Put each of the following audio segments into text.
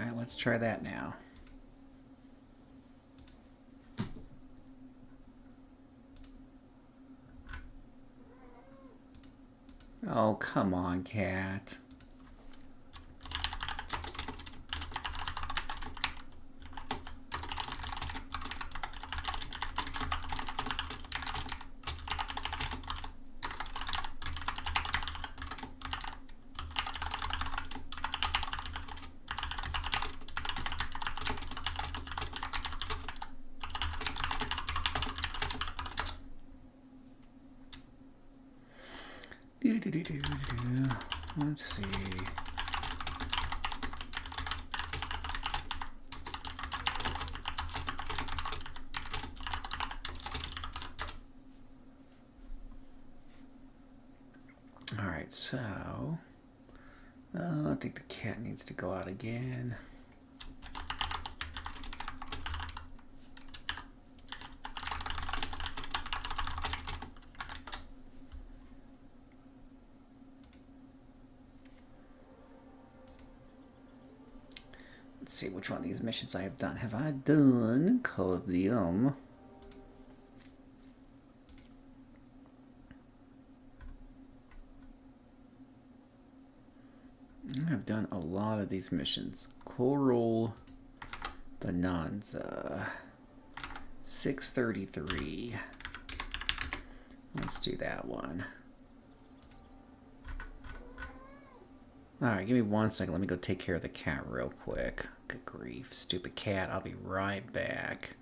Alright, let's try that now. Oh, come on, cat. Let's see. All right, so I think the cat needs to go out again. Let's see which one of these missions I have done. Have I done Codium? I've done a lot of these missions. Coral Bonanza. 633. Let's do that one. Alright, give me 1 second. Let me go take care of the cat real quick. Good grief, stupid cat. I'll be right back.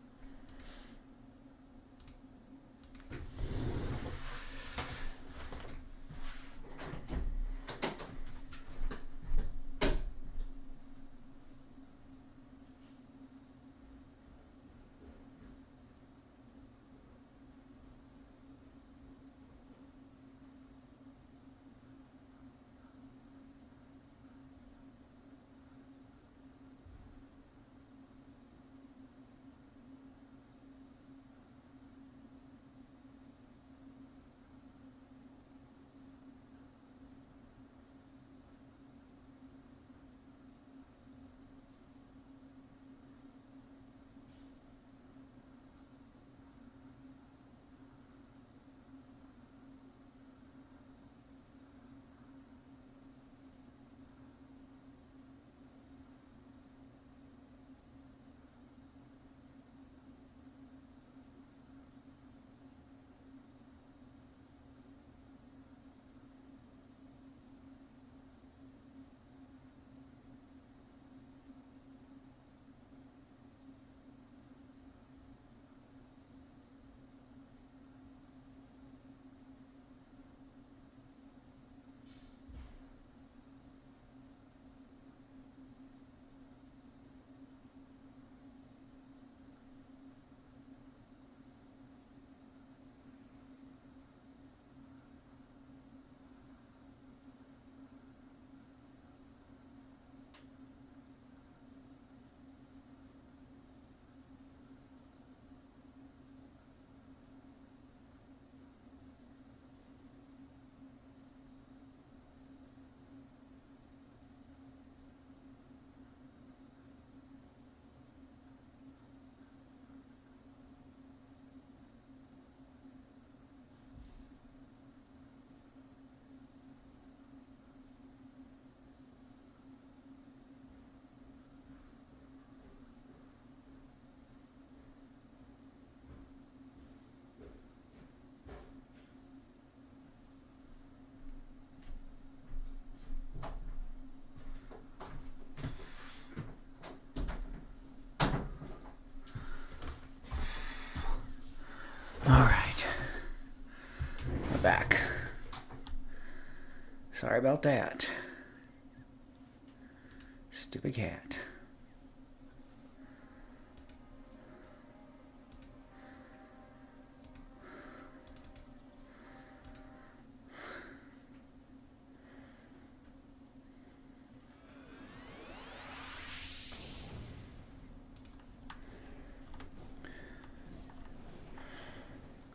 Alright. We're back. Sorry about that. Stupid cat.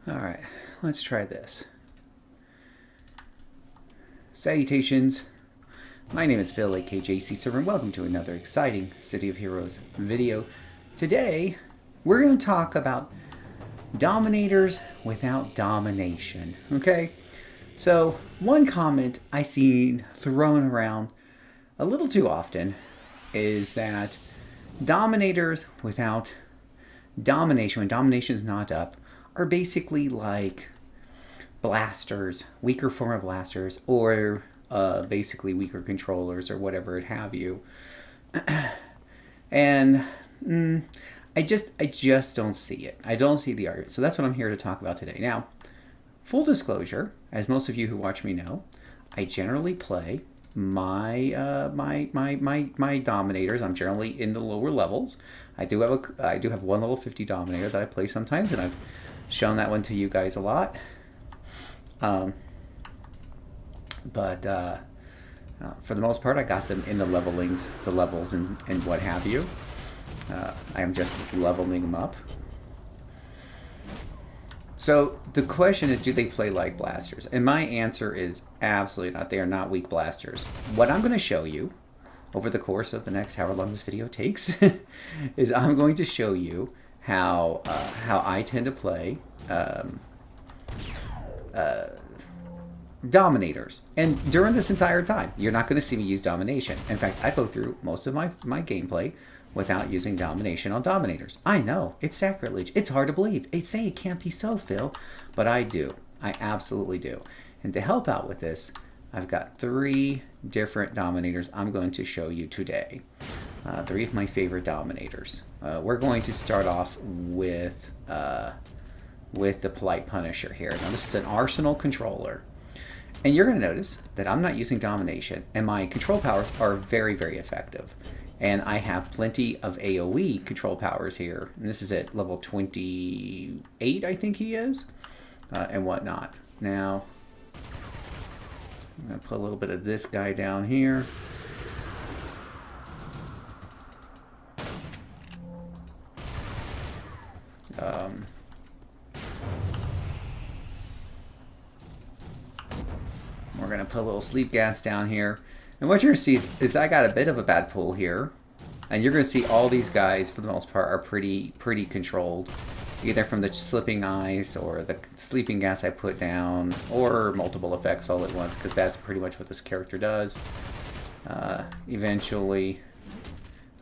Alright, let's try this. Salutations. My name is Phil, aka JCServant. Welcome to another exciting City of Heroes video. Today, we're going to talk about dominators without domination. Okay? So, one comment I see thrown around a little too often is that dominators without domination, when domination is not up, are basically like blasters, weaker form of blasters, or basically weaker controllers, or whatever it have you. And I just don't see it. I don't see the argument. So that's what I'm here to talk about today. Now, full disclosure, as most of you who watch me know, I generally play my dominators. I'm generally in the lower levels. I do have one level 50 dominator that I play sometimes, and I've shown that one to you guys a lot. But for the most part, I got them in the levels, and what have you. I am just leveling them up. So the question is, do they play like blasters? And my answer is absolutely not. They are not weak blasters. What I'm going to show you over the course of the next however long this video takes is I'm going to show you how I tend to play dominators. And during this entire time, you're not going to see me use domination. In fact, I go through most of my gameplay without using domination on dominators. I know, it's sacrilege. It's hard to believe. They say it can't be so, Phil. But I do. I absolutely do. And to help out with this, I've got 3 different dominators I'm going to show you today. 3 of my favorite dominators. We're going to start off with the Polite Punisher here. Now, this is an Arsenal controller. And you're going to notice that I'm not using domination, and my control powers are very, very effective. And I have plenty of AoE control powers here. And this is at level 28, I think he is, and whatnot. Now, I'm going to put a little bit of this guy down here. We're going to put a little sleep gas down here. And what you're going to see is I got a bit of a bad pull here. And you're going to see all these guys, for the most part, are pretty controlled. Either from the slipping ice, or the sleeping gas I put down, or multiple effects all at once, because that's pretty much what this character does. Eventually,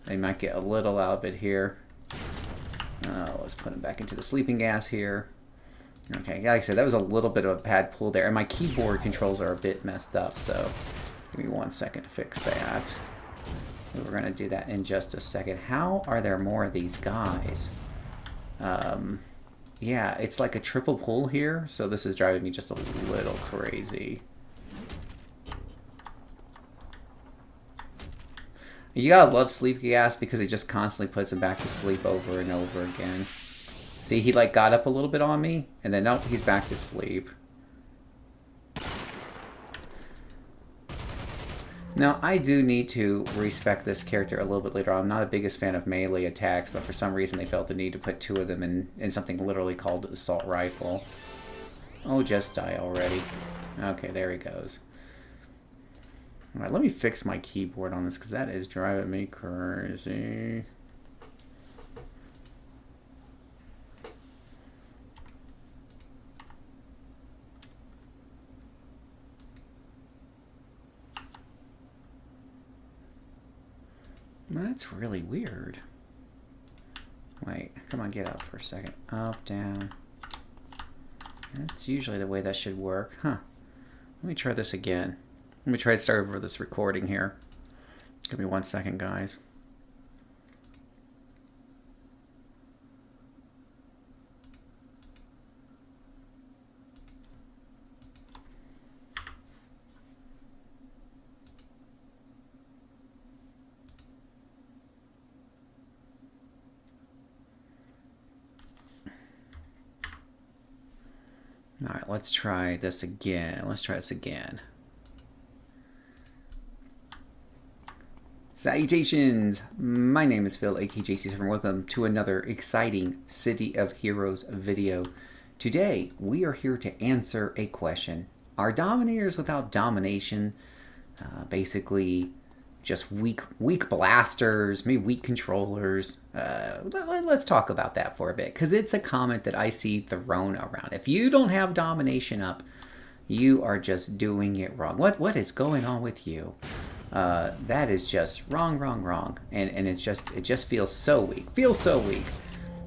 they might get a little out of it here. Let's put him back into the sleeping gas here. Okay, like I said, that was a little bit of a bad pull there. And my keyboard controls are a bit messed up, so give me 1 second to fix that. We're going to do that in just a second. How are there more of these guys? Yeah, it's like a triple pull here, so this is driving me just a little crazy. You gotta love sleep gas because it just constantly puts him back to sleep over and over again. See, he like got up a little bit on me, and then nope, he's back to sleep. Now, I do need to respect this character a little bit later on. I'm not the biggest fan of melee attacks, but for some reason they felt the need to put 2 of them in something literally called the assault rifle. Oh, just die already. Okay, there he goes. Alright, let me fix my keyboard on this, because that is driving me crazy. That's really weird. Wait, come on, get up for a second. Up, down. That's usually the way that should work. Huh. Let me try this again. Let me try to start over this recording here. Give me 1 second, guys. All right, let's try this again. Salutations! My name is Phil, aka JCServant. Welcome to another exciting City of Heroes video. Today, we are here to answer a question. Are dominators without domination Basically, just weak blasters, maybe weak controllers. Let's talk about that for a bit, because it's a comment that I see thrown around. If you don't have domination up, you are just doing it wrong. What is going on with you? That is just wrong. And it just feels so weak.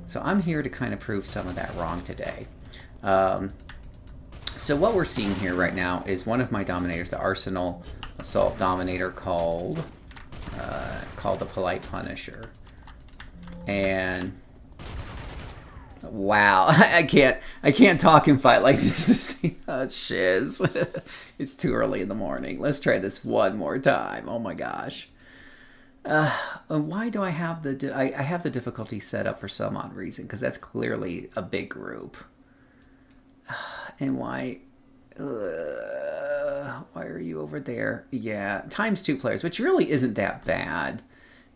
So I'm here to kind of prove some of that wrong today. So what we're seeing here right now is one of my dominators, the Arsenal Assault Dominator, called the Polite Punisher. And wow, I can't talk and fight like this. Oh, shiz. It's too early in the morning. Let's try this one more time. Oh my gosh. Why do I have I have the difficulty set up for some odd reason? Because that's clearly a big group. And why are you over there? Yeah, times 2 players, which really isn't that bad.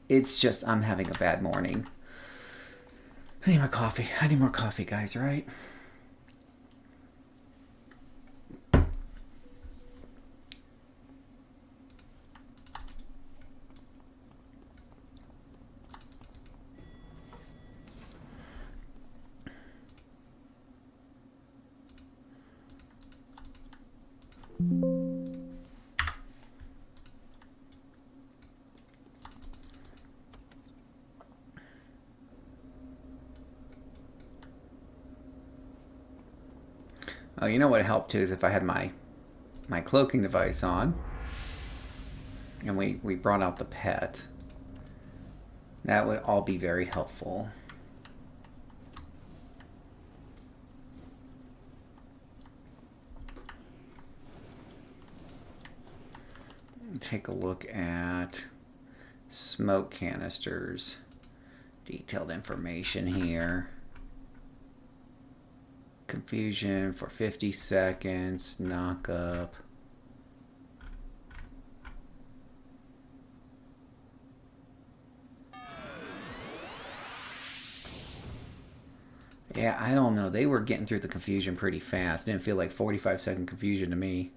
It's just I'm having a bad morning. I need more coffee. I need more coffee, guys, right? Oh, you know what helped too is if I had my cloaking device on and we brought out the pet. That would all be very helpful. Take a look at smoke canisters. Detailed information here. Confusion for 50 seconds. Knock up. Yeah, I don't know. They were getting through the confusion pretty fast. Didn't feel like 45-second confusion to me.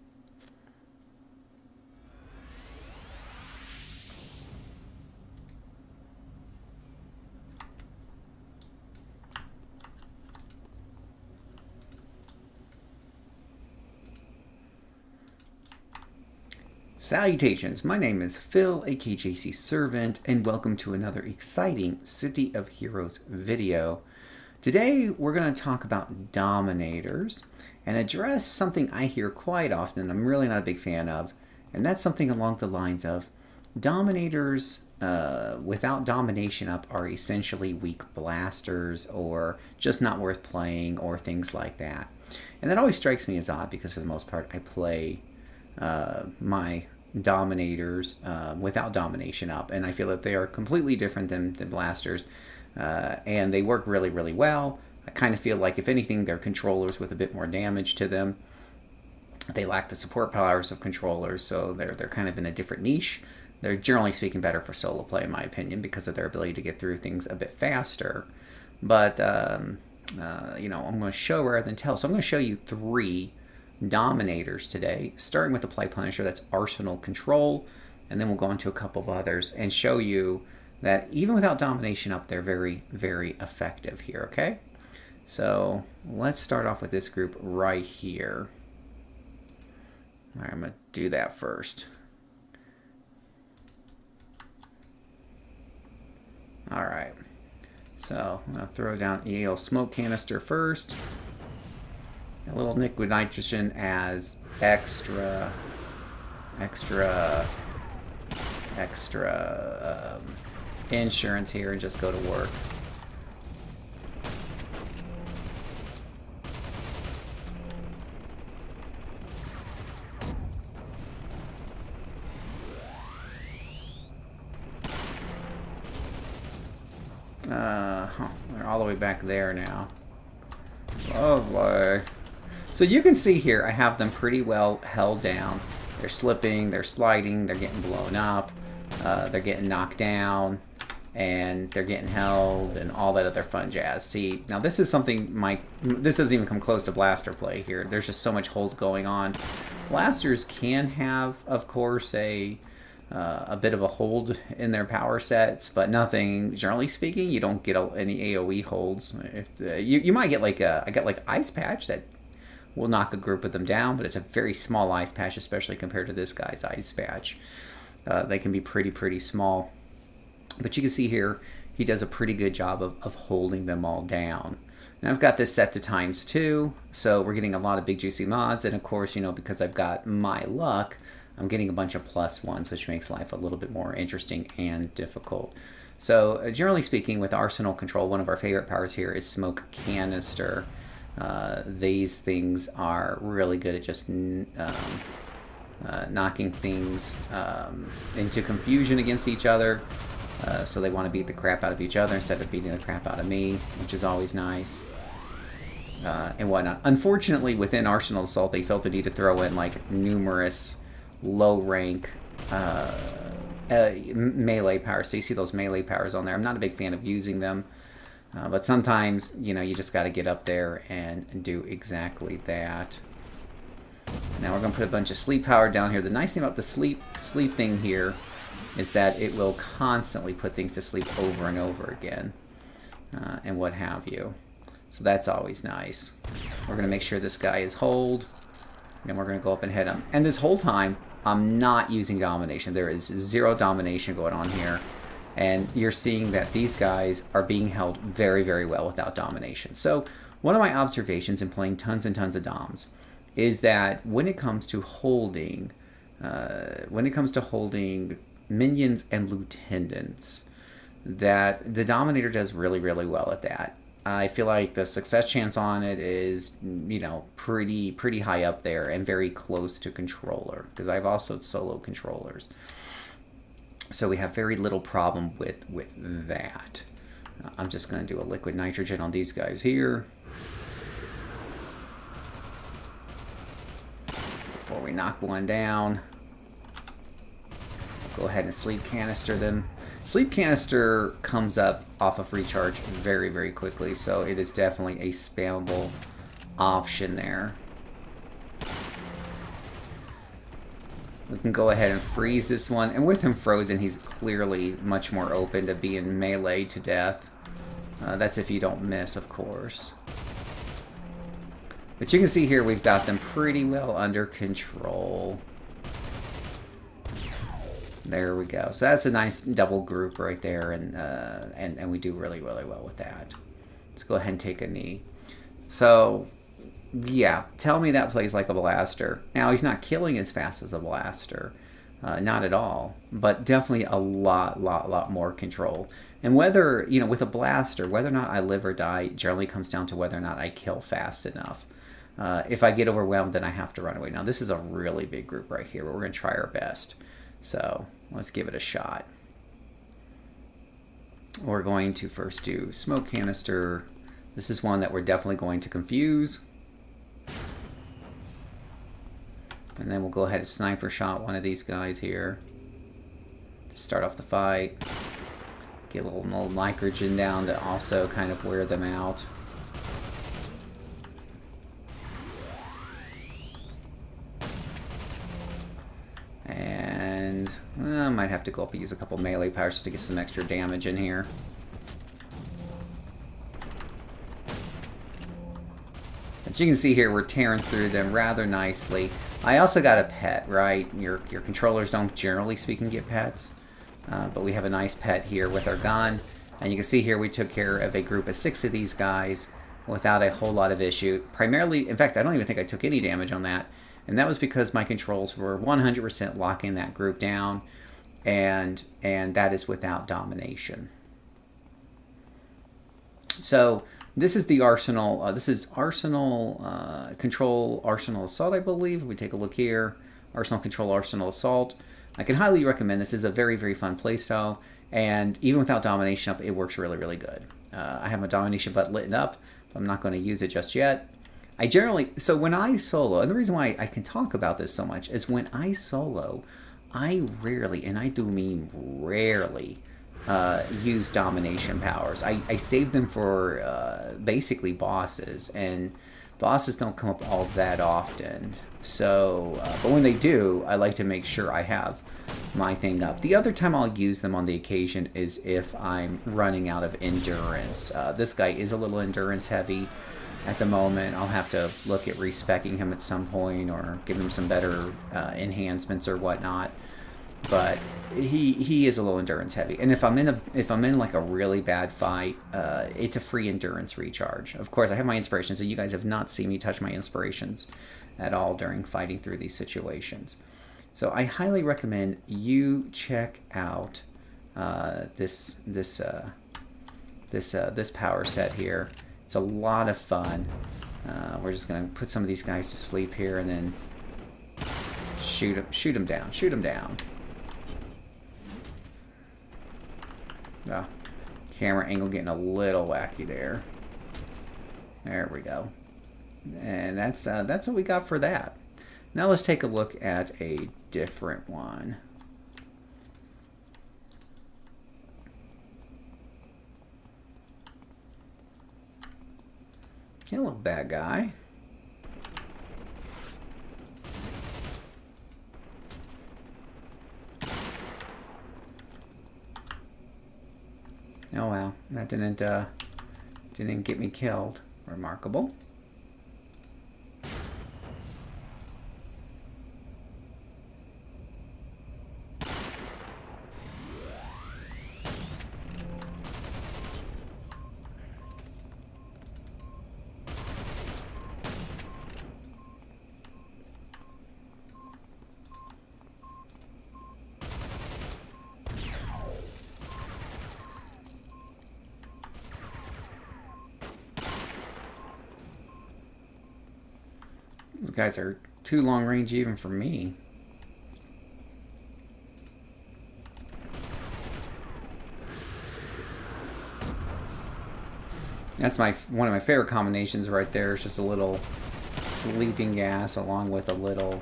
Salutations, my name is Phil, aka JCServant, and welcome to another exciting City of Heroes video. Today we're going to talk about dominators and address something I hear quite often I'm really not a big fan of, and that's something along the lines of dominators without domination up are essentially weak blasters or just not worth playing or things like that. And that always strikes me as odd because for the most part I play my dominators without domination up, and I feel that they are completely different than blasters, and they work really well. I kind of feel like if anything they're controllers with a bit more damage to them. They lack the support powers of controllers, so they're kind of in a different niche. They're generally speaking better for solo play in my opinion because of their ability to get through things a bit faster. But you know, I'm going to show rather than tell, so I'm going to show you 3 dominators today, starting with the Polite Punisher. That's Arsenal Control, and then we'll go into a couple of others and show you that even without domination up, they're very effective here. Okay, so let's start off with this group right here. All right, I'm gonna do that first. All right, so I'm gonna throw down Yale smoke canister first. A little liquid nitrogen as extra insurance here, and just go to work. They're all the way back there now. Lovely. So you can see here, I have them pretty well held down. They're slipping, they're sliding, they're getting blown up, they're getting knocked down, and they're getting held, and all that other fun jazz. See, now this is something this doesn't even come close to blaster play here. There's just so much hold going on. Blasters can have, of course, a bit of a hold in their power sets, but nothing. Generally speaking, you don't get any AOE holds. If you might get like I got like Ice Patch that will knock a group of them down, but it's a very small Ice Patch, especially compared to this guy's Ice Patch. They can be pretty small, but you can see here he does a pretty good job of holding them all down. Now I've got this set to ×2, so we're getting a lot of big juicy mods, and of course, you know, because I've got my luck, I'm getting a bunch of +1s, which makes life a little bit more interesting and difficult. So generally speaking, with Arsenal Control, one of our favorite powers here is Smoke Canister. These things are really good at just knocking things into confusion against each other. So they want to beat the crap out of each other instead of beating the crap out of me, which is always nice. And whatnot. Unfortunately, within Arsenal Assault, they felt the need to throw in like numerous low-rank melee powers. So you see those melee powers on there. I'm not a big fan of using them, but sometimes, you know, you just got to get up there and do exactly that. Now we're going to put a bunch of sleep power down here. The nice thing about the sleep thing here is that it will constantly put things to sleep over and over again, and what have you. So that's always nice. We're going to make sure this guy is hold, and then we're going to go up and hit him. And this whole time, I'm not using domination. There is 0 domination going on here, and you're seeing that these guys are being held very well without domination. So one of my observations in playing tons and tons of doms is that when it comes to holding, minions and lieutenants, that the Dominator does really well at that. I feel like the success chance on it is, you know, pretty high up there and very close to controller, because I've also solo controllers. So we have very little problem with that. I'm just going to do a liquid nitrogen on these guys here before we knock one down. Go ahead and sleep canister them. Sleep canister comes up off of recharge very quickly, so it is definitely a spammable option there. We can go ahead and freeze this one, and with him frozen, he's clearly much more open to being melee to death. That's if you don't miss, of course. But you can see here we've got them pretty well under control. There we go. So that's a nice double group right there, and we do really well with that. Let's go ahead and take a knee. So, yeah, tell me that plays like a blaster. Now, he's not killing as fast as a blaster. Not at all. But definitely a lot more control. And whether, you know, with a blaster, whether or not I live or die generally comes down to whether or not I kill fast enough. If I get overwhelmed, then I have to run away. Now, this is a really big group right here, but we're going to try our best. So let's give it a shot. We're going to first do smoke canister. This is one that we're definitely going to confuse. And then we'll go ahead and sniper shot one of these guys here to start off the fight. Get a little nitrogen down to also kind of wear them out. And I might have to go up and use a couple melee powers just to get some extra damage in here. But you can see here we're tearing through them rather nicely. I also got a pet, right? Your controllers don't, generally speaking, get pets. But we have a nice pet here with our gun. And you can see here we took care of a group of 6 of these guys without a whole lot of issue. Primarily, in fact, I don't even think I took any damage on that. And that was because my controls were 100% locking that group down, and that is without domination. So this is the Arsenal. This is Arsenal Control, Arsenal Assault, I believe. If we take a look here, Arsenal Control, Arsenal Assault. I can highly recommend this. It's a very fun playstyle, and even without domination up, it works really good. I have my domination button lit up. But I'm not going to use it just yet. So when I solo, and the reason why I can talk about this so much is when I solo, I rarely, and I do mean rarely, use domination powers. I save them for basically bosses, and bosses don't come up all that often. So, but when they do, I like to make sure I have my thing up. The other time I'll use them on the occasion is if I'm running out of endurance. This guy is a little endurance heavy at the moment. I'll have to look at respeccing him at some point or give him some better enhancements or whatnot. But he is a little endurance heavy, and if I'm in like a really bad fight, it's a free endurance recharge. Of course, I have my inspirations, so you guys have not seen me touch my inspirations at all during fighting through these situations. So I highly recommend you check out this power set here. It's a lot of fun. We're just gonna put some of these guys to sleep here, and then shoot them down. Oh, camera angle getting a little wacky there. There we go. And that's what we got for that. Now let's take a look at a different one. Hello, bad guy. Oh wow, that didn't get me killed. Remarkable. Those guys are too long range even for me. That's one of my favorite combinations right there. It's just a little sleeping gas along with a little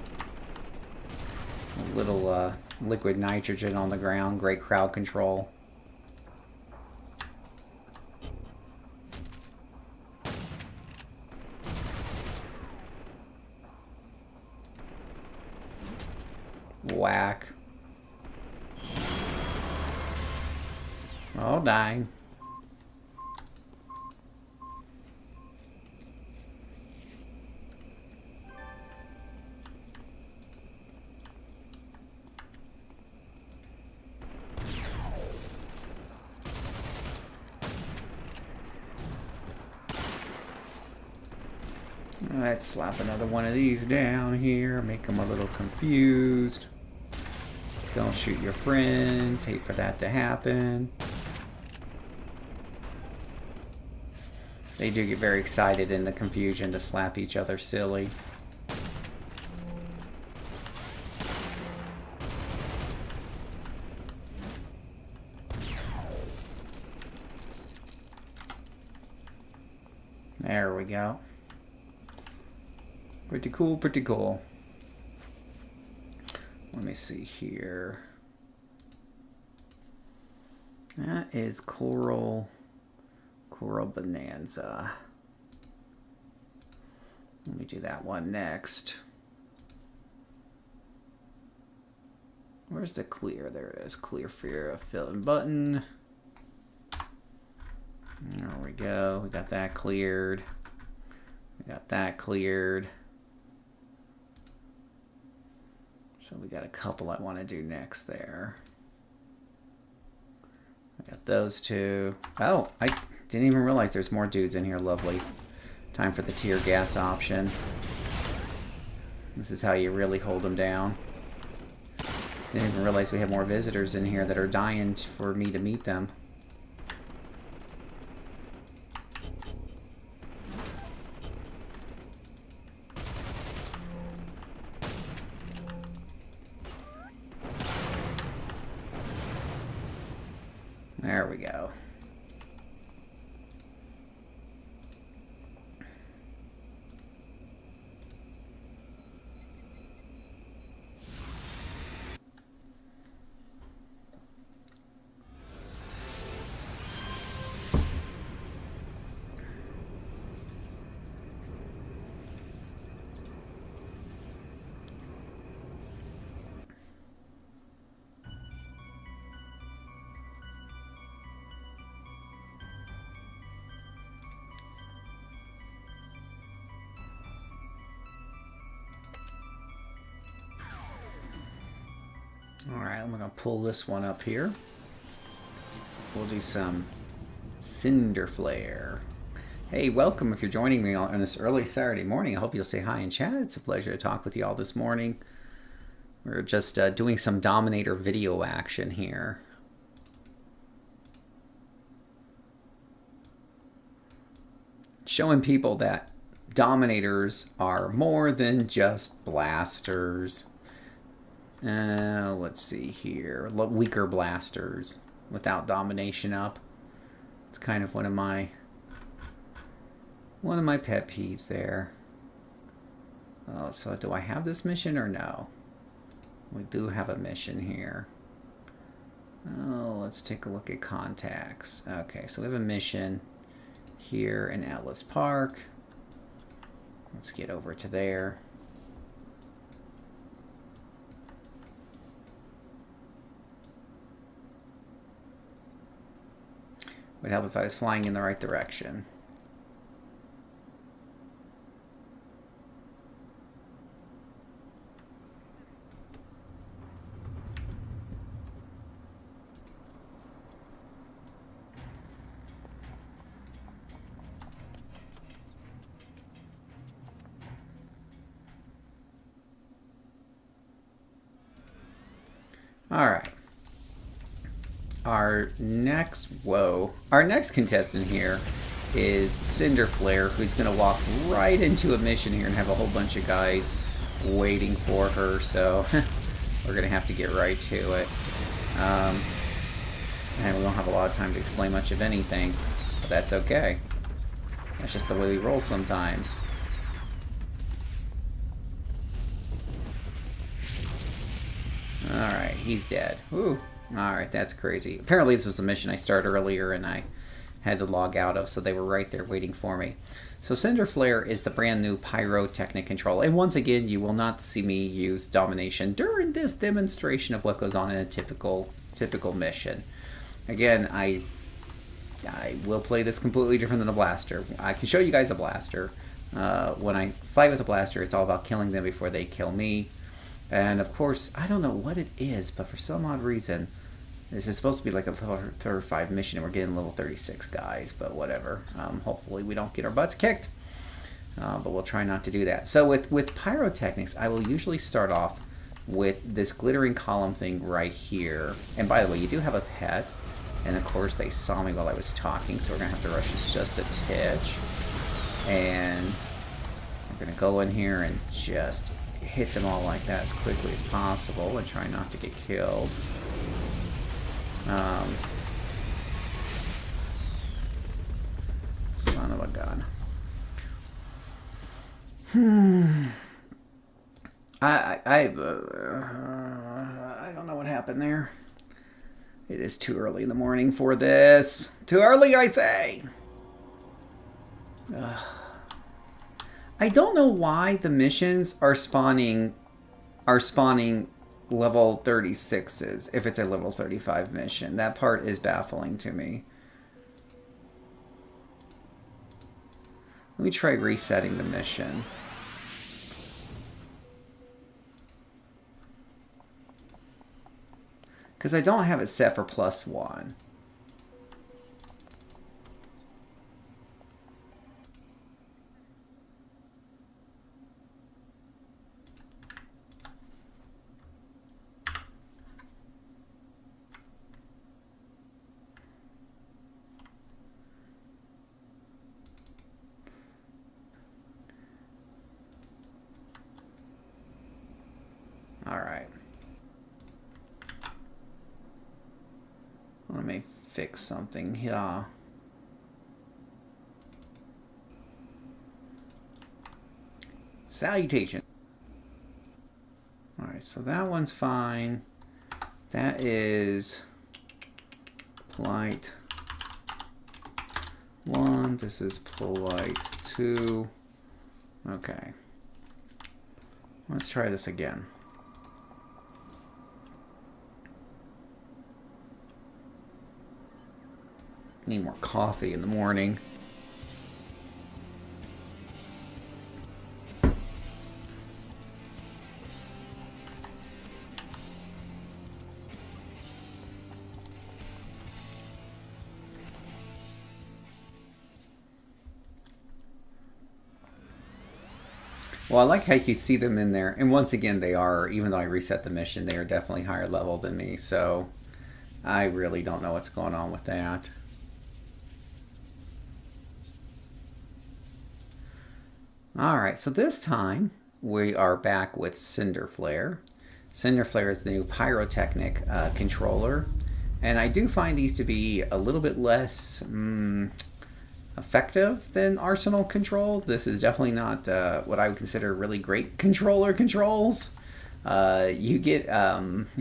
liquid nitrogen on the ground. Great crowd control. Whack. Oh, dying. Let's slap another one of these down here, make them a little confused. Don't shoot your friends, hate for that to happen. They do get very excited in the confusion to slap each other silly. There we go. Pretty cool, pretty cool. Let me see here. That is Coral Bonanza. Let me do that one next. Where's the clear? There it is. Clear for a fill-in button. There we go. We got that cleared. We got that cleared. So we got a couple I want to do next there. I got those two. Oh, I didn't even realize there's more dudes in here. Lovely. Time for the tear gas option. This is how you really hold them down. Didn't even realize we have more visitors in here that are dying for me to meet them. There we go. Alright, I'm going to pull this one up here. We'll do some Cinder Flare. Hey, welcome if you're joining me on this early Saturday morning. I hope you'll say hi in chat. It's a pleasure to talk with you all this morning. We're just doing some Dominator video action here. Showing people that Dominators are more than just blasters. Let's see here. Weaker blasters without domination up. It's kind of one of my pet peeves there. Oh, so do I have this mission or no? We do have a mission here. Oh, let's take a look at contacts. Okay, so we have a mission here in Atlas Park. Let's get over to there. Would help if I was flying in the right direction. All right. Our next contestant here is Cinder Flare, who's going to walk right into a mission here and have a whole bunch of guys waiting for her. So we're going to have to get right to it. And we don't have a lot of time to explain much of anything, but that's okay. That's just the way we roll sometimes. Alright, he's dead. Ooh. Alright, that's crazy. Apparently this was a mission I started earlier and I had to log out of, so they were right there waiting for me. So Cinder Flare is the brand new Pyrotechnic control. And once again, you will not see me use Domination during this demonstration of what goes on in a typical mission. Again, I will play this completely different than a blaster. I can show you guys a blaster. When I fight with a blaster, it's all about killing them before they kill me. And of course, I don't know what it is, but for some odd reason, this is supposed to be like a level 35 mission, and we're getting level 36 guys, but whatever. Hopefully we don't get our butts kicked, but we'll try not to do that. So with Pyrotechnics, I will usually start off with this glittering column thing right here. And by the way, you do have a pet, and of course they saw me while I was talking, so we're going to have to rush this just a titch. And we're going to go in here and just hit them all like that as quickly as possible and try not to get killed. Son of a gun. I don't know what happened there. It is too early in the morning for this. Too early, I say. Ugh. I don't know why the missions are spawning level 36s if it's a level 35 mission. That part is baffling to me. Let me try resetting the mission. Because I don't have it set for +1. Alright. Let me fix something here. Salutation. Alright, so that one's fine. That is polite 1. This is polite 2. Okay. Let's try this again. Need more coffee in the morning. Well, I like how you could see them in there. And once again, they are, even though I reset the mission, they are definitely higher level than me. So I really don't know what's going on with that. Alright, so this time we are back with Cinder Flare. Cinder Flare is the new pyrotechnic controller. And I do find these to be a little bit less effective than Arsenal control. This is definitely not what I would consider really great controller controls. You get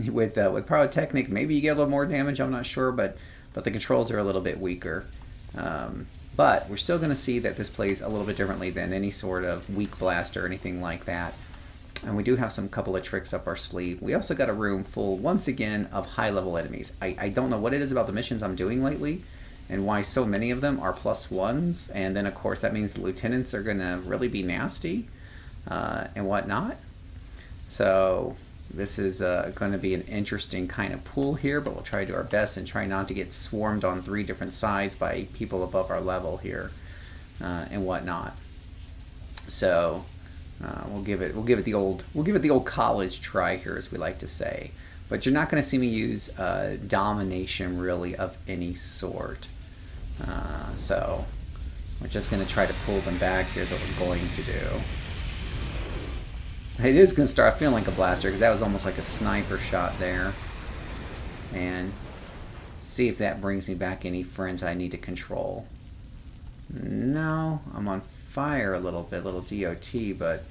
with pyrotechnic, maybe you get a little more damage. I'm not sure, but the controls are a little bit weaker. But we're still going to see that this plays a little bit differently than any sort of weak blast or anything like that. And we do have some couple of tricks up our sleeve. We also got a room full, once again, of high-level enemies. I don't know what it is about the missions I'm doing lately and why so many of them are +1s. And then, of course, that means the lieutenants are going to really be nasty and whatnot. So this is going to be an interesting kind of pool here, but we'll try to do our best and try not to get swarmed on 3 different sides by people above our level here and whatnot. So we'll give it the old college try here, as we like to say. But you're not going to see me use domination really of any sort. So we're just going to try to pull them back. Here's what we're going to do. It is going to start feeling like a blaster because that was almost like a sniper shot there. And see if that brings me back any friends I need to control. No, I'm on fire a little bit, little DOT, but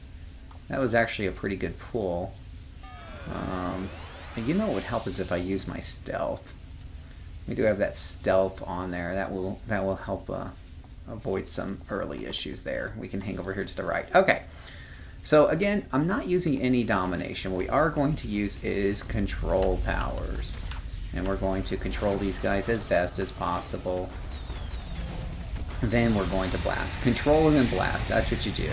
that was actually a pretty good pull. You know what would help is if I use my stealth. We do have that stealth on there. That will help avoid some early issues there. We can hang over here to the right. Okay. So again, I'm not using any domination. What we are going to use is control powers. And we're going to control these guys as best as possible. And then we're going to blast. Control and then blast. That's what you do.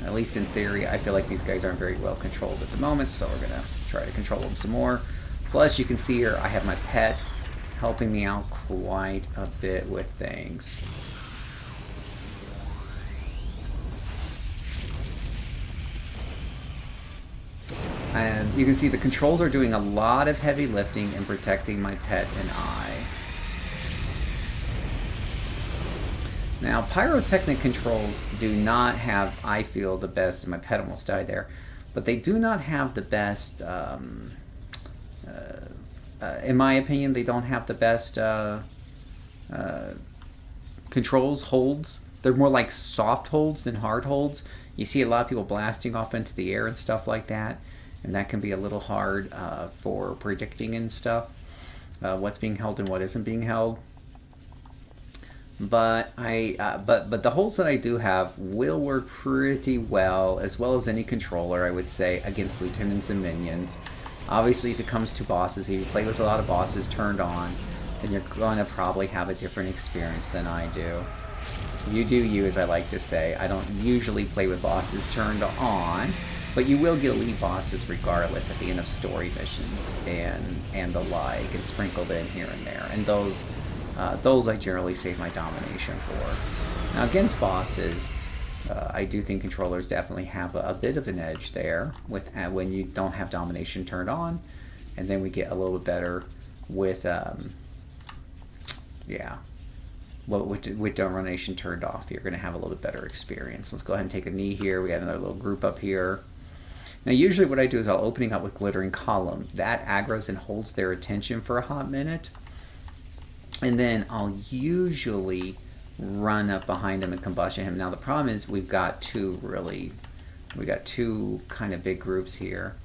At least in theory, I feel like these guys aren't very well controlled at the moment, so we're going to try to control them some more. Plus, you can see here, I have my pet helping me out quite a bit with things. And you can see the controls are doing a lot of heavy lifting and protecting my pet and I. Now, pyrotechnic controls do not have, I feel, the best, and my pet almost died there, but they do not have the best, in my opinion, they don't have the best controls, holds. They're more like soft holds than hard holds. You see a lot of people blasting off into the air and stuff like that, and that can be a little hard for predicting and stuff, what's being held and what isn't being held. But but the holds that I do have will work pretty well as any controller, I would say, against lieutenants and minions. Obviously, if it comes to bosses, if you play with a lot of bosses turned on, then you're going to probably have a different experience than I do. You do you, as I like to say. I don't usually play with bosses turned on, but you will get elite bosses regardless at the end of story missions and the like, and sprinkled in here and there. And those I generally save my domination for. Now, against bosses, I do think controllers definitely have a bit of an edge there with when you don't have domination turned on, and then we get a little bit better with with domination turned off. You're going to have a little bit better experience. Let's go ahead and take a knee here. We got another little group up here. Now, usually what I do is I'll opening up with glittering column. That aggroes and holds their attention for a hot minute. And then I'll usually run up behind him and combustion him. Now the problem is we got two kind of big groups here.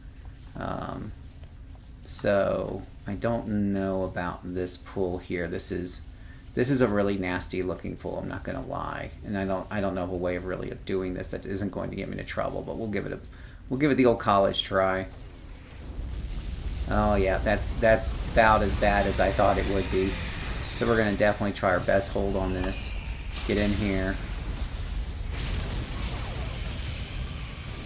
So I don't know about this pool here. This is a really nasty looking pool, I'm not gonna lie. And I don't know of a way of really of doing this that isn't going to get me into trouble, but we'll give it the old college try. Oh yeah, that's about as bad as I thought it would be. So we're going to definitely try our best hold on this. Get in here.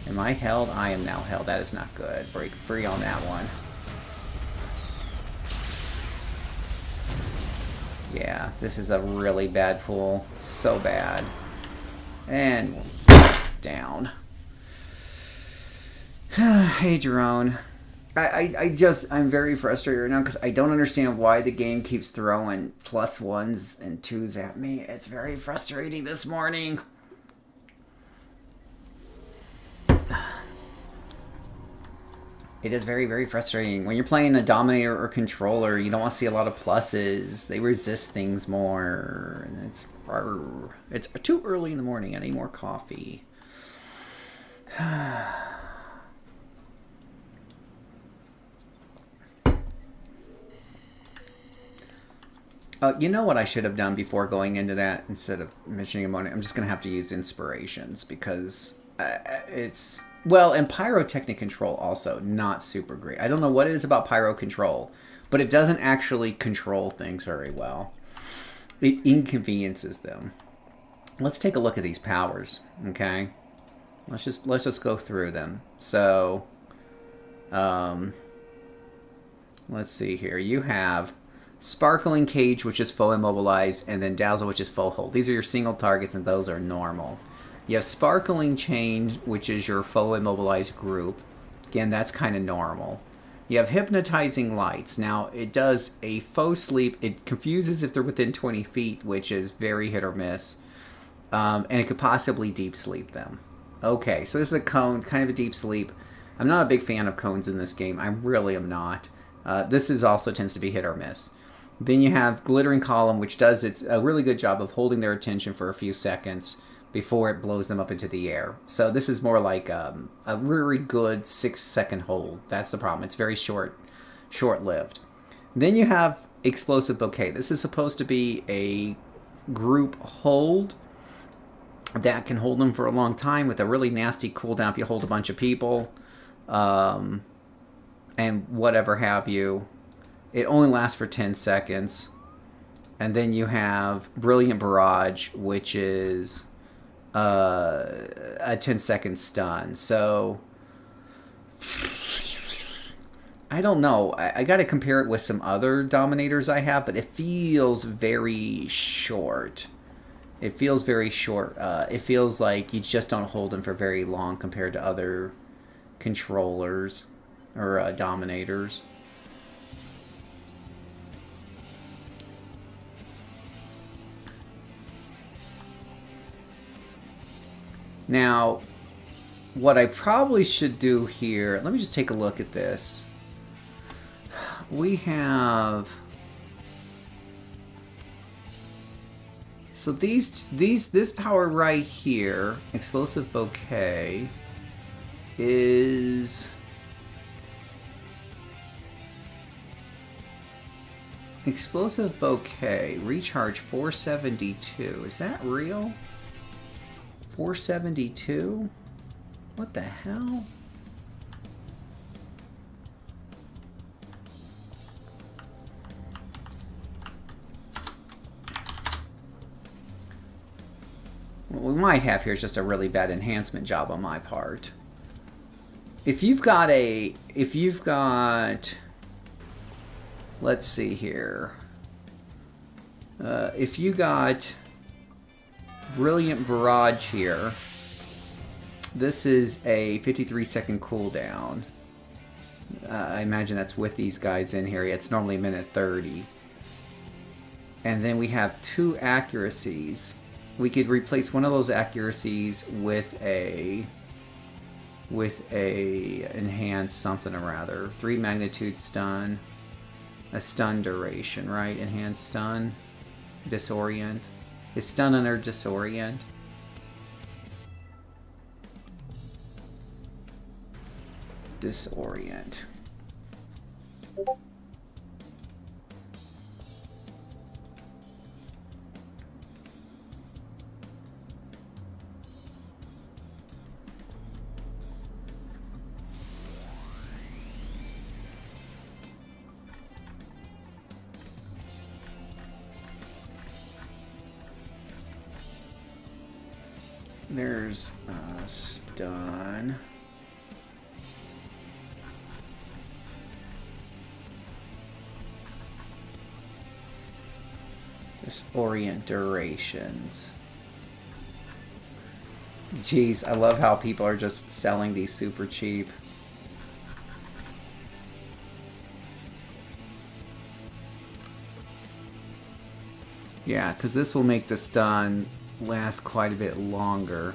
Am I held? I am now held. That is not good. Break free on that one. Yeah, this is a really bad pool. So bad. And down. Hey, Jerome. I'm very frustrated right now because I don't understand why the game keeps throwing +1s and 2s at me. It's very frustrating this morning. It is very, very frustrating. When you're playing a Dominator or Controller, you don't want to see a lot of pluses. They resist things more. And it's too early in the morning. I need more coffee. You know what I should have done before going into that? Instead of mentioning ammonia, I'm just going to have to use inspirations because it's... Well, and pyrotechnic control also not super great. I don't know what it is about pyro control, but it doesn't actually control things very well. It inconveniences them. Let's take a look at these powers, okay? Let's just go through them. So, let's see here. You have Sparkling Cage, which is full immobilized, and then Dazzle, which is full hold. These are your single targets, and those are normal. You have Sparkling Chain, which is your foe immobilized group. Again, that's kind of normal. You have Hypnotizing Lights. Now, it does a faux sleep. It confuses if they're within 20 feet, which is very hit or miss. And it could possibly deep sleep them. Okay, so this is a cone, kind of a deep sleep. I'm not a big fan of cones in this game. I really am not. This is also tends to be hit or miss. Then you have Glittering Column, which does a really good job of holding their attention for a few seconds before it blows them up into the air. So this is more like a really good 6-second hold. That's the problem. It's very short-lived. Then you have Explosive Bouquet. This is supposed to be a group hold that can hold them for a long time with a really nasty cooldown if you hold a bunch of people and whatever have you. It only lasts for 10 seconds. And then you have Brilliant Barrage, which is a 10-second stun. So I don't know. I got to compare it with some other Dominators I have, but it feels very short. It feels very short. It feels like you just don't hold them for very long compared to other controllers or Dominators. Now, what I probably should do here, let me just take a look at this. We have... So this power right here, Explosive Bouquet, is... Explosive Bouquet, recharge 472. Is that real? 472? What the hell? What we might have here is just a really bad enhancement job on my part. If you've got, let's see here. If you got Brilliant Barrage here, this is a 53-second cooldown. I imagine that's with these guys in here. It's normally a minute 30. And then we have 2 accuracies. We could replace one of those accuracies with a enhanced something or other. 3 magnitude stun. A stun duration, right? Enhanced stun. Disorient. Is stun under disorient? Disorient. There's stun. Disorient durations. Jeez, I love how people are just selling these super cheap. Yeah, because this will make the stun last quite a bit longer.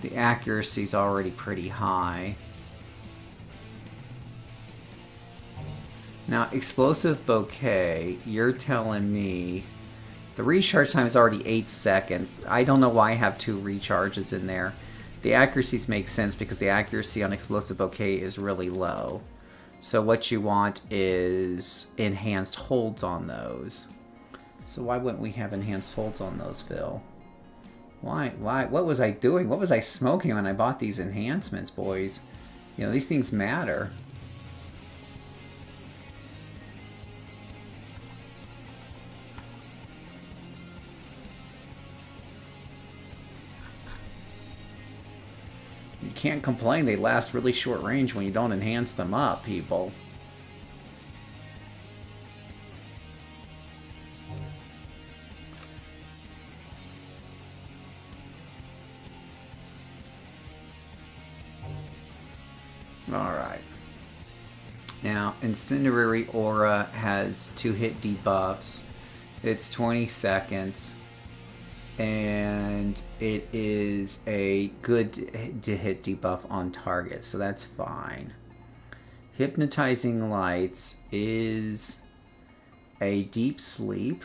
The accuracy's already pretty high. Now, Explosive Bouquet, you're telling me the recharge time is already 8 seconds. I don't know why I have 2 recharges in there. The accuracies make sense because the accuracy on Explosive Bouquet is really low. So what you want is enhanced holds on those. So why wouldn't we have enhanced holds on those, Phil? Why? What was I doing? What was I smoking when I bought these enhancements, boys? You know, these things matter. You can't complain they last really short range when you don't enhance them up, people. Alright. Now, Incendiary Aura has 2-hit debuffs. It's 20 seconds. And it is a good hit debuff on target, so that's fine. Hypnotizing Lights is a deep sleep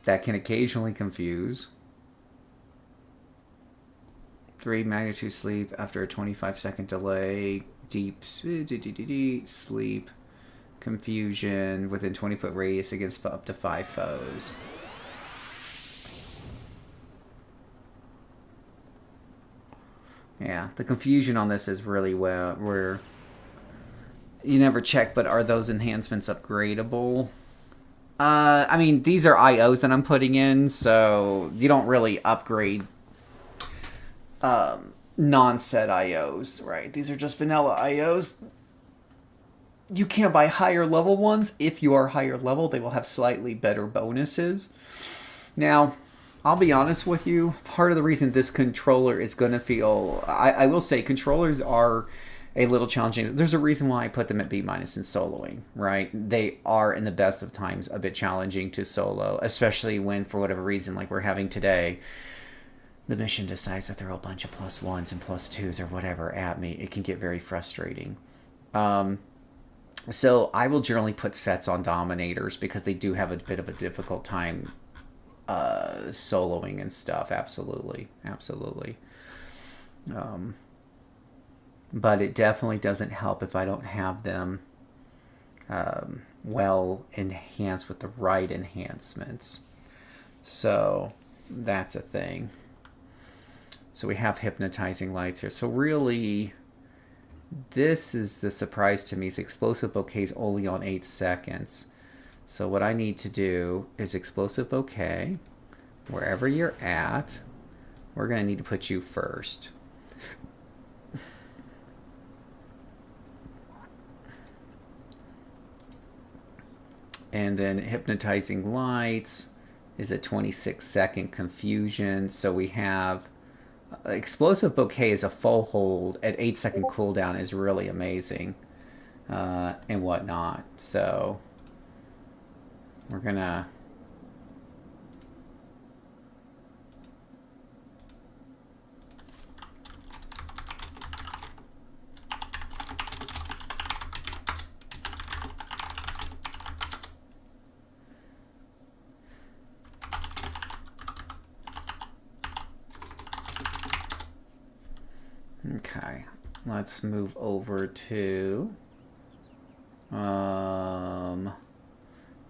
that can occasionally confuse. 3 magnitude sleep after a 25-second delay. Deep sleep. Confusion within 20-foot radius against up to 5 foes. Yeah, the confusion on this is really where you never check, but are those enhancements upgradable? I mean, these are IOs that I'm putting in, so you don't really upgrade non-set IOs, right? These are just vanilla IOs. You can buy higher level ones. If you are higher level, they will have slightly better bonuses. Now, I'll be honest with you, part of the reason this controller is going to feel... I will say controllers are a little challenging. There's a reason why I put them at B- in soloing, right? They are, in the best of times, a bit challenging to solo, especially when, for whatever reason, like we're having today, the mission decides to throw a bunch of +1s and +2s or whatever at me. It can get very frustrating. So I will generally put sets on Dominators because they do have a bit of a difficult time soloing and stuff. Absolutely. But it definitely doesn't help if I don't have them well enhanced with the right enhancements. So that's a thing. So we have Hypnotizing Lights here. So really, this is the surprise to me. Is Explosive Bouquet is only on 8 seconds. So what I need to do is Explosive Bouquet, wherever you're at, we're going to need to put you first. And then Hypnotizing Lights is a 26-second confusion. So we have Explosive Bouquet is a full hold at 8-second cooldown is really amazing and whatnot. So we're gonna okay, let's move over to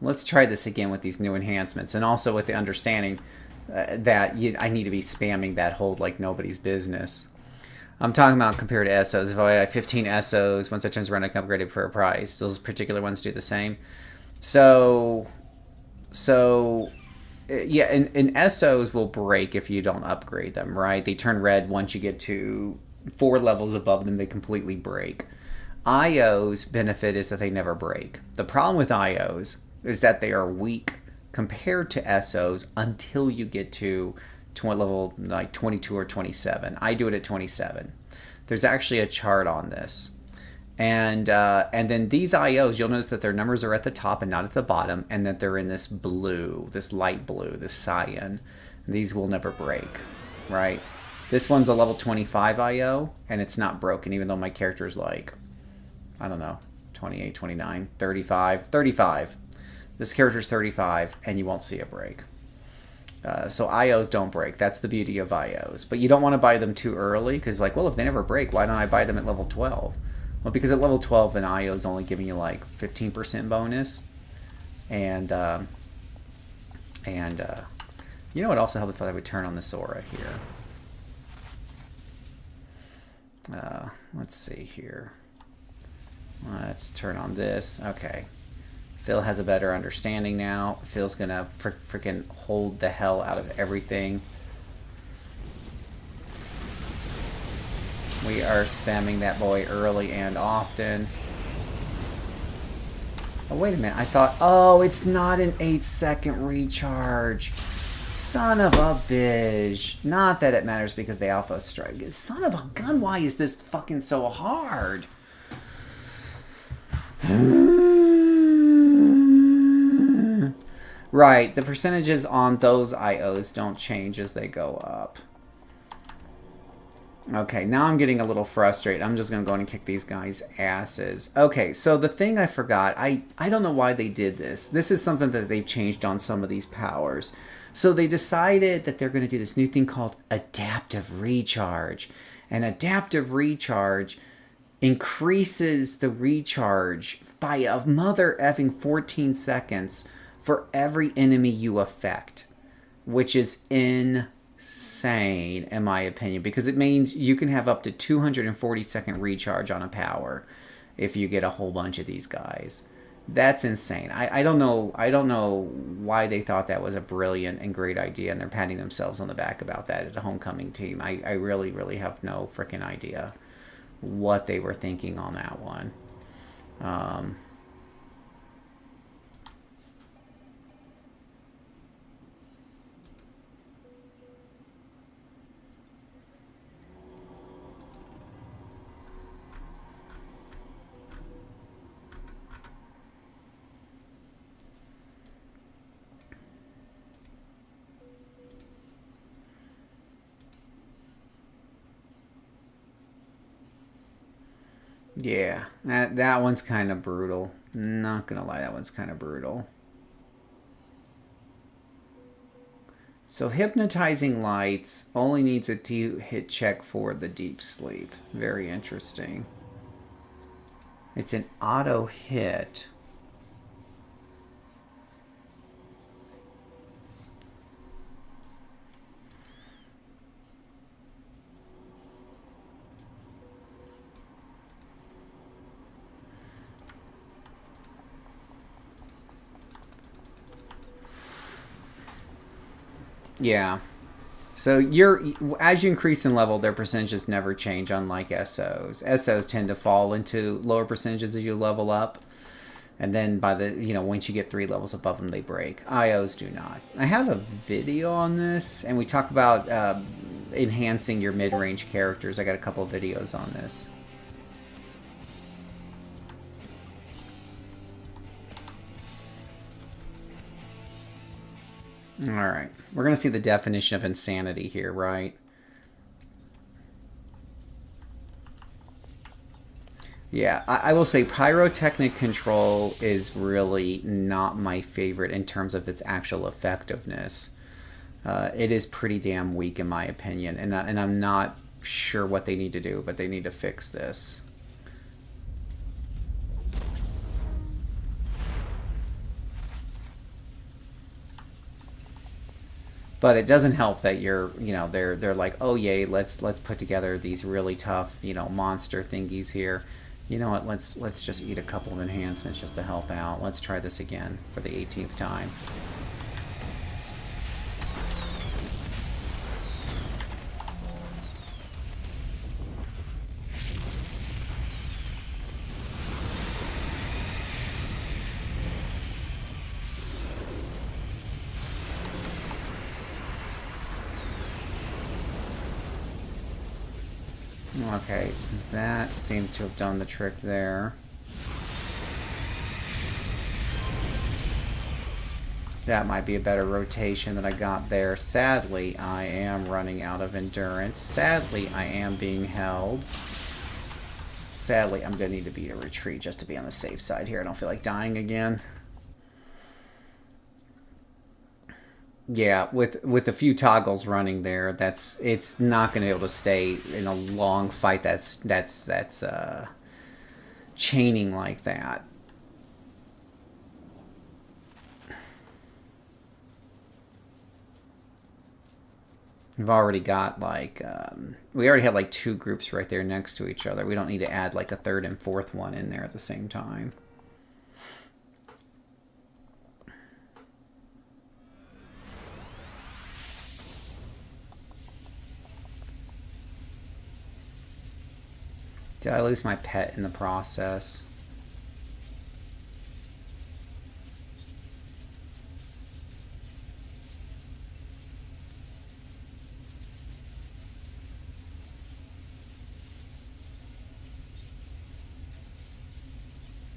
let's try this again with these new enhancements, and also with the understanding that I need to be spamming that hold like nobody's business. I'm talking about compared to SOs. If I have 15 SOs, once I turns around, I can upgrade it for a price. Those particular ones do the same. So yeah, and SOs will break if you don't upgrade them, right? They turn red once you get to 4 levels above them. They completely break. IO's benefit is that they never break. The problem with IO's is that they are weak compared to SOs until you get to level like 22 or 27. I do it at 27. There's actually a chart on this. And then these IOs, you'll notice that their numbers are at the top and not at the bottom, and that they're in this blue, this light blue, this cyan. These will never break, right? This one's a level 25 IO, and it's not broken, even though my character's like, I don't know, 28, 29, 35. This character's 35, and you won't see a break. So IOs don't break. That's the beauty of IOs. But you don't want to buy them too early, because like, well, if they never break, why don't I buy them at level 12? Well, because at level 12, an IO is only giving you like 15% bonus. And you know what also helped if I would turn on this aura here. Let's see here. Let's turn on this. Okay. Phil has a better understanding now. Phil's gonna freaking hold the hell out of everything. We are spamming that boy early and often. Oh, wait a minute. I thought, oh, it's not an 8-second recharge. Son of a bitch. Not that it matters because the alpha strike. Son of a gun, why is this fucking so hard? Right, the percentages on those IOs don't change as they go up. Okay, now I'm getting a little frustrated. I'm just going to go in and kick these guys' asses. Okay, so the thing I forgot, I don't know why they did this. This is something that they've changed on some of these powers. So they decided that they're going to do this new thing called adaptive recharge. And adaptive recharge increases the recharge by a mother effing 14 seconds for every enemy you affect, which is insane in my opinion, because it means you can have up to 240-second recharge on a power if you get a whole bunch of these guys. That's insane. I don't know why they thought that was a brilliant and great idea, and they're patting themselves on the back about that at a homecoming team. I really have no freaking idea what they were thinking on that one. Yeah, that one's kind of brutal. Not gonna lie, that one's kind of brutal. So hypnotizing lights only needs a 2-hit check for the deep sleep. Very interesting. It's an auto hit. Yeah. So as you increase in level, their percentages never change, unlike SOs. SOs tend to fall into lower percentages as you level up. And then by the, once you get 3 levels above them, they break. IOs do not. I have a video on this, and we talk about enhancing your mid-range characters. I got a couple of videos on this. All right, we're going to see the definition of insanity here, right? Yeah, I will say pyrotechnic control is really not my favorite in terms of its actual effectiveness. It is pretty damn weak in my opinion, and I'm not sure what they need to do, but they need to fix this. But it doesn't help that they're like, oh yay, let's put together these really tough, monster thingies here. You know what? Let's just eat a couple of enhancements just to help out. Let's try this again for the 18th time. Okay, that seemed to have done the trick there. That might be a better rotation that I got there. Sadly, I am running out of endurance. Sadly, I am being held. Sadly, I'm going to need to be a retreat just to be on the safe side here. I don't feel like dying again. Yeah, with a few toggles running there, it's not going to be able to stay in a long fight that's chaining like that. We've already got like we already have like 2 groups right there next to each other. We don't need to add like a 3rd and 4th one in there at the same time. Did I lose my pet in the process?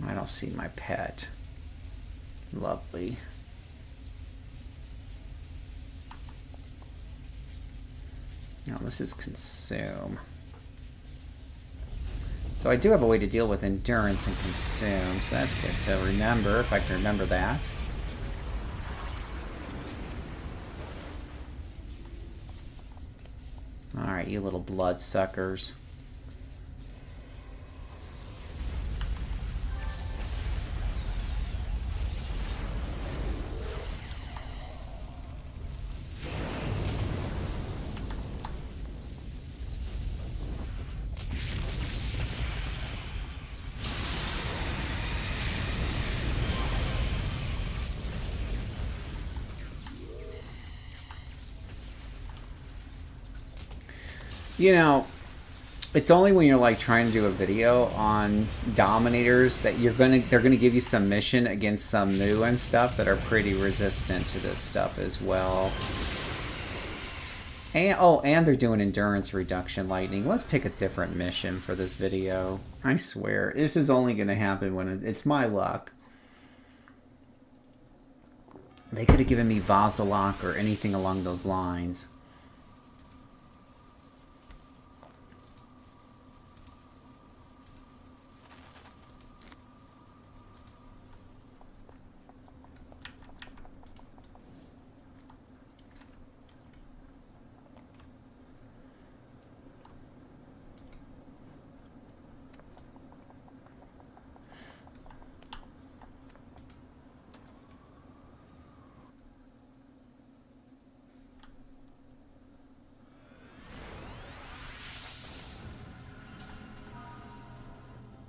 I don't see my pet. Lovely. Now this is consume. So I do have a way to deal with endurance and consume, so that's good to remember, if I can remember that. Alright, you little bloodsuckers. You know, it's only when you're like trying to do a video on dominators that they're gonna give you some mission against some new and stuff that are pretty resistant to this stuff as well. And they're doing endurance reduction lightning. Let's pick a different mission for this video. I swear, this is only gonna happen when it's my luck. They could have given me Vazalok or anything along those lines.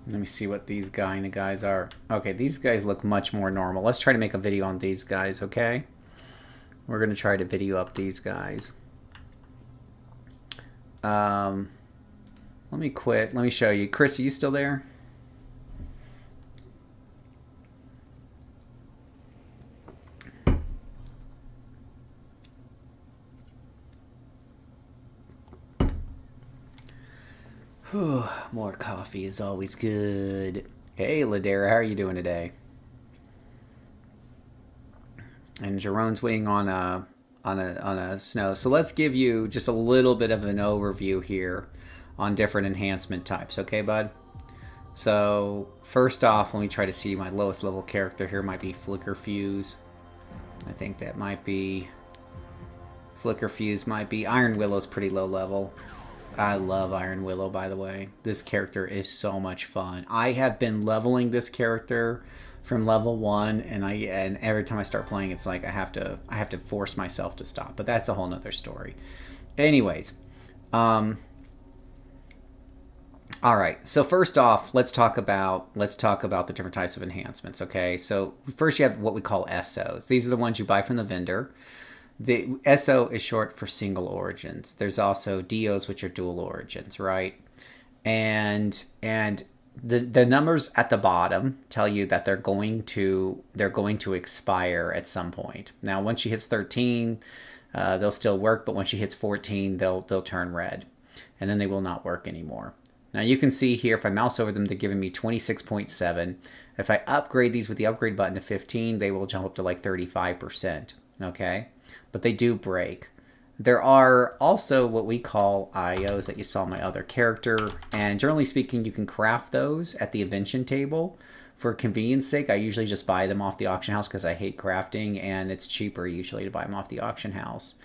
Let me see what these guys are. Okay, these guys look much more normal. Let's try to make a video on these guys, okay? We're going to try to video up these guys. Let me quit. Let me show you. Chris, are you still there? Whew, more coffee is always good. Hey, Ladera, how are you doing today? And Jerome's waiting on a snow. So let's give you just a little bit of an overview here on different enhancement types, okay, bud? So first off, let me try to see my lowest level character here. Might be Flicker Fuse. I think that might be Flicker Fuse. Might be Iron Willow's pretty low level. I love Iron Willow, by the way. This character is so much fun. I have been leveling this character from level 1, and every time I start playing, it's like I have to force myself to stop. But that's a whole nother story. Anyways, all right. So first off, let's talk about the different types of enhancements. Okay. So first, you have what we call SOs. These are the ones you buy from the vendor. The SO is short for single origins. There's also DOs, which are dual origins, right? And the numbers at the bottom tell you that they're going to expire at some point. Now, once she hits 13, they'll still work, but when she hits 14, they'll turn red. and then they will not work anymore. Now you can see here, if I mouse over them, they're giving me 26.7. If I upgrade these with the upgrade button to 15, they will jump up to like 35%, okay? But they do break. There are also what we call IOs that you saw in my other character, and generally speaking, you can craft those at the invention table. For convenience sake, I usually just buy them off the auction house because I hate crafting, and it's cheaper usually to buy them off the auction house.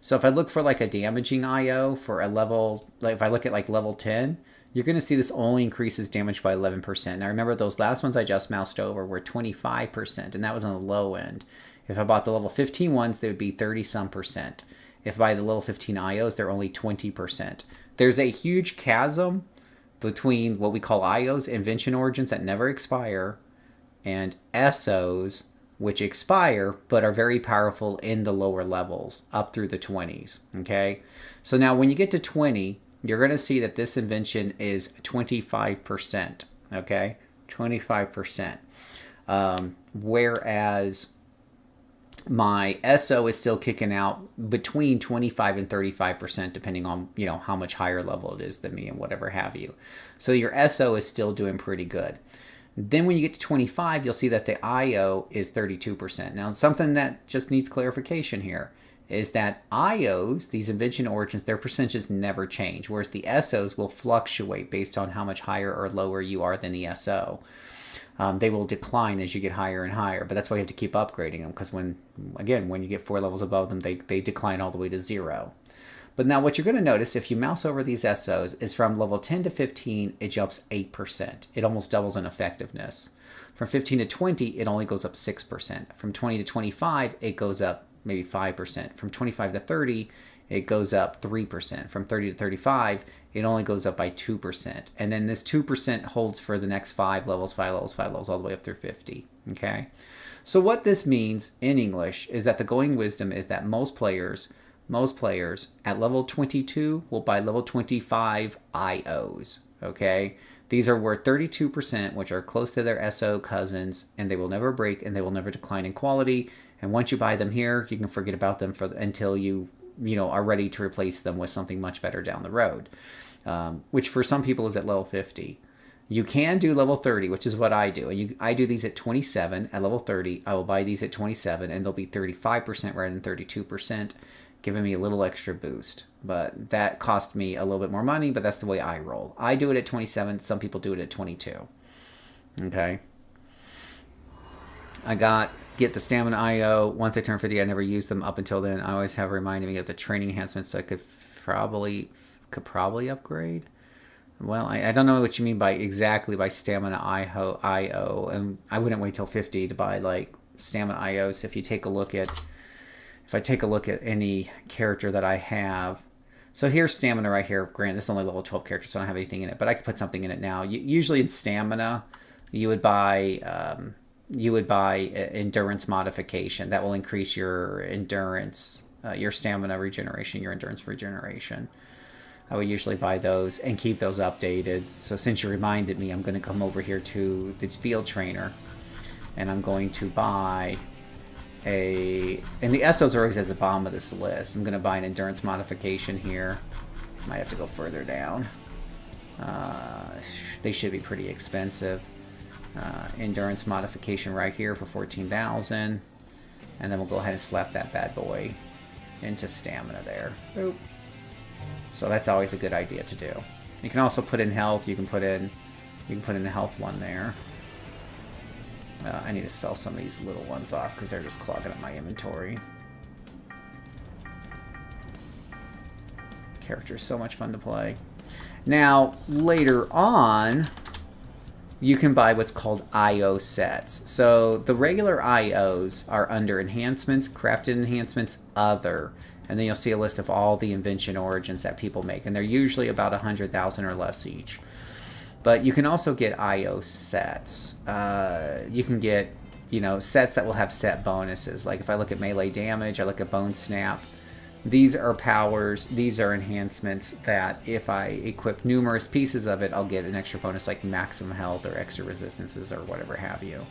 So if I look for like a damaging IO for a level, like if I look at like level 10, you're going to see this only increases damage by 11%. Now remember, those last ones I just moused over were 25%, and that was on the low end. If I bought the level 15 ones, they would be 30-some%. If I buy the level 15 IOs, they're only 20%. There's a huge chasm between what we call IOs, invention origins that never expire, and SOs, which expire but are very powerful in the lower levels, up through the 20s, okay? So now when you get to 20, you're going to see that this invention is 25%, okay? 25%. Whereas my SO is still kicking out between 25 and 35%, depending on, you know, how much higher level it is than me and whatever have you. So your SO is still doing pretty good. Then when you get to 25, you'll see that the IO is 32%. Now, something that just needs clarification here is that IOs, these invention origins, their percentages never change, whereas the SOs will fluctuate based on how much higher or lower you are than the SO. They will decline as you get higher and higher, but that's why you have to keep upgrading them, because when you get 4 levels above them, they decline all the way to 0. But now what you're going to notice if you mouse over these SOs is from level 10 to 15, it jumps 8%. It almost doubles in effectiveness. From 15 to 20, it only goes up 6%. From 20 to 25, it goes up maybe 5%. From 25 to 30, it goes up 3%. From 30 to 35, it only goes up by 2%. And then this 2% holds for the next 5 levels, 5 levels, 5 levels, all the way up through 50. Okay? So what this means in English is that the going wisdom is that most players at level 22 will buy level 25 IOs. Okay? These are worth 32%, which are close to their SO cousins, and they will never break and they will never decline in quality. And once you buy them here, you can forget about them until you are ready to replace them with something much better down the road, which for some people is at level 50. You can do level 30, which is what I do. And I do these at 27. At level 30, I will buy these at 27, and they'll be 35% rather than 32%, giving me a little extra boost. But that cost me a little bit more money, but that's the way I roll. I do it at 27. Some people do it at 22. Okay. Get the stamina IO. Once I turn 50, I never use them up until then. I always have reminded me of the training enhancements, so I could probably upgrade. Well, I don't know what you mean by stamina IO, and I wouldn't wait till 50 to buy like stamina IOs. If I take a look at any character that I have, so here's stamina right here. Granted, this is only level 12 character, so I don't have anything in it, but I could put something in it now. Usually in stamina, you would buy endurance modification. That will increase your endurance, your stamina regeneration, your endurance regeneration. I would usually buy those and keep those updated. So since you reminded me, I'm going to come over here to the field trainer, and I'm going to buy and the SOs are always at the bottom of this list. I'm going to buy an endurance modification here. Might have to go further down. They should be pretty expensive. Endurance modification right here for 14,000, and then we'll go ahead and slap that bad boy into stamina there. Boop. So that's always a good idea to do. You can also put in health. You can put in the health one there. I need to sell some of these little ones off because they're just clogging up my inventory. Character is so much fun to play. Now later on, you can buy what's called IO sets. So the regular IOs are under enhancements, crafted enhancements, other, and then you'll see a list of all the invention origins that people make, and they're usually about 100,000 or less each. But you can also get IO sets. You can get, sets that will have set bonuses. Like if I look at melee damage, I look at bone snap. These are powers, these are enhancements that if I equip numerous pieces of it, I'll get an extra bonus like maximum health or extra resistances or whatever have you.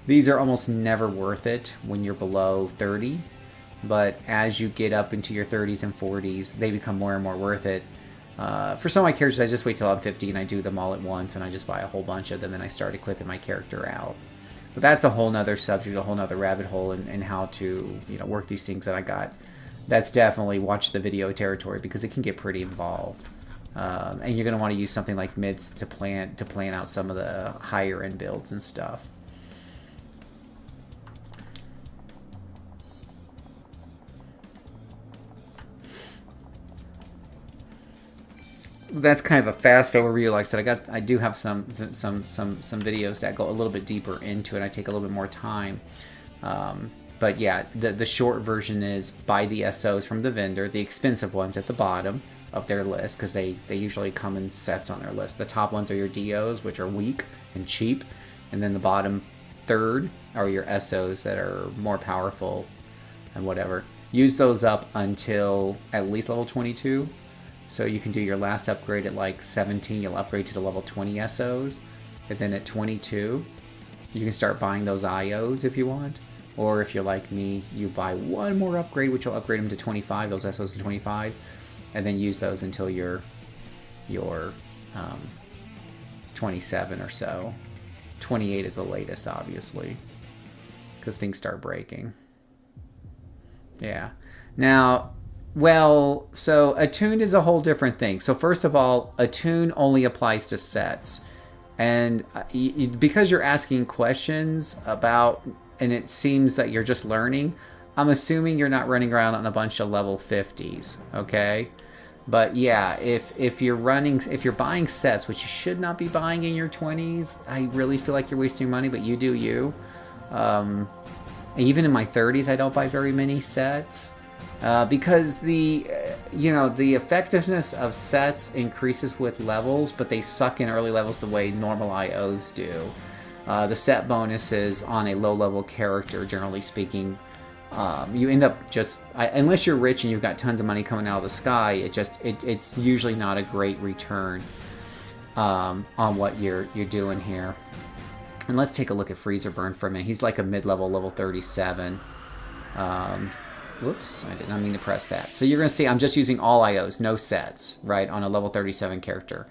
These are almost never worth it when you're below 30, but as you get up into your 30s and 40s, they become more and more worth it. For some of my characters, I just wait till I'm 50 and I do them all at once, and I just buy a whole bunch of them and I start equipping my character out. But that's a whole nother subject, a whole nother rabbit hole in how to, you know, work these things that I got. That's definitely watch the video territory, because it can get pretty involved. And you're going to want to use something like mids to plan out some of the higher end builds and stuff. That's kind of a fast overview. Like I said, I do have some videos that go a little bit deeper into it. I take a little bit more time. But yeah, the short version is buy the SOs from the vendor, the expensive ones at the bottom of their list, because they usually come in sets on their list. The top ones are your DOs, which are weak and cheap, and then the bottom third are your SOs that are more powerful and whatever. Use those up until at least level 22. So you can do your last upgrade at like 17, you'll upgrade to the level 20 SOs, and then at 22, you can start buying those IOs if you want. Or if you're like me, you buy one more upgrade, which will upgrade them to 25, those SOs to 25, and then use those until you're 27 or so. 28 at the latest, obviously, because things start breaking. Yeah. Now, well, so attuned is a whole different thing. So first of all, attune only applies to sets. And because you're asking questions about, and it seems that you're just learning, I'm assuming you're not running around on a bunch of level 50s, okay? But yeah, if you're buying sets, which you should not be buying in your 20s, I really feel like you're wasting money, but you do you. Even in my 30s, I don't buy very many sets. Because the effectiveness of sets increases with levels, but they suck in early levels the way normal IOs do. The set bonuses on a low-level character, generally speaking, you end up just, unless you're rich and you've got tons of money coming out of the sky, it's usually not a great return on what you're doing here. And let's take a look at Freezer Burn for a minute. He's like a mid-level, level 37. Whoops, I did not mean to press that. So you're going to see I'm just using all IOs, no sets, right, on a level 37 character.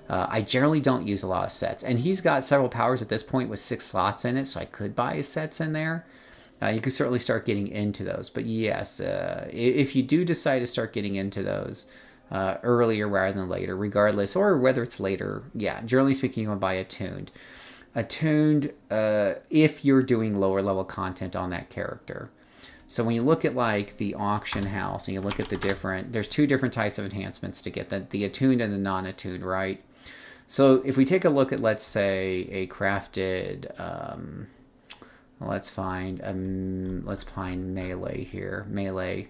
I generally don't use a lot of sets. And he's got several powers at this point with 6 slots in it, so I could buy his sets in there. You can certainly start getting into those. But yes, if you do decide to start getting into those earlier rather than later, regardless, or whether it's later, yeah, generally speaking, you want to buy attuned. Attuned if you're doing lower level content on that character. So when you look at like the auction house and you look at the different, there's 2 different types of enhancements to get, the attuned and the non-attuned, right? So if we take a look at, let's say, a crafted, let's find melee here, melee,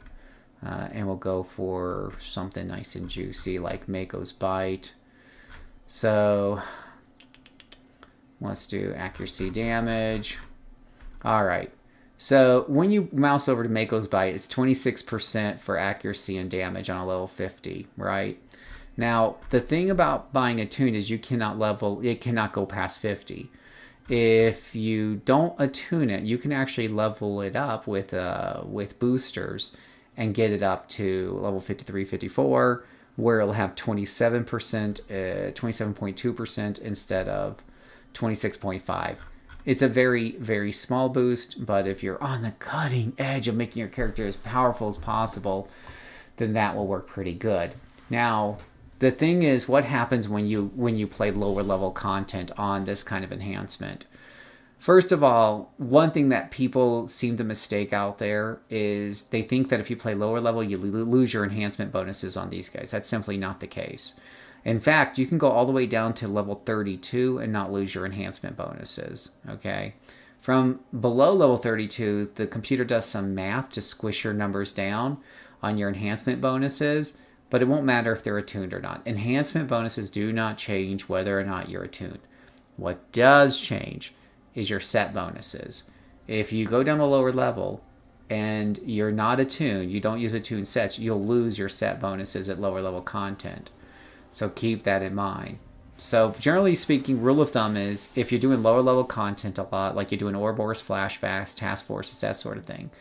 and we'll go for something nice and juicy like Mako's Bite. So let's do accuracy damage. All right. So when you mouse over to Mako's Bite, it's 26% for accuracy and damage on a level 50, right? Now, the thing about buying attuned is it cannot go past 50. If you don't attune it, you can actually level it up with boosters and get it up to level 53, 54, where it'll have 27%, 27.2% instead of 26.5. It's a very, very small boost, but if you're on the cutting edge of making your character as powerful as possible, then that will work pretty good. Now, the thing is, what happens when you play lower level content on this kind of enhancement? First of all, one thing that people seem to mistake out there is they think that if you play lower level, you lose your enhancement bonuses on these guys. That's simply not the case. In fact, you can go all the way down to level 32 and not lose your enhancement bonuses, okay? From below level 32, the computer does some math to squish your numbers down on your enhancement bonuses, but it won't matter if they're attuned or not. Enhancement bonuses do not change whether or not you're attuned. What does change is your set bonuses. If you go down a lower level and you're not attuned, you don't use attuned sets, you'll lose your set bonuses at lower level content. So keep that in mind. So generally speaking, rule of thumb is if you're doing lower level content a lot, like you're doing Ouro Flashbacks, task forces, that sort of thing,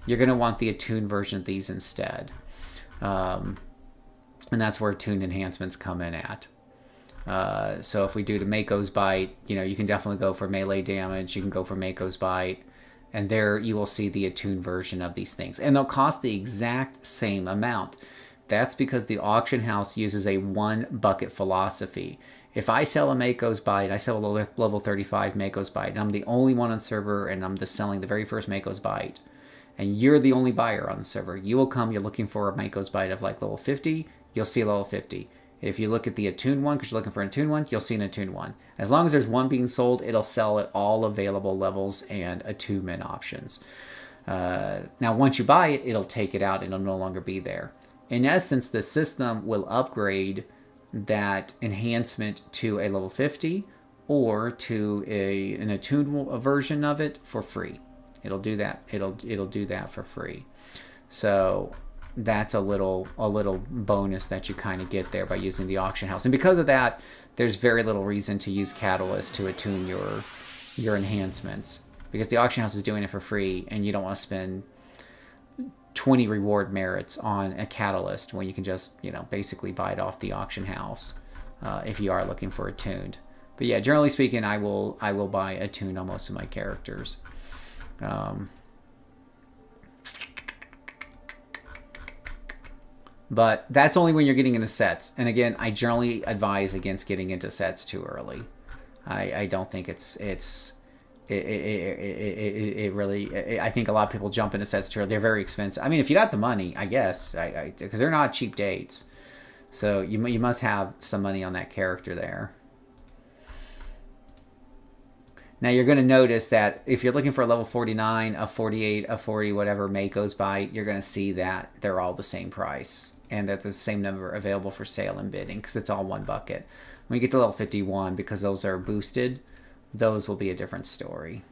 you're going to want the attuned version of these instead. And that's where tuned enhancements come in at. So if we do to Mako's Bite, you can definitely go for melee damage. You can go for Mako's Bite. And there you will see the attuned version of these things. And they'll cost the exact same amount. That's because the auction house uses a one bucket philosophy. If I sell a Mako's Bite, I sell a level 35 Mako's Bite, and I'm the only one on server, and I'm just selling the very first Mako's Bite, and you're the only buyer on the server, you will come, you're looking for a Mako's Bite of like level 50, you'll see level 50. If you look at the attuned one, because you're looking for an attuned one, you'll see an attuned one. As long as there's one being sold, it'll sell at all available levels and attunement options. Now, once you buy it, it'll take it out and it'll no longer be there. In essence, the system will upgrade that enhancement to a level 50 or to an attuned version of it for free. It'll do that. It'll do that for free. So that's a little bonus that you kind of get there by using the auction house. And because of that, there's very little reason to use Catalyst to attune your enhancements, because the auction house is doing it for free, and you don't want to spend 20 reward merits on a Catalyst when you can just basically buy it off the auction house if you are looking for attuned. But yeah, generally speaking, I will buy attuned on most of my characters. But that's only when you're getting into sets. And again, I generally advise against getting into sets too early. I don't think it really. I think a lot of people jump into sets too early. They're very expensive. I mean, if you got the money, I guess, because they're not cheap dates. So you must have some money on that character there. Now you're going to notice that if you're looking for a level 49, a 48, a 40, whatever Mako's Bite, you're going to see that they're all the same price and that there's the same number available for sale and bidding because it's all one bucket. When you get to level 51, because those are boosted, those will be a different story.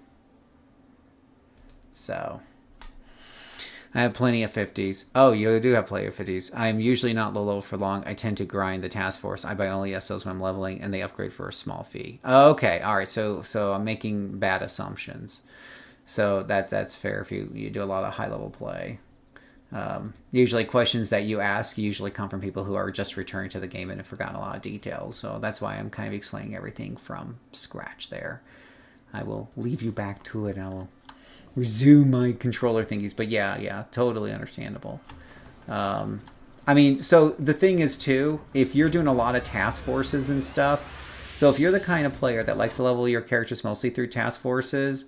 So I have plenty of 50s. Oh, you do have plenty of 50s. I'm usually not low for long. I tend to grind the task force. I buy only SOs when I'm leveling, and they upgrade for a small fee. Okay, all right. So I'm making bad assumptions. So that's fair if you do a lot of high level play. Usually questions that you ask usually come from people who are just returning to the game and have forgotten a lot of details. So that's why I'm kind of explaining everything from scratch there. I will leave you back to it, and I will resume my controller thingies. But yeah, totally understandable. I mean, so the thing is too, if you're doing a lot of task forces and stuff, so if you're the kind of player that likes to level your characters mostly through task forces,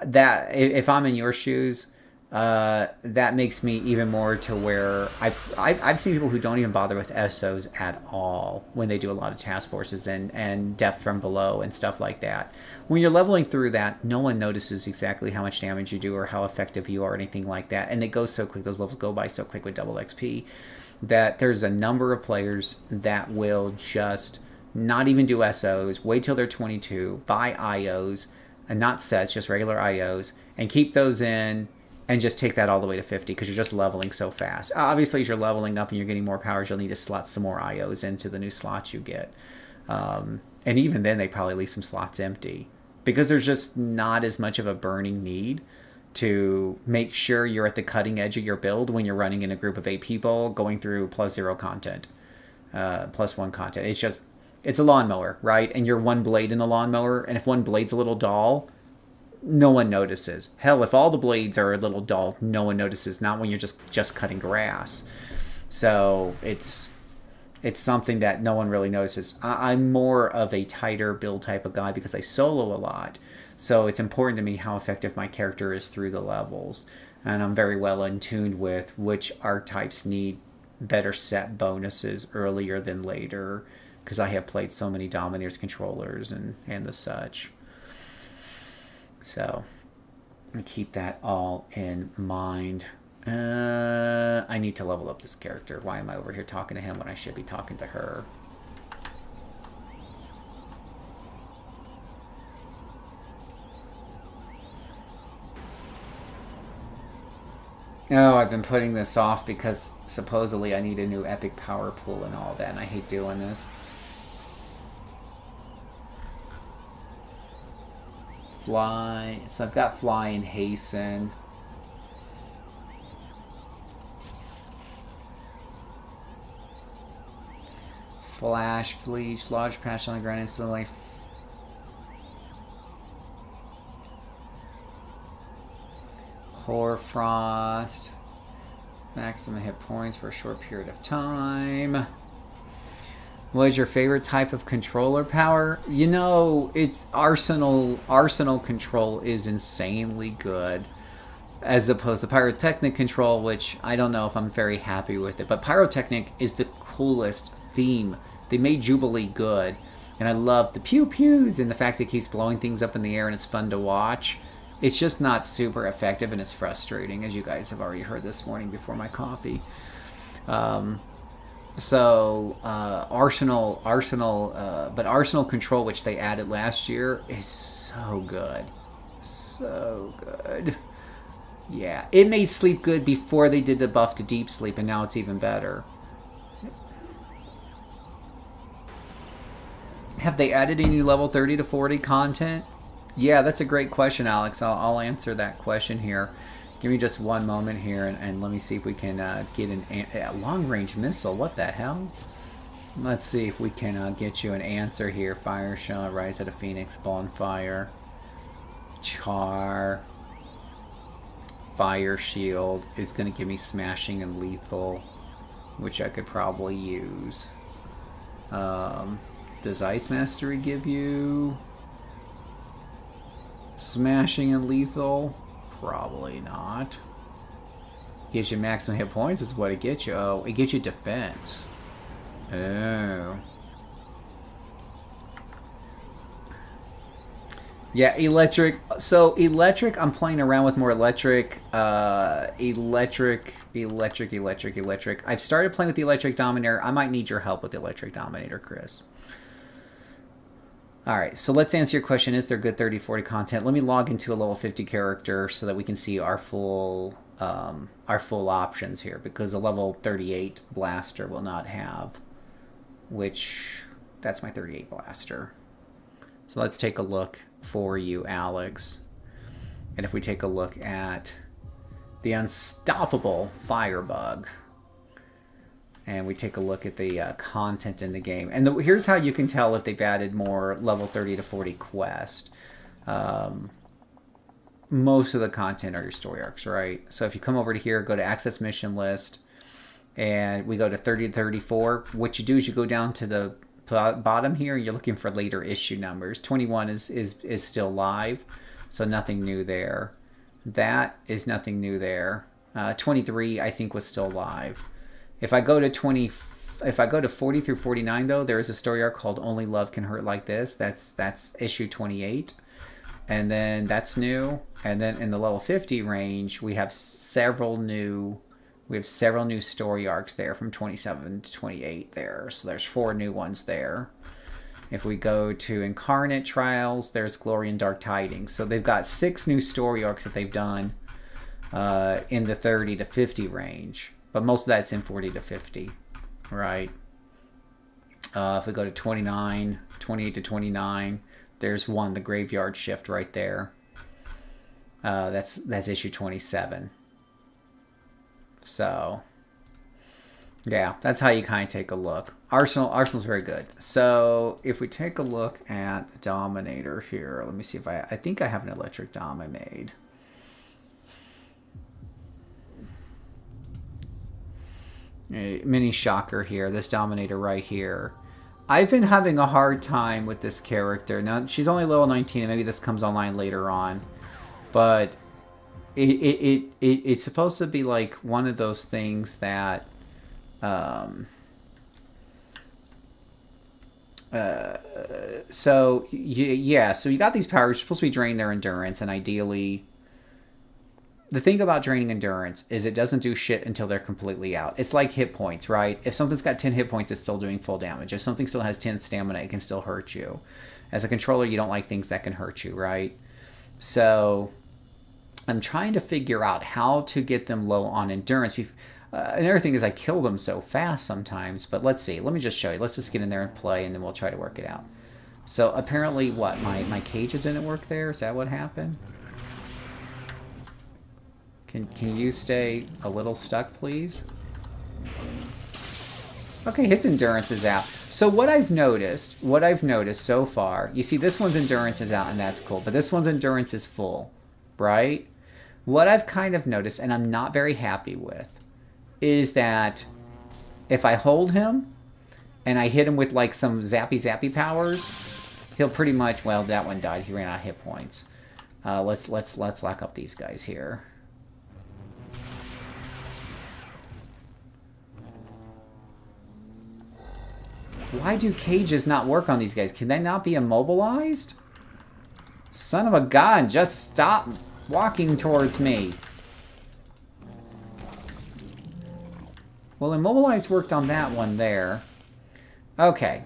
that if I'm in your shoes, that makes me even more to where I've seen people who don't even bother with SOs at all when they do a lot of task forces and depth from below and stuff like that. When you're leveling through that, no one notices exactly how much damage you do or how effective you are or anything like that. And it goes so quick, those levels go by so quick with double XP, that there's a number of players that will just not even do SOs, wait till they're 22, buy IOs, and not sets, just regular IOs, and keep those in and just take that all the way to 50 because you're just leveling so fast. Obviously, as you're leveling up and you're getting more powers, you'll need to slot some more IOs into the new slots you get. And even then, they probably leave some slots empty because there's just not as much of a burning need to make sure you're at the cutting edge of your build when you're running in a group of 8 people going through +0 content, +1 content. It's a lawnmower, right? And you're one blade in a lawnmower, and if one blade's a little dull, no one notices. Hell, if all the blades are a little dull, no one notices. Not when you're just cutting grass. So it's something that no one really notices. I'm more of a tighter build type of guy because I solo a lot. So it's important to me how effective my character is through the levels. And I'm very well in tune with which archetypes need better set bonuses earlier than later, because I have played so many Dominators, controllers, and the such. So keep that all in mind. I need to level up this character. Why am I over here talking to him when I should be talking to her? Oh, I've been putting this off because supposedly I need a new epic power pool and all that, and I hate doing this. Fly. So I've got fly and hasten. Flash, Bleach, Lodge Patch on the ground instantly. Hoarfrost. Maximum hit points for a short period of time. What is your favorite type of controller power? You know, it's Arsenal. Arsenal control is insanely good. As opposed to Pyrotechnic control, which I don't know if I'm very happy with it. But Pyrotechnic is the coolest theme. They made Jubilee good. And I love the pew-pews and the fact that it keeps blowing things up in the air and it's fun to watch. It's just not super effective and it's frustrating, as you guys have already heard this morning before my coffee. Arsenal control, which they added last year, is so good. So good. Yeah, it made sleep good before they did the buff to deep sleep, and now it's even better. Have they added any level 30 to 40 content? Yeah, that's a great question, Alex. I'll answer that question here. Give me just one moment here, and let me see if we can get a long-range missile. What the hell? Let's see if we can get you an answer here. Fire Shell, Rise of the Phoenix, Bonfire, Char, Fire Shield is going to give me Smashing and Lethal, which I could probably use. Does Ice Mastery give you Smashing and Lethal? Probably not. Gives you maximum hit points is what it gets you. Oh, it gets you defense. Oh. Yeah, electric. So electric, I'm playing around with more electric. Electric. I've started playing with the electric dominator. I might need your help with the electric dominator, Chris. All right, so let's answer your question. Is there good 30-40 content? Let me log into a level 50 character so that we can see our full options here, because a level 38 blaster will not have, which that's my 38 blaster. So let's take a look for you, Alex. And if we take a look at the Unstoppable Firebug, and we take a look at the content in the game. And here's how you can tell if they've added more level 30 to 40 quest. Most of the content are your story arcs, right? So if you come over to here, go to Access Mission List, and we go to 30 to 34. What you do is you go down to the bottom here, and you're looking for later issue numbers. 21 is still live, so nothing new there. That is nothing new there. 23, I think, was still live. If I go to 40 through 49, though, there is a story arc called "Only Love Can Hurt Like This." That's issue 28, and then that's new. And then in the level 50 range, we have several new story arcs there from 27 to 28 there. So there's 4 new ones there. If we go to Incarnate Trials, there's Glory and Dark Tidings. So they've got 6 new story arcs that they've done in the 30 to 50 range. But most of that's in 40 to 50, right? If we go to 28 to 29, there's one, the Graveyard Shift right there. That's issue 27. So, yeah, that's how you kind of take a look. Arsenal's very good. So if we take a look at Dominator here, let me see if I think I have an electric Dom I made. A mini shocker here, this Dominator right here. I've been having a hard time with this character. Now, she's only level 19, and maybe this comes online later on. But it's supposed to be like one of those things that... so you got these powers. You're supposed to be draining their endurance, and ideally... The thing about draining endurance is it doesn't do shit until they're completely out. It's like hit points, right? If something's got 10 hit points, it's still doing full damage. If something still has 10 stamina, it can still hurt you. As a controller, you don't like things that can hurt you, right? So I'm trying to figure out how to get them low on endurance. Another thing is I kill them so fast sometimes, but let's see. Let me just show you. Let's just get in there and play, and then we'll try to work it out. So apparently, what? My cages didn't work there? Is that what happened? Can you stay a little stuck, please? Okay, his endurance is out. So what I've noticed so far, you see this one's endurance is out and that's cool, but this one's endurance is full, right? What I've kind of noticed, and I'm not very happy with, is that if I hold him and I hit him with like some zappy powers, he'll pretty much, well, that one died. He ran out of hit points. Let's lock up these guys here. Why do cages not work on these guys? Can they not be immobilized? Son of a gun, just stop walking towards me. Well, immobilized worked on that one there. Okay.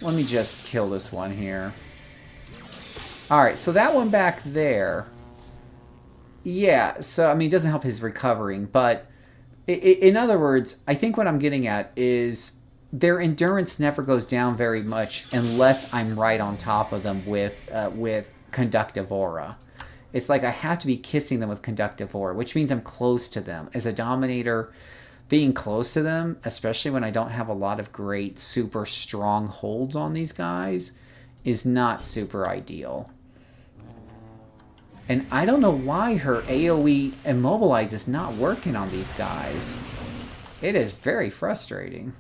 Let me just kill this one here. Alright, so that one back there. Yeah, so, I mean, it doesn't help his recovering, but in other words, I think what I'm getting at is their endurance never goes down very much unless I'm right on top of them with conductive aura. It's like I have to be kissing them with conductive aura, which means I'm close to them. As a dominator, being close to them, especially when I don't have a lot of great super strong holds on these guys, is not super ideal. And I don't know why her AoE Immobilize is not working on these guys. It is very frustrating.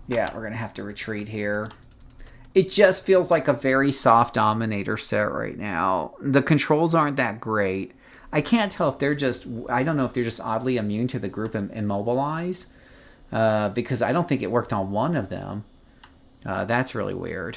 Yeah, we're going to have to retreat here. It just feels like a very soft Dominator set right now. The controls aren't that great. I can't tell if they're just... I don't know if they're just oddly immune to the group Immobilize. Because I don't think it worked on one of them. That's really weird.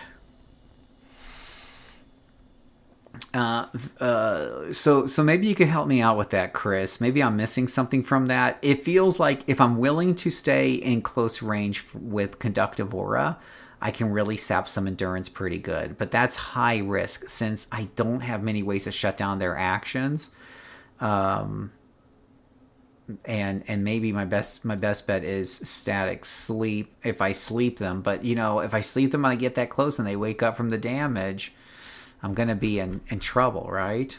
So maybe you could help me out with that, Chris. Maybe I'm missing something from that. It feels like if I'm willing to stay in close range with Conductive Aura, I can really sap some endurance pretty good. But that's high risk since I don't have many ways to shut down their actions. And maybe my best bet is static sleep if I sleep them. But, you know, if I sleep them and I get that close and they wake up from the damage, I'm going to be in trouble, right?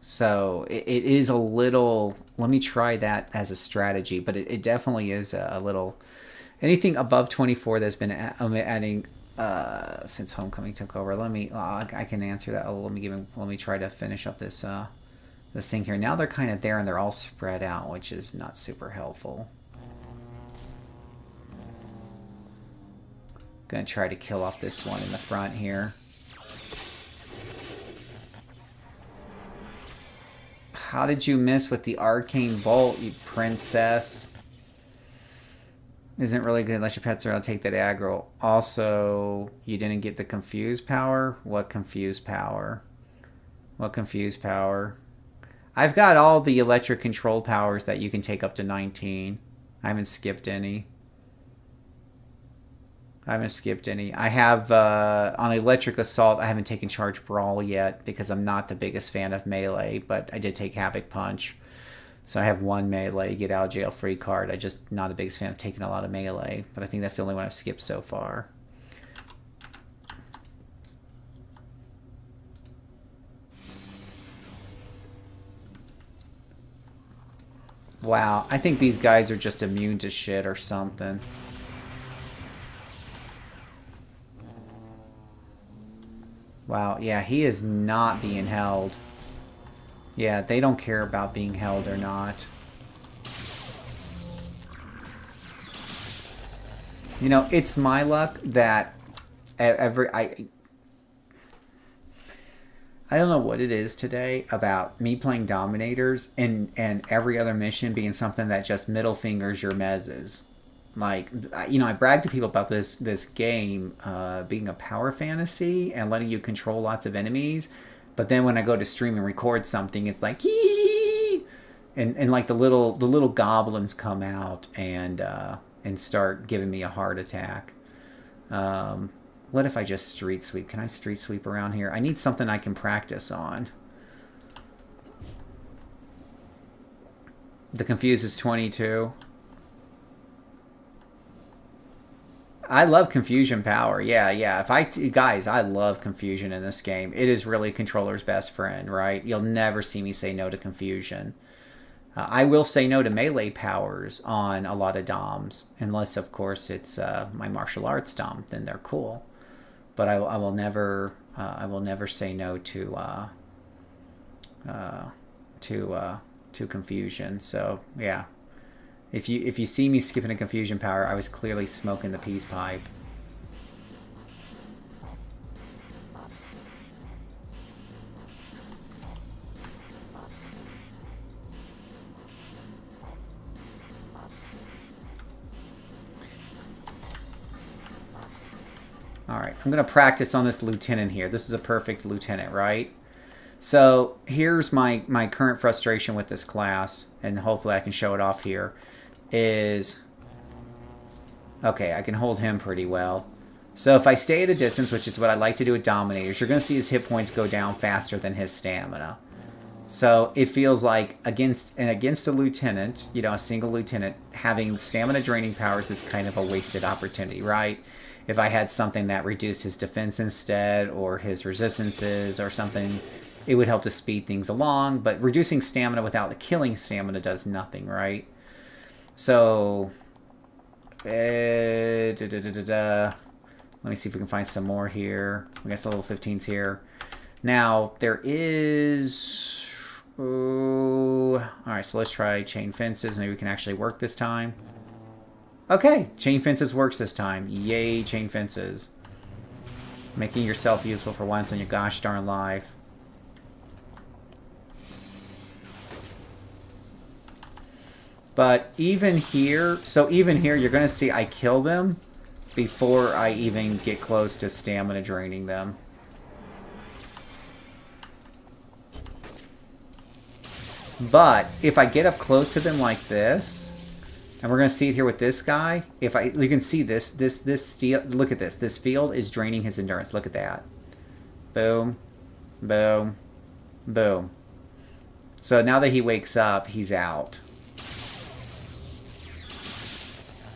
So it is a little... Let me try that as a strategy. But it definitely is a little... Anything above 24 that's been adding... since Homecoming took over. Let me... I can answer that. Let me try to finish up this this thing here. Now they're kind of there and they're all spread out, which is not super helpful. Gonna try to kill off this one in the front here. How did you miss with the Arcane Bolt, you princess? Isn't really good unless your pets are going to take that aggro. Also, you didn't get the Confuse power? What Confuse power? What Confuse power? I've got all the electric control powers that you can take up to 19. I haven't skipped any. I have, on Electric Assault, I haven't taken Charge Brawl yet because I'm not the biggest fan of melee, but I did take Havoc Punch. So I have one melee, get out of jail free card. I'm just not the biggest fan of taking a lot of melee, but I think that's the only one I've skipped so far. Wow, I think these guys are just immune to shit or something. Wow, yeah, he is not being held. Yeah, they don't care about being held or not. You know, it's my luck that I don't know what it is today about me playing Dominators and every other mission being something that just middle fingers your mezzes. Like, you know, I brag to people about this game being a power fantasy and letting you control lots of enemies. But then when I go to stream and record something, it's like, hee! And like the little goblins come out and start giving me a heart attack. What if I just street sweep? Can I street sweep around here? I need something I can practice on. The Confuse is 22. I love confusion power. Yeah, yeah. Guys, I love confusion in this game. It is really controller's best friend, right? You'll never see me say no to confusion. I will say no to melee powers on a lot of DOMs, unless of course it's my martial arts DOM. Then they're cool. But I will never say no to confusion. So yeah. If you see me skipping a confusion power, I was clearly smoking the peace pipe. Alright, I'm going to practice on this lieutenant here. This is a perfect lieutenant, right? So here's my current frustration with this class, and hopefully I can show it off here. Is okay, I can hold him pretty well. So if I stay at a distance, which is what I like to do with Dominators, you're going to see his hit points go down faster than his stamina. So it feels like against a lieutenant, you know, a single lieutenant, having stamina draining powers is kind of a wasted opportunity, right? If I had something that reduced his defense instead, or his resistances or something, it would help to speed things along. But reducing stamina without the killing stamina does nothing, right? So, let me see if we can find some more here. We got some level 15s here. Now, there is... Alright, so let's try chain fences. Maybe we can actually work this time. Okay, chain fences works this time. Yay, chain fences. Making yourself useful for once in your gosh darn life. But even here, you're going to see I kill them before I even get close to stamina draining them. But if I get up close to them like this, and we're going to see it here with this guy, you can see this steel, look at this. This field is draining his endurance. Look at that. Boom, boom, boom. So now that he wakes up, he's out.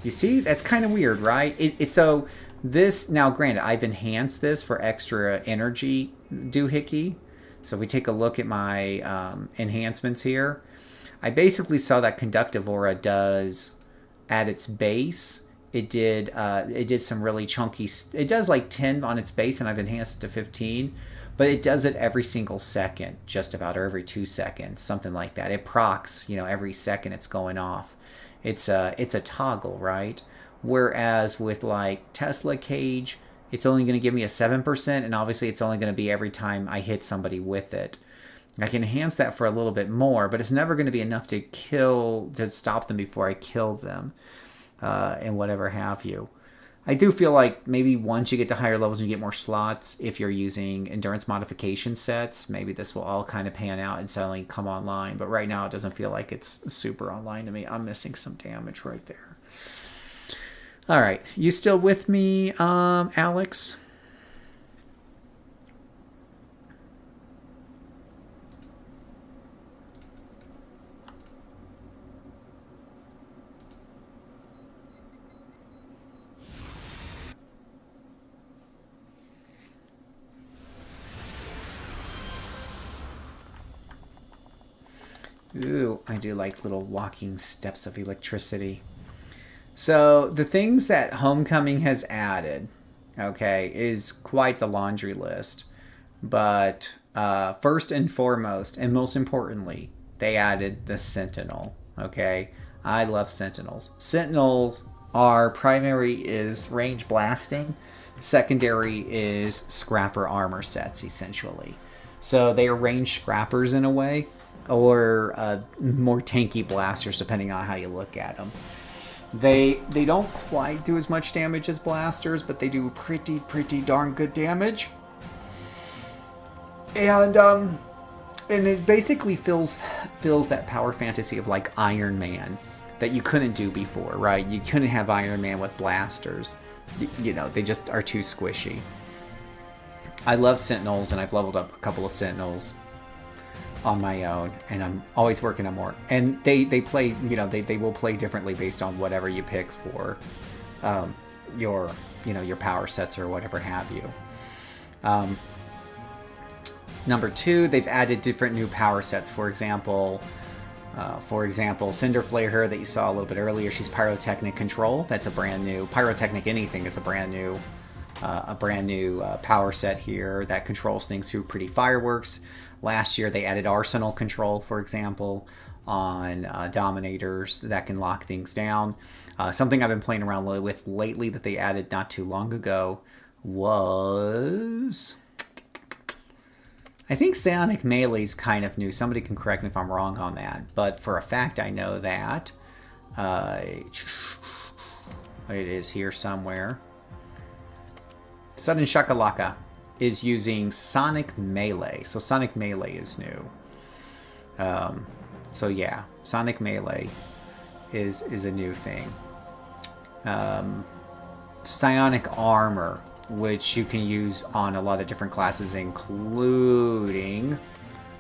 You see? That's kind of weird, right? So this, now granted, I've enhanced this for extra energy doohickey. So if we take a look at my enhancements here, I basically saw that conductive aura does, at its base, it did some really chunky, it does like 10 on its base, and I've enhanced it to 15, but it does it every single second, just about, or every 2 seconds, something like that. It procs, you know, every second it's going off. It's a toggle, right? Whereas with like Tesla Cage, it's only going to give me a 7%, and obviously it's only going to be every time I hit somebody with it. I can enhance that for a little bit more, but it's never going to be enough to stop them before I kill them, and whatever have you. I do feel like maybe once you get to higher levels and you get more slots, if you're using endurance modification sets, maybe this will all kind of pan out and suddenly come online. But right now it doesn't feel like it's super online to me. I'm missing some damage right there. All right. You still with me, Alex? Ooh, I do like little walking steps of electricity. So the things that Homecoming has added, okay, is quite the laundry list. But first and foremost, and most importantly, they added the Sentinel, okay? I love Sentinels. Sentinels are, primary is range blasting. Secondary is scrapper armor sets, essentially. So they are range scrappers in a way, or more tanky blasters, depending on how you look at them. They don't quite do as much damage as blasters, but they do pretty darn good damage. And it basically fills that power fantasy of like Iron Man that you couldn't do before, right? You couldn't have Iron Man with blasters. You know, they just are too squishy. I love Sentinels, and I've leveled up a couple of Sentinels on my own, and I'm always working on more. And they play, you know, they will play differently based on whatever you pick for your power sets or whatever have you. Number 2, they've added different new power sets. For example, Cinder Flare that you saw a little bit earlier, she's Pyrotechnic Control. That's a brand new Pyrotechnic anything is a brand new power set here that controls things through pretty fireworks. Last year they added Arsenal Control, for example, on Dominators that can lock things down. Something I've been playing around with lately that they added not too long ago was, I think Psionic Melee is kind of new. Somebody can correct me if I'm wrong on that, but for a fact I know that. It is here somewhere. Sudden Shakalaka is using Sonic Melee. So Sonic Melee is new. So yeah, Sonic Melee is a new thing. Psionic Armor, which you can use on a lot of different classes, including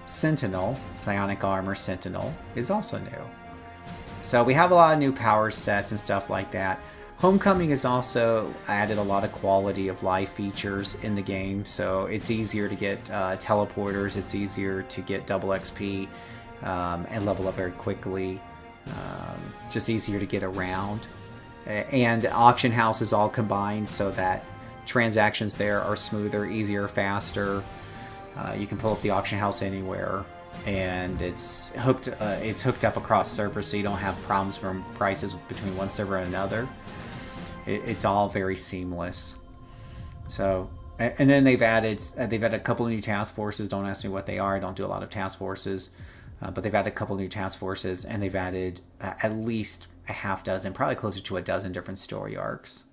Sentinel. Psionic Armor Sentinel is also new. So we have a lot of new power sets and stuff like that. Homecoming has also added a lot of quality of life features in the game, so it's easier to get teleporters, it's easier to get double XP and level up very quickly, just easier to get around. And Auction House is all combined so that transactions there are smoother, easier, faster. You can pull up the Auction House anywhere, and it's hooked up across servers, so you don't have problems from prices between one server and another. It's all very seamless. So, and then they've added a couple of new task forces. Don't ask me what they are. I don't do a lot of task forces, but they've added a couple of new task forces, and they've added at least a half dozen, probably closer to a dozen different story arcs.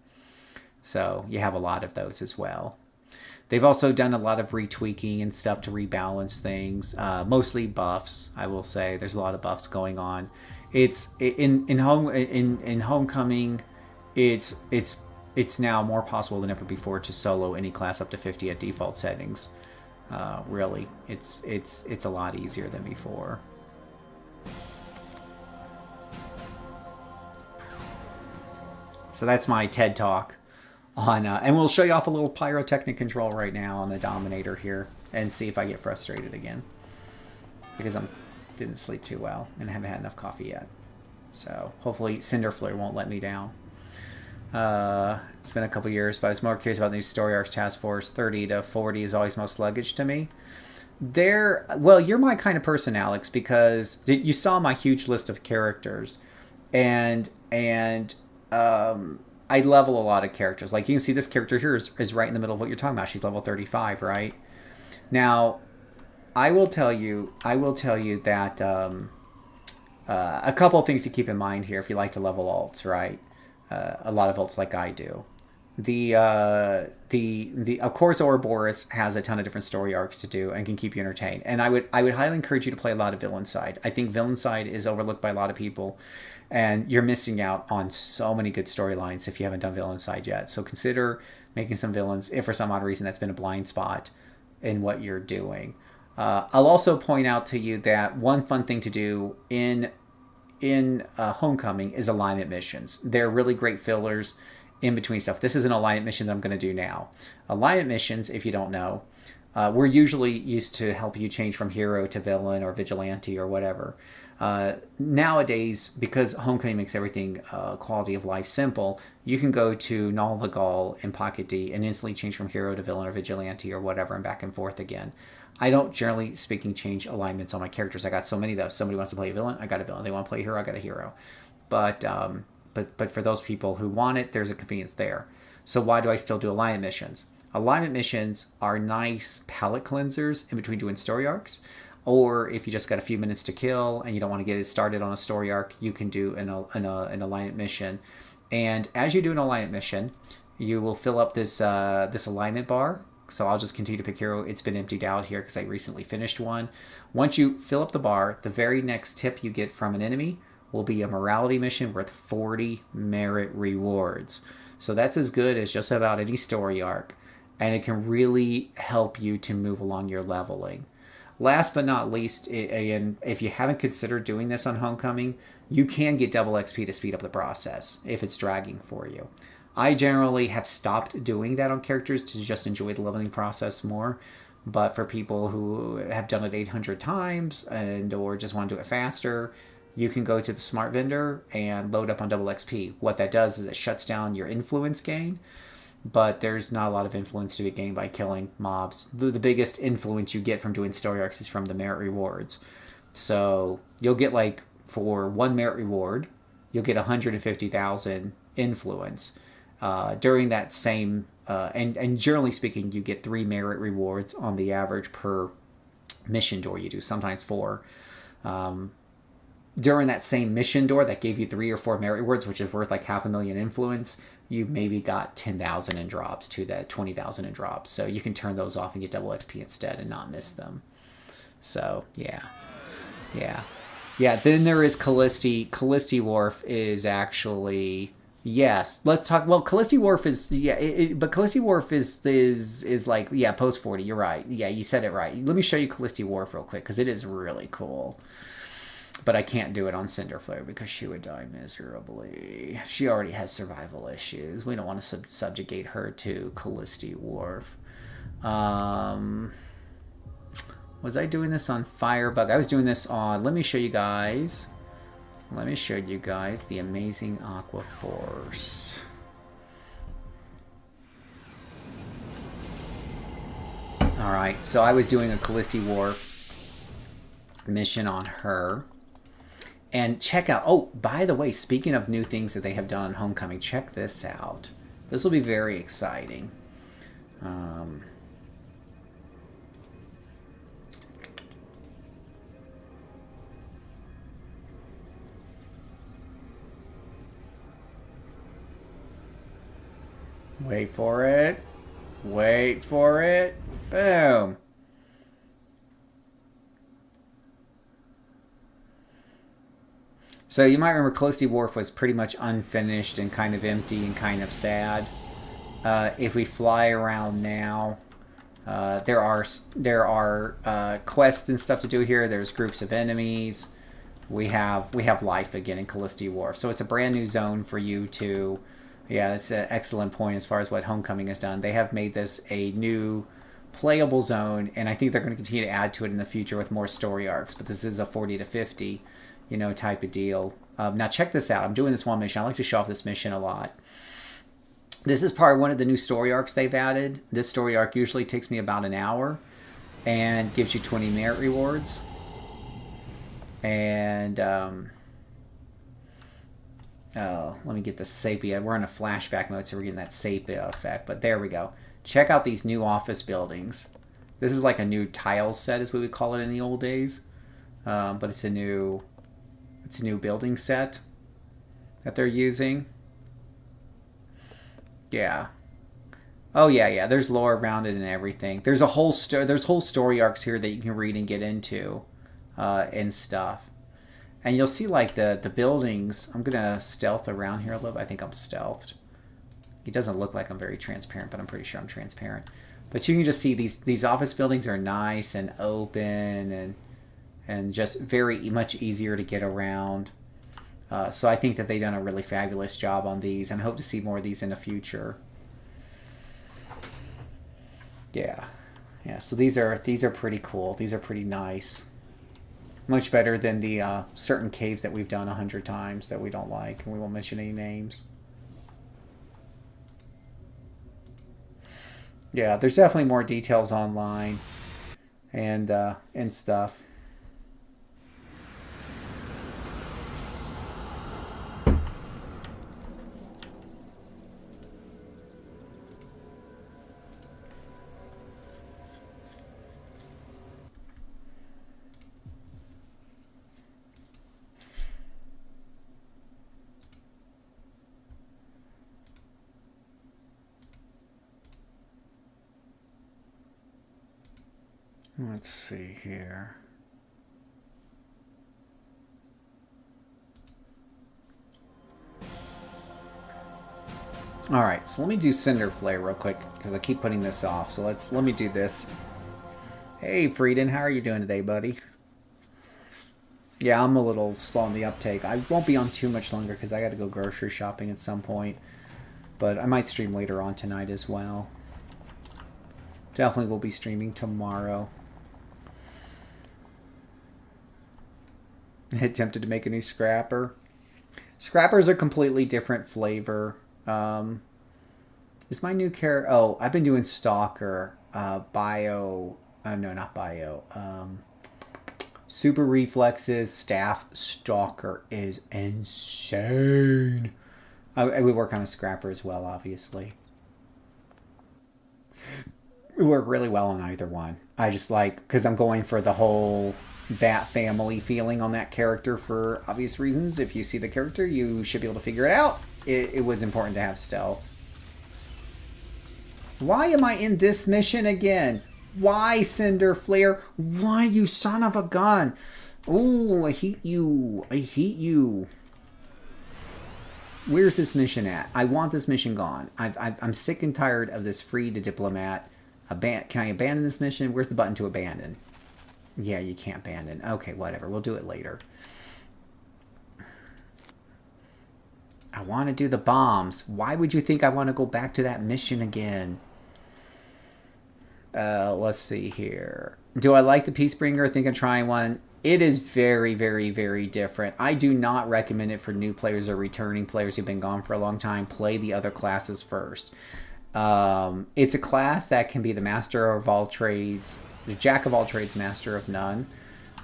So you have a lot of those as well. They've also done a lot of retweaking and stuff to rebalance things, mostly buffs. I will say there's a lot of buffs going on. It's in Homecoming. It's now more possible than ever before to solo any class up to 50 at default settings. Really, it's a lot easier than before. So that's my TED Talk on, and we'll show you off a little Pyrotechnic Control right now on the Dominator here, and see if I get frustrated again, because I didn't sleep too well and haven't had enough coffee yet. So hopefully Cinder Flare won't let me down. It's been a couple years, but I was more curious about the new story arcs. Task Force 30 to 40 is always most sluggish to me. Well, you're my kind of person, Alex, because you saw my huge list of characters, and I level a lot of characters. Like you can see, this character here is right in the middle of what you're talking about. She's level 35, right? Now, I will tell you that a couple of things to keep in mind here if you like to level alts, right? A lot of alts like I do. Of course, Ouroboros has a ton of different story arcs to do and can keep you entertained. And I would highly encourage you to play a lot of Villain Side. I think Villain Side is overlooked by a lot of people, and you're missing out on so many good storylines if you haven't done Villain Side yet. So consider making some villains if for some odd reason that's been a blind spot in what you're doing. I'll also point out to you that one fun thing to do in Homecoming is alignment missions. They're really great fillers in between stuff. This is an alignment mission that I'm going to do now. Alignment missions, if you don't know, we're usually used to help you change from hero to villain or vigilante or whatever. Nowadays, because Homecoming makes everything quality of life simple, you can go to Null the Gaul in Pocket D and instantly change from hero to villain or vigilante or whatever and back and forth again. I don't, generally speaking, change alignments on my characters. I got so many of those. Somebody wants to play a villain, I got a villain. They want to play a hero, I got a hero. But for those people who want it, there's a convenience there. So why do I still do alignment missions? Alignment missions are nice palette cleansers in between doing story arcs. Or if you just got a few minutes to kill and you don't want to get it started on a story arc, you can do an alignment mission. And as you do an alignment mission, you will fill up this alignment bar. So I'll just continue to pick hero. It's been emptied out here because I recently finished one. Once you fill up the bar, the very next tip you get from an enemy will be a morality mission worth 40 merit rewards. So that's as good as just about any story arc. And it can really help you to move along your leveling. Last but not least, if you haven't considered doing this on Homecoming, you can get double XP to speed up the process if it's dragging for you. I generally have stopped doing that on characters to just enjoy the leveling process more. But for people who have done it 800 times and or just want to do it faster, you can go to the smart vendor and load up on double XP. What that does is it shuts down your influence gain, but there's not a lot of influence to be gained by killing mobs. The biggest influence you get from doing story arcs is from the merit rewards. So you'll get like, for one merit reward, you'll get 150,000 influence. During that same, and generally speaking, you get 3 merit rewards on the average per mission door you do, sometimes 4. During that same mission door that gave you 3 or 4 merit rewards, which is worth like 500,000 influence, you maybe got 10,000 in drops to that 20,000 in drops. So you can turn those off and get double XP instead and not miss them. So, yeah. Then there is Callisti. Callisti Wharf is actually... Yes, let's talk. Well, Callisti Wharf is but Callisti Wharf is like post 40. You're right. Yeah, you said it right. Let me show you Callisti Wharf real quick because it is really cool. But I can't do it on Cinderflare because she would die miserably. She already has survival issues. We don't want to subjugate her to Callisti Wharf. Was I doing this on Firebug? I was doing this on. Let me show you guys. The amazing Aqua Force. Alright, so I was doing a Callisti Wharf mission on her. And check out... Oh, by the way, speaking of new things that they have done on Homecoming, check this out. This will be very exciting. Wait for it. Boom. So you might remember Callisti Wharf was pretty much unfinished and kind of empty and kind of sad. If we fly around now, there are quests and stuff to do here. There's groups of enemies. We have life again in Callisti Wharf. So it's a brand new zone for you to... Yeah, that's an excellent point as far as what Homecoming has done. They have made this a new playable zone, and I think they're going to continue to add to it in the future with more story arcs. But this is a 40 to 50, type of deal. Now check this out. I'm doing this one mission. I like to show off this mission a lot. This is part one of the new story arcs they've added. This story arc usually takes me about an hour and gives you 20 merit rewards. And... Oh, let me get the sepia. We're in a flashback mode, so we're getting that sepia effect. But there we go. Check out these new office buildings. This is like a new tile set, is what we call it in the old days. But it's a new building set that they're using. Yeah. Oh yeah. There's lore around it and everything. There's whole story arcs here that you can read and get into, and stuff. And you'll see like the buildings. I'm gonna stealth around here a little bit. I think I'm stealthed. It doesn't look like I'm very transparent, but I'm pretty sure I'm transparent. But you can just see these office buildings are nice and open and just very much easier to get around. So I think that they've done a really fabulous job on these, and I hope to see more of these in the future. Yeah. So these are pretty cool. These are pretty nice. Much better than the certain caves that we've done 100 times that we don't like, and we won't mention any names. Yeah, there's definitely more details online and stuff. Let's see here. All right, so let me do Cinder Flare real quick because I keep putting this off. So let me do this. Hey, Frieden, how are you doing today, buddy? Yeah, I'm a little slow on the uptake. I won't be on too much longer because I got to go grocery shopping at some point. But I might stream later on tonight as well. Definitely will be streaming tomorrow. Attempted to make a new Scrapper. Scrapper's a completely different flavor. Is my new character... Oh, I've been doing Stalker. Bio... no, not Bio. Super Reflexes, Staff, Stalker is insane. I would work on a Scrapper as well, obviously. It would work really well on either one. I just like... Because I'm going for the whole... Bat family feeling on that character for obvious reasons. If you see the character, you should be able to figure it out. It was important to have stealth. Why am I in this mission again? Why, Cinder Flare? Why, you son of a gun? Ooh, I hate you. I hate you. Where's this mission at? I want this mission gone. I'm sick and tired of this free to diplomat. Can I abandon this mission? Where's the button to abandon? Yeah, you can't abandon. Okay, whatever. We'll do it later. I want to do the bombs. Why would you think I want to go back to that mission again? Let's see here. Do I like the Peacebringer? I think I'm trying one. It is very, very, very different. I do not recommend it for new players or returning players who've been gone for a long time. Play the other classes first. It's a class that can be the master of all trades, the jack of all trades, master of none,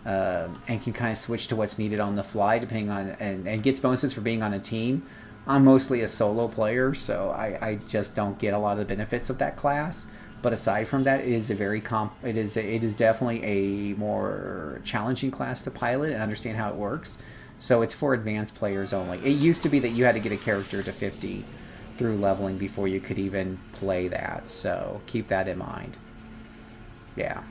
and can kind of switch to what's needed on the fly depending on, and gets bonuses for being on a team. I'm mostly a solo player, so I just don't get a lot of the benefits of that class. But aside from that, it is a very it is definitely a more challenging class to pilot and understand how it works. So it's for advanced players only. It used to be that you had to get a character to 50 through leveling before you could even play that. So keep that in mind. Yeah.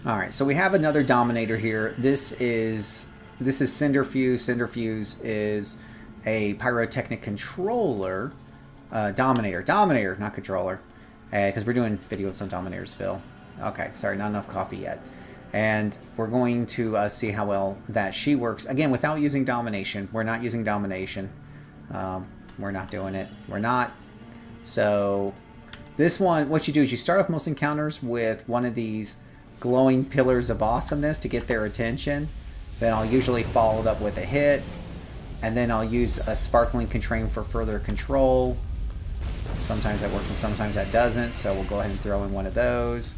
All right, so we have another Dominator here. This is Cinderfuse. Cinderfuse is a pyrotechnic controller. Dominator, not controller. Because we're doing videos on Dominators, Phil. Okay, sorry, not enough coffee yet. And we're going to see how well that she works. Again, without using Domination. We're not using Domination. We're not doing it. We're not. So, this one, what you do is you start off most encounters with one of these glowing pillars of awesomeness to get their attention. Then I'll usually follow it up with a hit. And then I'll use a sparkling contrain for further control. Sometimes that works and sometimes that doesn't. So we'll go ahead and throw in one of those.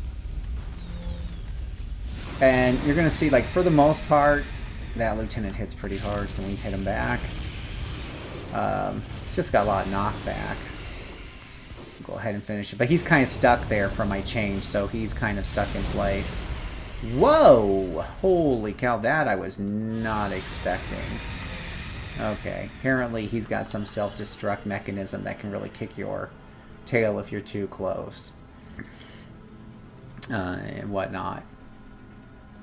And you're going to see, like, for the most part, that lieutenant hits pretty hard. Can we hit him back? It's just got a lot of knockback. Go ahead and finish it. But he's kind of stuck there from my change, so he's kind of stuck in place. Whoa! Holy cow, that I was not expecting. Okay, apparently he's got some self-destruct mechanism that can really kick your tail if you're too close. And whatnot.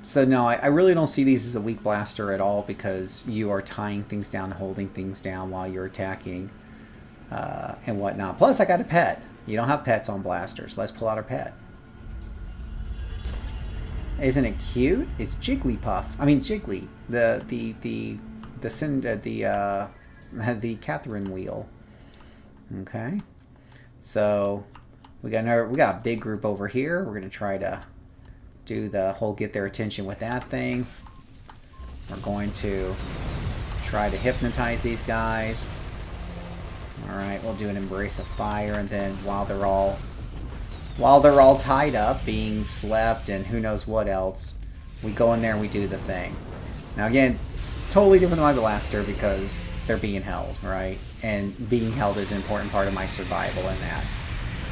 So no, I really don't see these as a weak blaster at all because you are tying things down, holding things down while you're attacking and whatnot. Plus, I got a pet. You don't have pets on blasters. Let's pull out our pet. Isn't it cute? It's Jigglypuff. I mean Jiggly, the Catherine wheel. Okay, so we got a big group over here. We're gonna try to do the whole get their attention with that thing. We're going to try to hypnotize these guys. All right, we'll do an embrace of fire, and then while they're all tied up, being slept, and who knows what else, we go in there and we do the thing. Now again, totally different than my blaster because they're being held, right? And being held is an important part of my survival in that.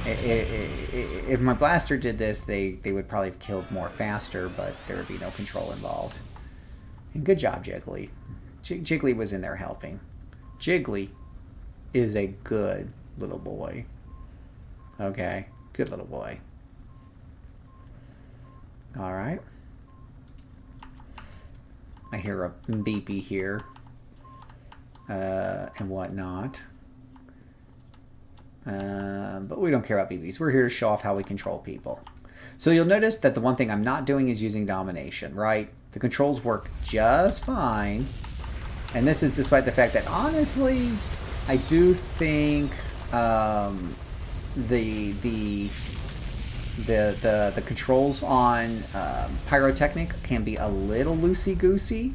If my blaster did this, they would probably have killed more faster, but there would be no control involved. And good job, Jiggly. Jiggly was in there helping. Jiggly is a good little boy. Okay, good little boy. All right. I hear a beepy here and whatnot. But we don't care about BBs. We're here to show off how we control people. So you'll notice that the one thing I'm not doing is using domination, right? The controls work just fine And this is despite the fact that, honestly, I do think the controls on pyrotechnic can be a little loosey-goosey.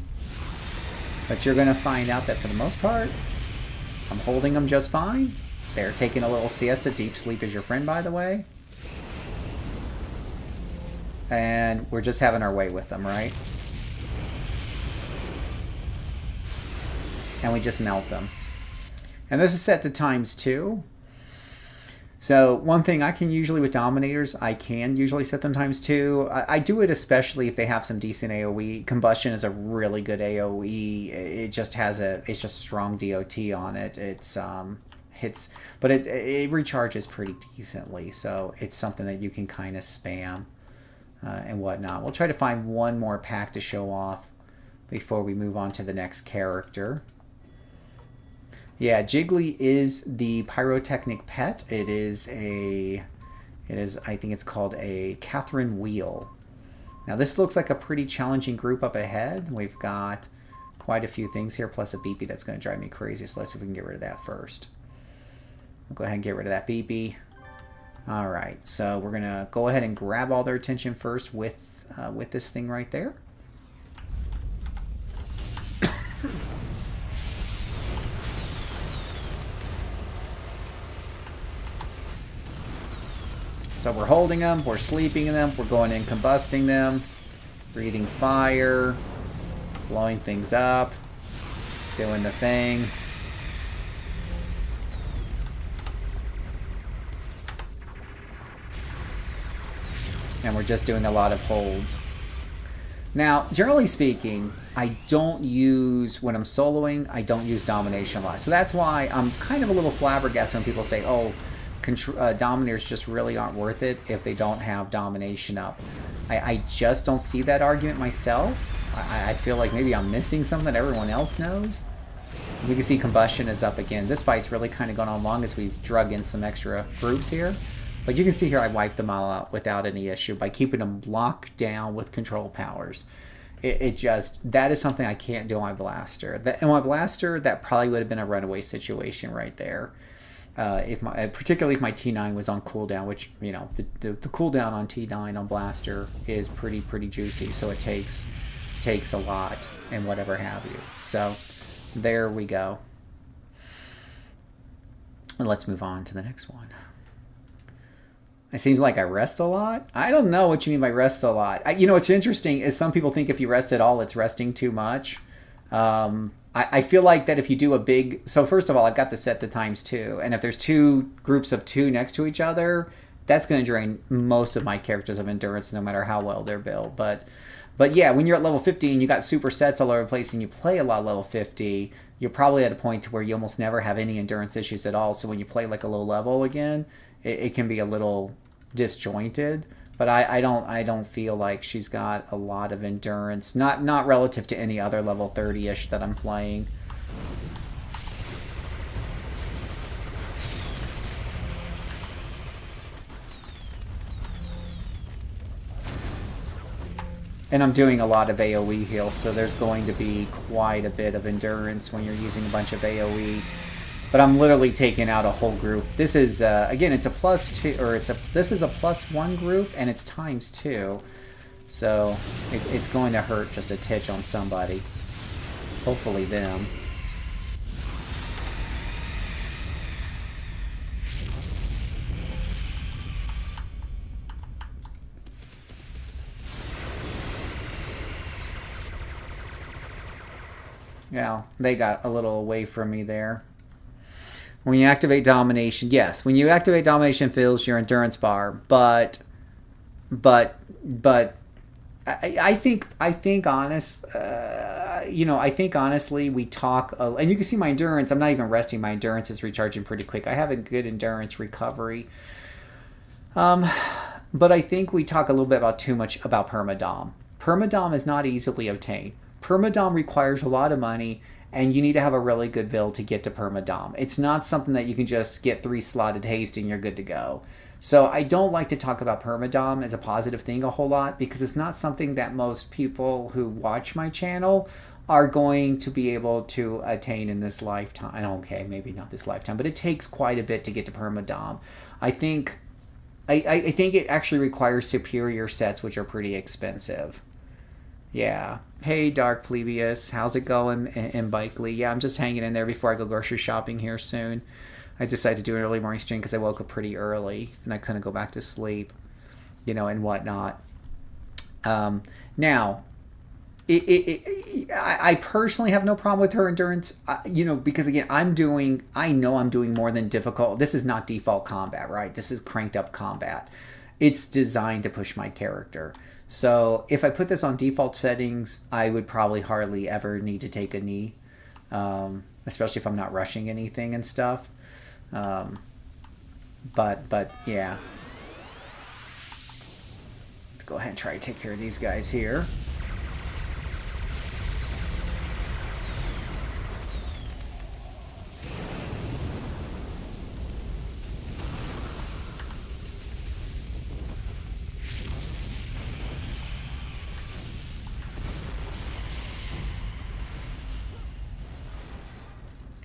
But you're going to find out that for the most part, I'm holding them just fine. They're taking a little siesta. Deep sleep is your friend, by the way. And we're just having our way with them, right? And we just melt them. And this is set to ×2. So one thing I can usually with Dominators, I can usually set them ×2. I do it especially if they have some decent AoE. Combustion is a really good AoE. It just has it's just strong DOT on it. It's hits, but it recharges pretty decently. So it's something that you can kind of spam and whatnot. We'll try to find one more pack to show off before we move on to the next character. Yeah, Jiggly is the pyrotechnic pet. I think it's called a Catherine Wheel. Now this looks like a pretty challenging group up ahead. We've got quite a few things here, plus a BB that's going to drive me crazy. So let's see if we can get rid of that first. We'll go ahead and get rid of that BB. All right, so we're going to go ahead and grab all their attention first with this thing right there. So we're holding them, we're sleeping them, we're going in combusting them, breathing fire, blowing things up, doing the thing. And we're just doing a lot of holds. Now, generally speaking, I don't use, when I'm soloing, I don't use domination a lot. So that's why I'm kind of a little flabbergasted when people say, oh, Dominators just really aren't worth it if they don't have domination up. I just don't see that argument myself. I feel like maybe I'm missing something that everyone else knows. We can see combustion is up again. This fight's really kind of gone on long as we've drug in some extra groups here. But you can see here I wiped them all out without any issue by keeping them locked down with control powers. That is something I can't do on my blaster. In my blaster, that probably would have been a runaway situation right there. Particularly if my T9 was on cooldown, which, you know, the cooldown on T9 on blaster is pretty juicy, so it takes a lot and whatever have you. So there we go. And let's move on to the next one. It seems like I rest a lot. I don't know what you mean by rest a lot. You know, what's interesting is some people think if you rest at all, it's resting too much. I feel like that if you do a big... So first of all, I've got this set to ×2. And if there's two groups of 2 next to each other, that's going to drain most of my characters of endurance no matter how well they're built. But yeah, when you're at level 50 and you got super sets all over the place and you play a lot level 50, you're probably at a point to where you almost never have any endurance issues at all. So when you play like a low level again, it can be a little disjointed. But I don't feel like she's got a lot of endurance, not relative to any other level 30-ish that I'm playing. And I'm doing a lot of AoE heal, so there's going to be quite a bit of endurance when you're using a bunch of AoE. But I'm literally taking out a whole group. This is, again, it's a +2, or this is a +1 group, and it's ×2. So it's going to hurt just a titch on somebody. Hopefully them. Yeah, they got a little away from me there. When you activate domination, yes, when you activate domination, fills your endurance bar, but I think honestly we talk, and you can see my endurance. I'm not even resting. My endurance is recharging pretty quick. I have a good endurance recovery. But I think we talk a little bit too much about permadom. Permadom is not easily obtained. Permadom requires a lot of money, and you need to have a really good build to get to permadom. It's not something that you can just get 3 slotted haste and you're good to go. So I don't like to talk about permadom as a positive thing a whole lot, because it's not something that most people who watch my channel are going to be able to attain in this lifetime. Okay, maybe not this lifetime, but it takes quite a bit to get to permadom. I think it actually requires superior sets, which are pretty expensive. Yeah. Hey, Dark Plebius. How's it going in Bikely? Yeah, I'm just hanging in there before I go grocery shopping here soon. I decided to do an early morning stream because I woke up pretty early and I couldn't go back to sleep, and whatnot. Now, I personally have no problem with her endurance, because again, I know I'm doing more than difficult. This is not default combat, right? This is cranked up combat. It's designed to push my character. So if I put this on default settings, I would probably hardly ever need to take a knee, especially if I'm not rushing anything and stuff. But yeah. Let's go ahead and try to take care of these guys here.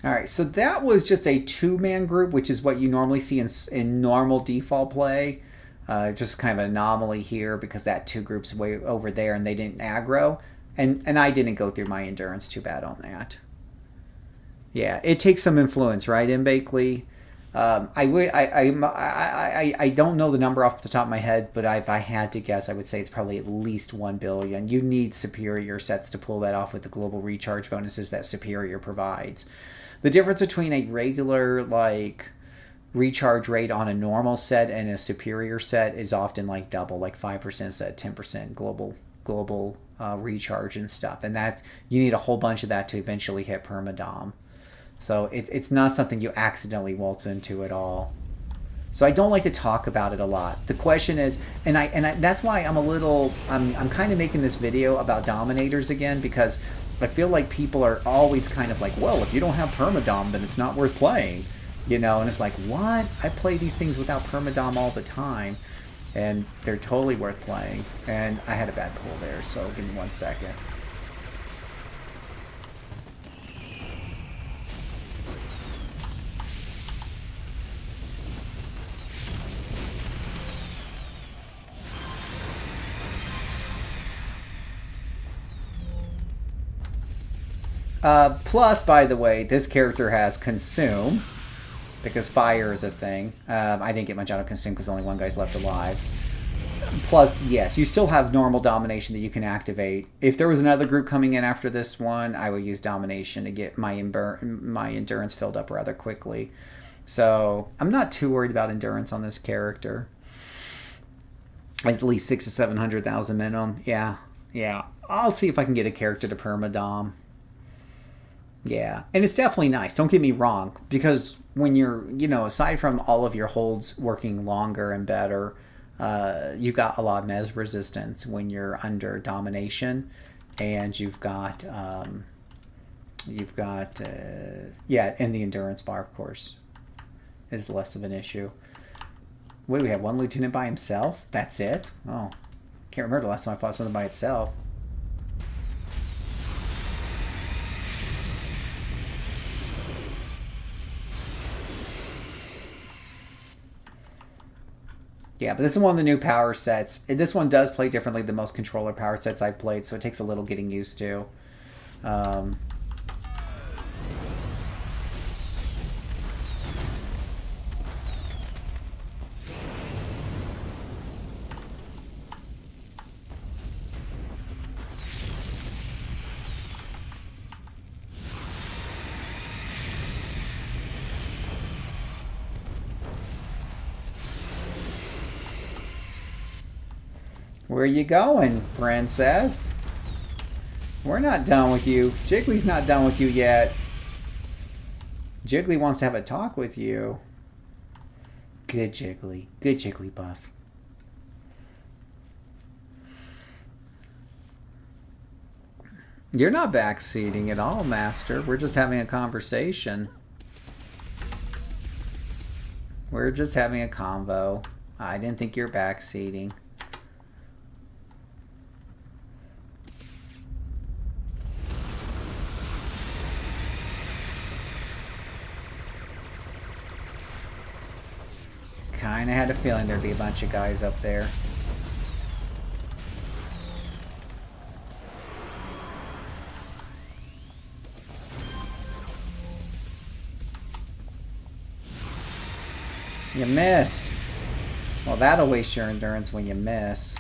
All right, so that was just a 2-man group, which is what you normally see in normal default play. Just kind of an anomaly here because that 2 groups way over there and they didn't aggro. And I didn't go through my endurance too bad on that. Yeah, it takes some influence, right, in Bakley? I don't know the number off the top of my head, but if I had to guess, I would say it's probably at least 1 billion. You need superior sets to pull that off with the global recharge bonuses that Superior provides. The difference between a regular, recharge rate on a normal set and a superior set is often double, 5% instead of 10% global recharge and stuff. And you need a whole bunch of that to eventually hit permadom. So it's not something you accidentally waltz into at all. So I don't like to talk about it a lot. The question is, and that's why I'm kind of making this video about dominators again, because I feel like people are always kind of well, if you don't have permadom, then it's not worth playing, and it's what? I play these things without permadom all the time, and they're totally worth playing. And I had a bad pull there, so give me 1 second. Plus, by the way, this character has Consume, because fire is a thing. I didn't get much out of Consume because only 1 guy's left alive. Plus, yes, you still have normal domination that you can activate. If there was another group coming in after this one, I would use domination to get my endurance filled up rather quickly. So I'm not too worried about endurance on this character. At least 600,000 to 700,000 minimum. Yeah. I'll see if I can get a character to permadom. Yeah, and it's definitely nice. Don't get me wrong, because when you're, aside from all of your holds working longer and better, you got a lot of mes resistance when you're under domination, and you've got and the endurance bar, of course, is less of an issue. What do we have? 1 lieutenant by himself? That's it? Oh, can't remember the last time I fought something by itself. Yeah, but this is one of the new power sets. This one does play differently than most controller power sets I've played, so it takes a little getting used to. Where you going, princess? We're not done with you. Jiggly's not done with you yet. Jiggly wants to have a talk with you. Good Jiggly. Good Jigglypuff. You're not backseating at all, Master. We're just having a conversation. We're just having a convo. I didn't think you're backseating. Kinda had a feeling there'd be a bunch of guys up there. You missed. Well, that'll waste your endurance when you miss.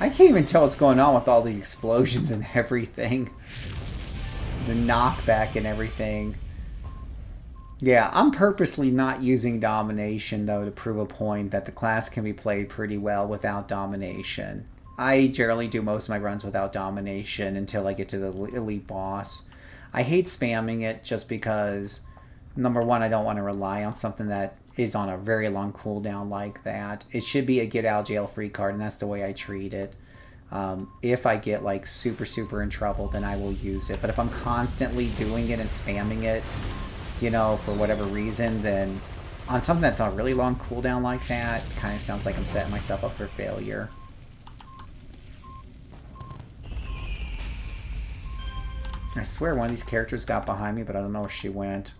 I can't even tell what's going on with all these explosions and everything. The knockback and everything. Yeah, I'm purposely not using domination, though, to prove a point that the class can be played pretty well without domination. I generally do most of my runs without domination until I get to the elite boss. I hate spamming it just because, number one, I don't want to rely on something that is on a very long cooldown like that. It should be a get out jail free card, and that's the way I treat it. If I get like super in trouble, then I will use it. But if I'm constantly doing it and spamming it, you know, for whatever reason, then on something that's on a really long cooldown like that, it kind of sounds like I'm setting myself up for failure. I swear one of these characters got behind me, but I don't know where she went.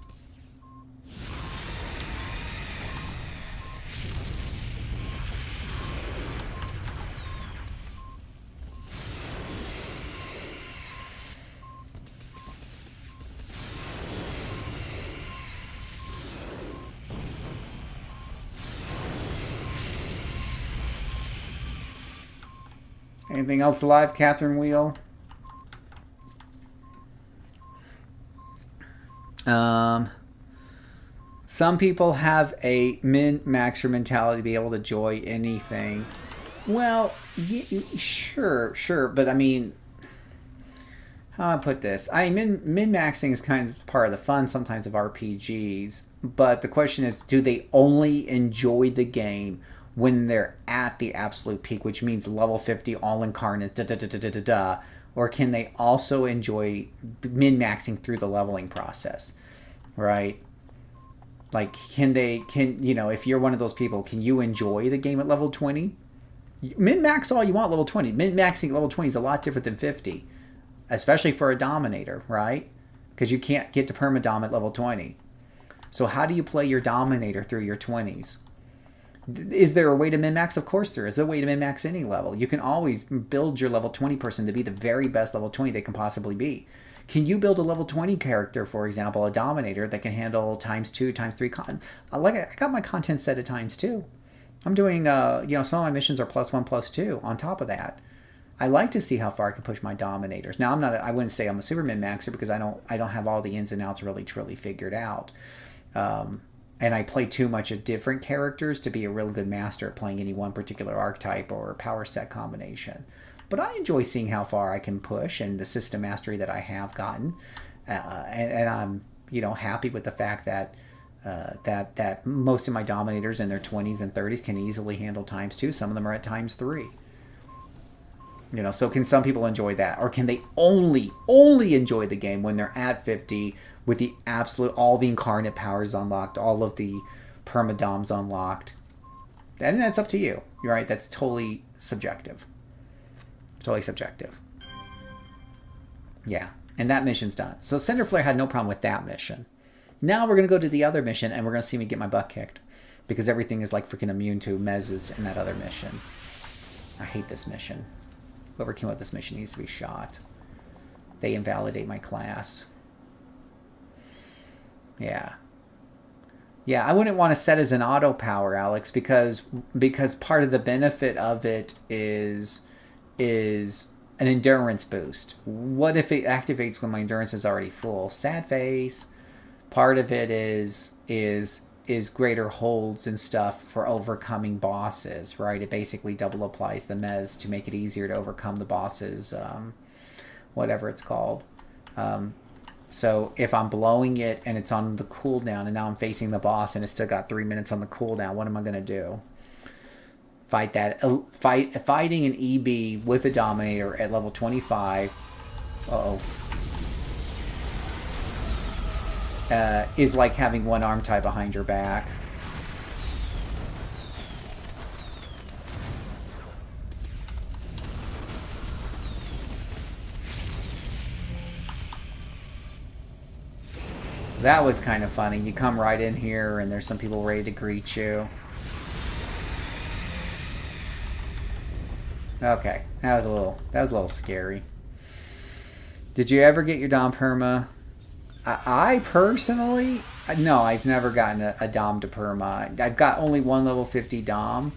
Anything else alive, Catherine Wheel? Some people have a min-maxer mentality to be able to enjoy anything. Well, sure, but I mean, how do I put this? Min-maxing is kind of part of the fun sometimes of RPGs, but the question is, do they only enjoy the game when they're at the absolute peak, which means level 50, all incarnate, or can they also enjoy min-maxing through the leveling process, right? Like, you know, if you're one of those people, can you enjoy the game at level 20? Min-max all you want level 20. Min-maxing at level 20 is a lot different than 50, especially for a Dominator, right? Because you can't get to permadom at level 20. So how do you play your Dominator through your 20s? Is there a way to min-max? Of course there is. There's a way to min-max any level. You can always build your level 20 person to be the very best level 20 they can possibly be. Can you build a level 20 character, for example, a Dominator that can handle ×2, ×3 I got my content set at ×2. I'm doing, you know, some of my missions are +1, +2 on top of that. I like to see how far I can push my Dominators. Now, I wouldn't say I'm a super min-maxer because I don't have all the ins and outs really truly figured out. And I play too much of different characters to be a real good master at playing any one particular archetype or power set combination. But I enjoy seeing how far I can push and the system mastery that I have gotten. And I'm, you know, happy with the fact that that most of my Dominators in their 20s and 30s can easily handle ×2. Some of them are at ×3. You know, so can some people enjoy that? Or can they only enjoy the game when they're at 50 with the absolute, all the incarnate powers unlocked, all of the permadoms unlocked? And that's up to you. You're right. That's totally subjective. Totally subjective. Yeah. And that mission's done. So Cinder Flare had no problem with that mission. Now we're going to go to the other mission and we're going to see me get my butt kicked. Because everything is like freaking immune to mezzes in that other mission. I hate this mission. Whoever came up with this mission needs to be shot. They invalidate my class. Yeah. Yeah, I wouldn't want to set as an auto power, Alex, because part of the benefit of it is an endurance boost. What if it activates when my endurance is already full? Sad face. Part of it is greater holds and stuff for overcoming bosses, right? It basically double applies the mez to make it easier to overcome the bosses. whatever it's called. So if I'm blowing it and it's on the cooldown and now I'm facing the boss and it's still got 3 minutes on the cooldown, what am I going to do? Fighting an EB with a Dominator at level 25. Is like having one arm tie behind your back. That was kind of funny. You come right in here and there's some people ready to greet you. Okay, that was a little scary. Did you ever get your Dom perma? I personally, no, I've never gotten a Dom to perma. I've got only one level 50 Dom,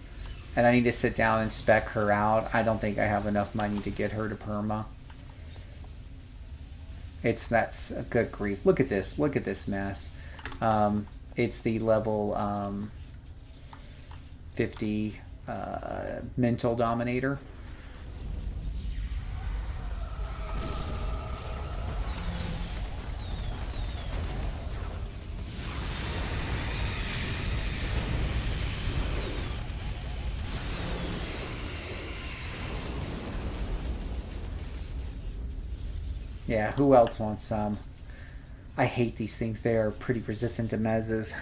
and I need to sit down and spec her out. I don't think I have enough money to get her to perma. That's a good grief. Look at this mess. It's the level 50 mental Dominator. Yeah, who else wants some? I hate these things. They are pretty resistant to mezzes.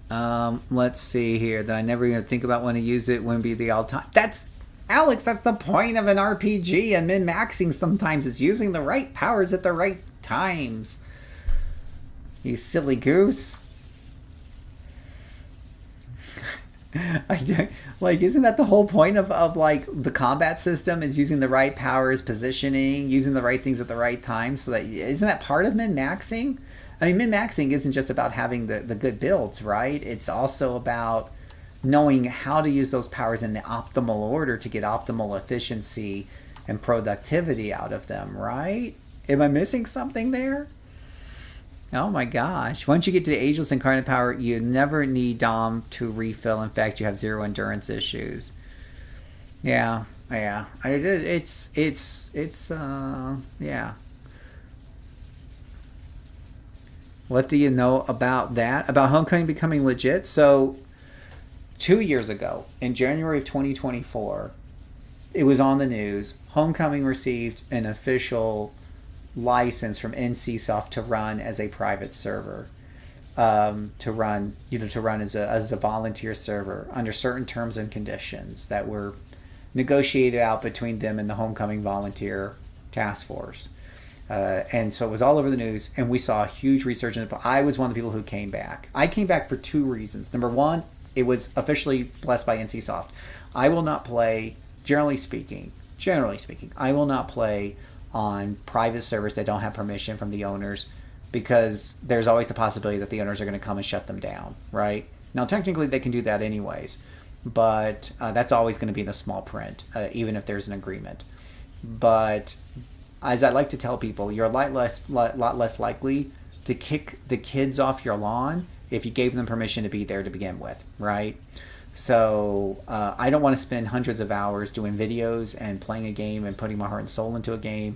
Let's see here. That I never even think about when to use it. Wouldn't be the all time. That's Alex. That's the point of an RPG. And min-maxing sometimes is using the right powers at the right times. You silly goose. Isn't that the whole point of like the combat system, is using the right powers, positioning, using the right things at the right time? So that, isn't that part of min-maxing? I mean, min-maxing isn't just about having the good builds, right? It's also about knowing how to use those powers in the optimal order to get optimal efficiency and productivity out of them, right? Am I missing something there? Oh my gosh. Once you get to the Ageless Incarnate Power, you never need Dom to refill. In fact, you have 0 endurance issues. Yeah. Yeah. Yeah. What do you know about that? About Homecoming becoming legit? So, 2 years ago, in January of 2024, it was on the news. Homecoming received an official license from NCSoft to run as a private server, to run as a volunteer server under certain terms and conditions that were negotiated out between them and the Homecoming Volunteer Task Force. And so it was all over the news, and we saw a huge resurgence. I was one of the people who came back. I came back for 2 reasons. Number one, it was officially blessed by NCSoft. I will not play, generally speaking, I will not play on private servers that don't have permission from the owners, because there's always the possibility that the owners are going to come and shut them down, right? Now, technically, they can do that anyways, but that's always going to be in the small print, even if there's an agreement. But as I like to tell people, you're a lot less likely to kick the kids off your lawn if you gave them permission to be there to begin with, right? So I don't want to spend hundreds of hours doing videos and playing a game and putting my heart and soul into a game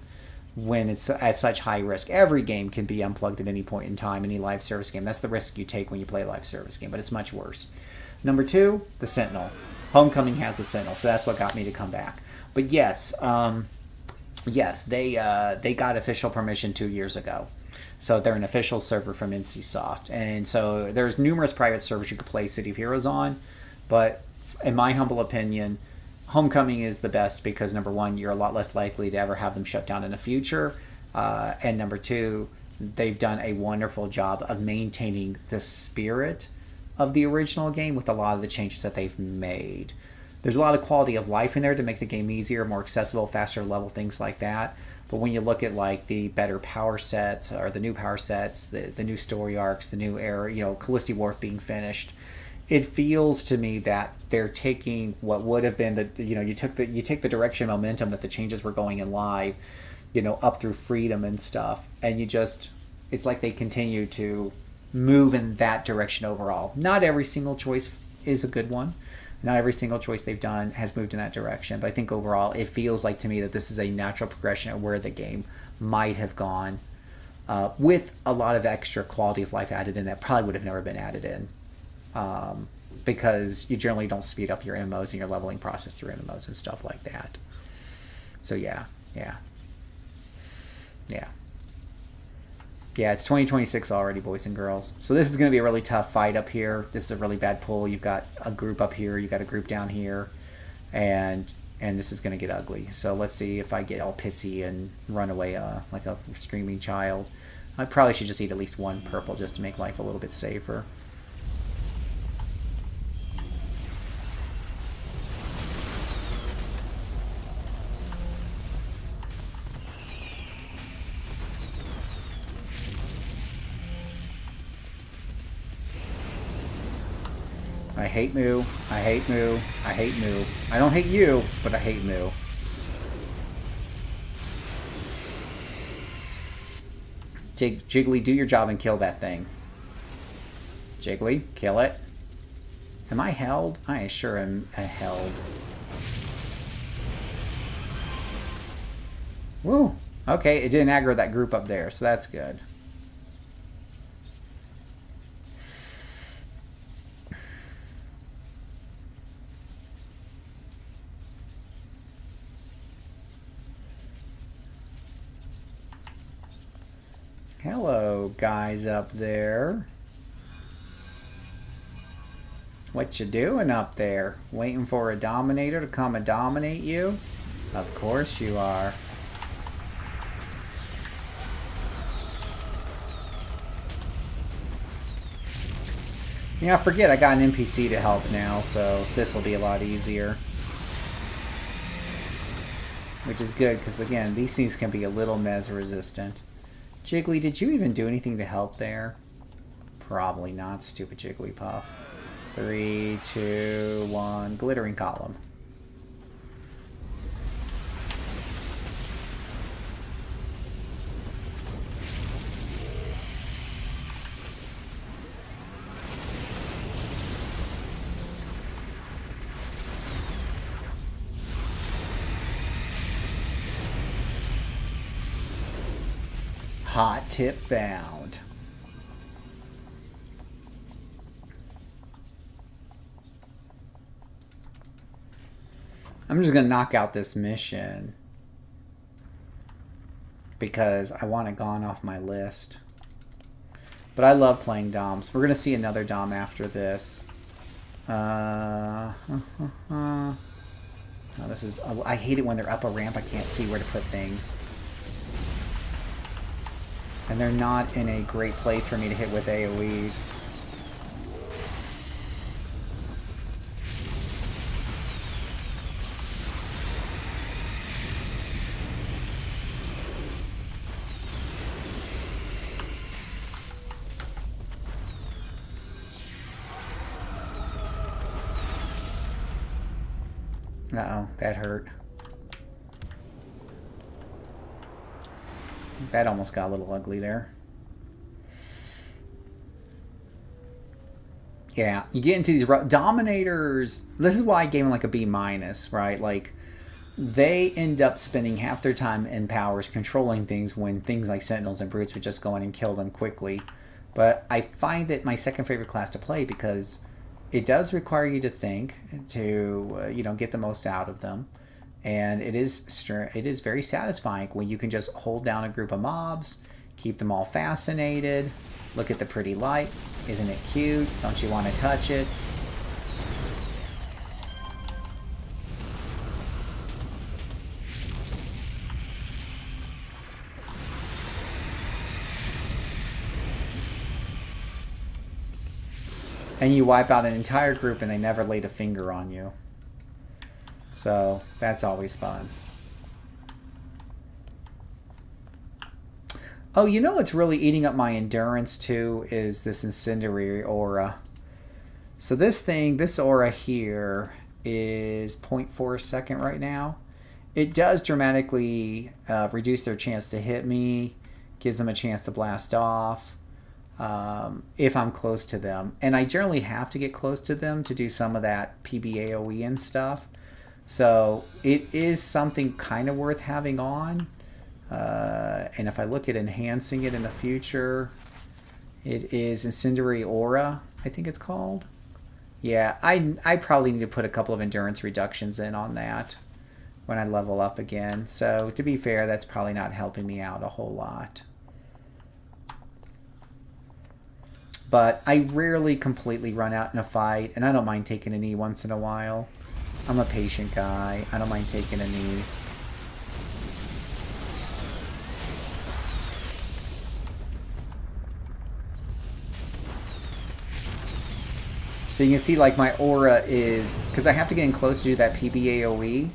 when it's at such high risk. Every game can be unplugged at any point in time, any live service game. That's the risk you take when you play a live service game, but it's much worse. Number 2, the Sentinel. Homecoming has the Sentinel, so that's what got me to come back. But yes, they got official permission 2 years ago. So they're an official server from NCSoft. And so there's numerous private servers you could play City of Heroes on. But in my humble opinion, Homecoming is the best because, number one, you're a lot less likely to ever have them shut down in the future. And number 2, they've done a wonderful job of maintaining the spirit of the original game with a lot of the changes that they've made. There's a lot of quality of life in there to make the game easier, more accessible, faster level, things like that. But when you look at like the better power sets or the new power sets, the new story arcs, the new era, Callisti Wharf being finished, it feels to me that they're taking what would have been you take the direction and momentum that the changes were going in live, up through Freedom and stuff, and it's like they continue to move in that direction overall. Not every single choice is a good one, Not every single choice they've done has moved in that direction, but I think overall it feels like to me that this is a natural progression of where the game might have gone, with a lot of extra quality of life added in that probably would have never been added in, because you generally don't speed up your MMOs and your leveling process through MMOs and stuff like that. So yeah. Yeah, it's 2026 already, boys and girls. So this is going to be a really tough fight up here. This is a really bad pull. You've got a group up here. You've got a group down here. And this is going to get ugly. So let's see if I get all pissy and run away like a screaming child. I probably should just eat at least one purple just to make life a little bit safer. I hate Moo. I hate Moo. I hate Moo. I don't hate you, but I hate Moo. Jiggly, do your job and kill that thing. Jiggly, kill it. Am I held? I sure am held. Woo. Okay, it didn't aggro that group up there, so that's good. Hello, guys up there. What you doing up there? Waiting for a Dominator to come and dominate you? Of course you are. Yeah, forget I got an NPC to help now, so this will be a lot easier. Which is good, because again, these things can be a little mez resistant. Jiggly, did you even do anything to help there? Probably not, stupid Jigglypuff. 3, 2, 1, glittering column. Hot tip found. I'm just going to knock out this mission because I want it gone off my list. But I love playing Doms. We're going to see another Dom after this. Oh, this is... I hate it when they're up a ramp. I can't see where to put things. And they're not in a great place for me to hit with AoEs. Uh-oh, that hurt. That almost got a little ugly there. Yeah, you get into these Dominators. This is why I gave them like a B-, right? Like, they end up spending half their time in powers controlling things when things like Sentinels and Brutes would just go in and kill them quickly. But I find it my second favorite class to play because it does require you to think to, get the most out of them. And it is very satisfying when you can just hold down a group of mobs, keep them all fascinated, look at the pretty light. Isn't it cute? Don't you want to touch it? And you wipe out an entire group and they never laid a finger on you. So that's always fun. Oh, you know what's really eating up my endurance too is this incendiary aura. So this aura here is 0.4 a second right now. It does dramatically reduce their chance to hit me, gives them a chance to blast off. if I'm close to them. And I generally have to get close to them to do some of that PBAOE and stuff. So it is something kind of worth having on. And if I look at enhancing it in the future, it is Incendiary Aura, I think it's called. Yeah, I probably need to put a couple of endurance reductions in on that when I level up again. So to be fair, that's probably not helping me out a whole lot. But I rarely completely run out in a fight, and I don't mind taking a knee once in a while. I'm a patient guy. I don't mind taking a knee. So you can see like my aura is, because I have to get in close to do that PBAOE,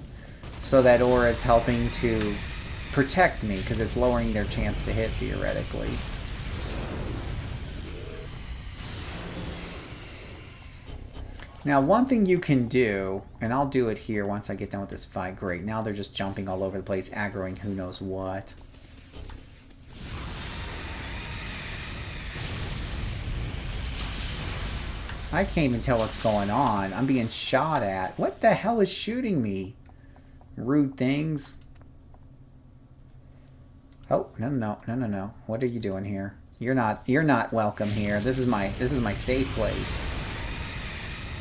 so that aura is helping to protect me because it's lowering their chance to hit theoretically. Now one thing you can do, and I'll do it here once I get done with this fight. Great, now they're just jumping all over the place, aggroing who knows what. I can't even tell what's going on. I'm being shot at. What the hell is shooting me? Rude things. Oh, no. What are you doing here? You're not welcome here. This is my safe place.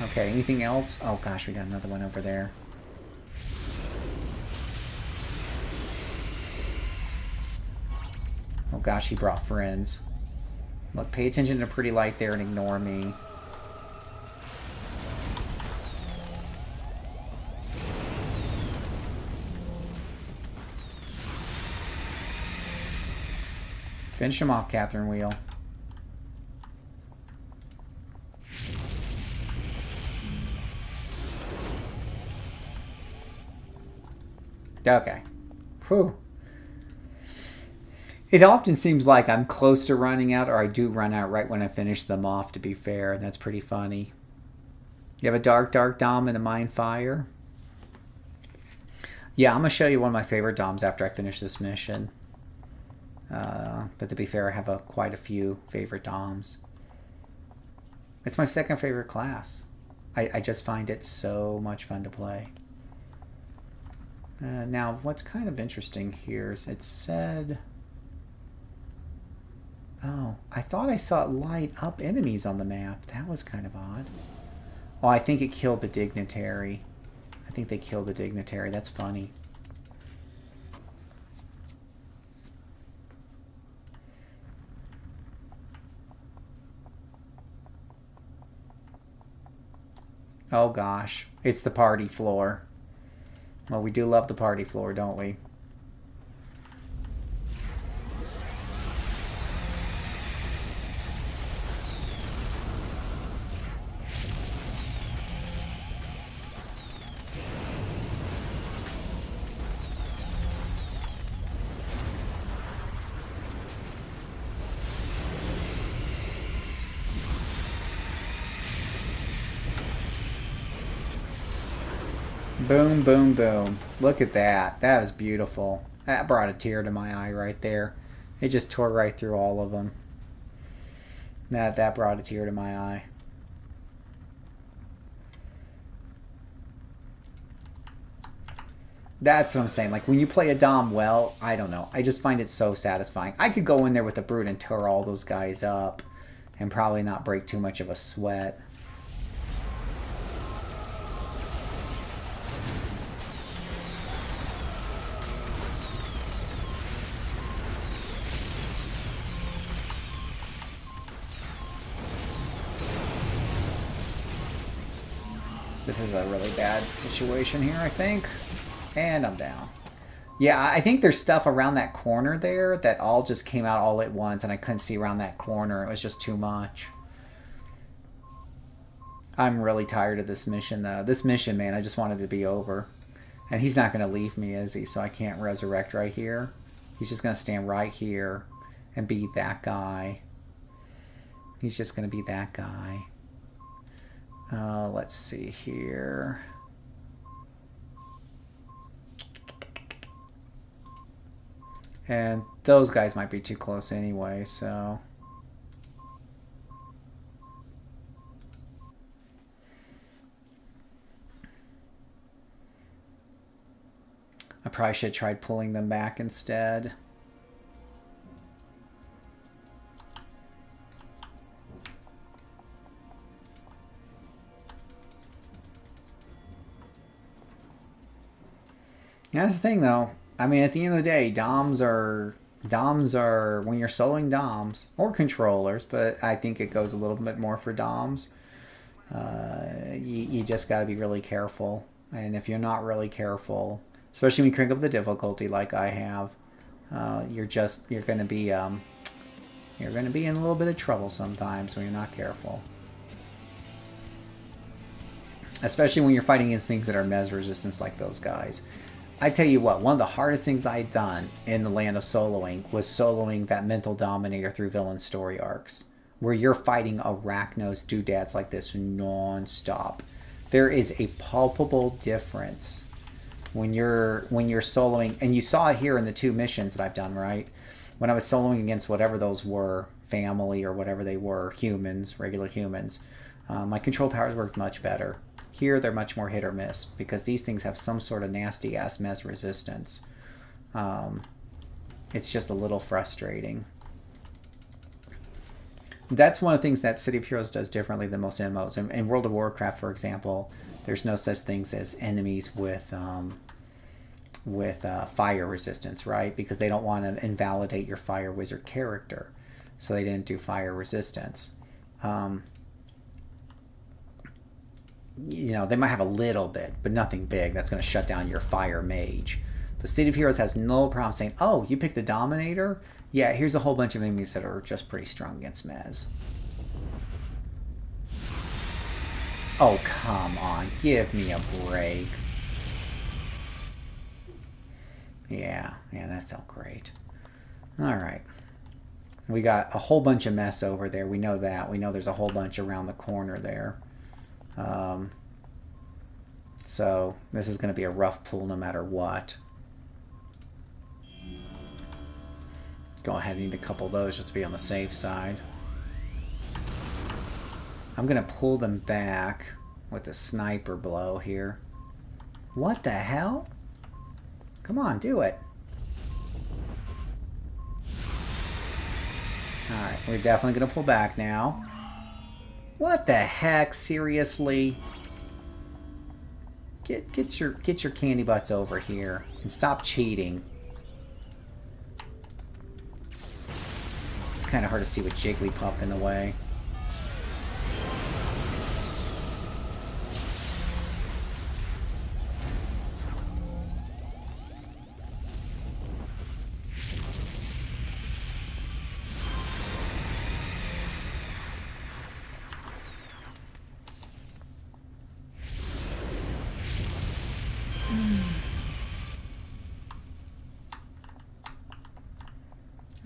Okay, anything else? Oh gosh, we got another one over there. Oh gosh, he brought friends. Look, pay attention to Pretty Light there and ignore me. Finish him off, Catherine Wheel. Okay. Whew. It often seems like I'm close to running out, or I do run out right when I finish them off, to be fair. That's pretty funny. You have a Dark Dom and a Mind Fire? Yeah, I'm going to show you one of my favorite Doms after I finish this mission. But to be fair, I have quite a few favorite Doms. It's my second favorite class. I just find it so much fun to play. Now, what's kind of interesting here is it said... Oh, I thought I saw it light up enemies on the map. That was kind of odd. Oh, I think it killed the Dignitary. I think they killed the Dignitary. That's funny. Oh gosh, it's the party floor. Well, we do love the party floor, don't we? Boom, boom, boom. Look at that. That was beautiful. That brought a tear to my eye right there. It just tore right through all of them. That brought a tear to my eye. That's what I'm saying. Like, when you play a Dom well, I don't know. I just find it so satisfying. I could go in there with a Brute and tear all those guys up and probably not break too much of a sweat. This is a really bad situation here, I think. And I'm down. Yeah, I think there's stuff around that corner there that all just came out all at once, and I couldn't see around that corner. It was just too much. I'm really tired of this mission, though. This mission, man, I just wanted it to be over. And he's not going to leave me, is he? So I can't resurrect right here. He's just going to stand right here and be that guy. He's just going to be that guy. Let's see here. And those guys might be too close anyway, so... probably should have tried pulling them back instead. That's the thing, though. I mean, at the end of the day, DOMs are when you're soloing DOMs or controllers, but I think it goes a little bit more for DOMs. You just got to be really careful, and if you're not really careful, especially when you crank up the difficulty like I have, you're going to be in a little bit of trouble sometimes when you're not careful. Especially when you're fighting against things that are mez resistance like those guys. I tell you what, one of the hardest things I'd done in the land of soloing was soloing that mental dominator through villain story arcs, where you're fighting arachnos doodads like this non-stop. There is a palpable difference when you're soloing, and you saw it here in the 2 missions that I've done, right? When I was soloing against whatever those were, family or whatever they were, humans, regular humans, my control powers worked much better. Here, they're much more hit or miss because these things have some sort of nasty-ass mez resistance. It's just a little frustrating. That's one of the things that City of Heroes does differently than most MMOs. In World of Warcraft, for example, there's no such things as enemies with fire resistance, right? Because they don't want to invalidate your Fire Wizard character. So they didn't do fire resistance. You know, they might have a little bit, but nothing big that's going to shut down your fire mage. But City of Heroes has no problem saying, oh, you picked the Dominator? Yeah, here's a whole bunch of enemies that are just pretty strong against mez. Oh, come on. Give me a break. Yeah, that felt great. Alright. We got a whole bunch of mess over there. We know that. We know there's a whole bunch around the corner there. So this is going to be a rough pull no matter what. Go ahead and need a couple of those just to be on the safe side. I'm going to pull them back with a sniper blow here. What the hell? Come on, do it. Alright, we're definitely going to pull back now. What the heck? Seriously? Get your candy butts over here and stop cheating. It's kind of hard to see with Jigglypuff in the way.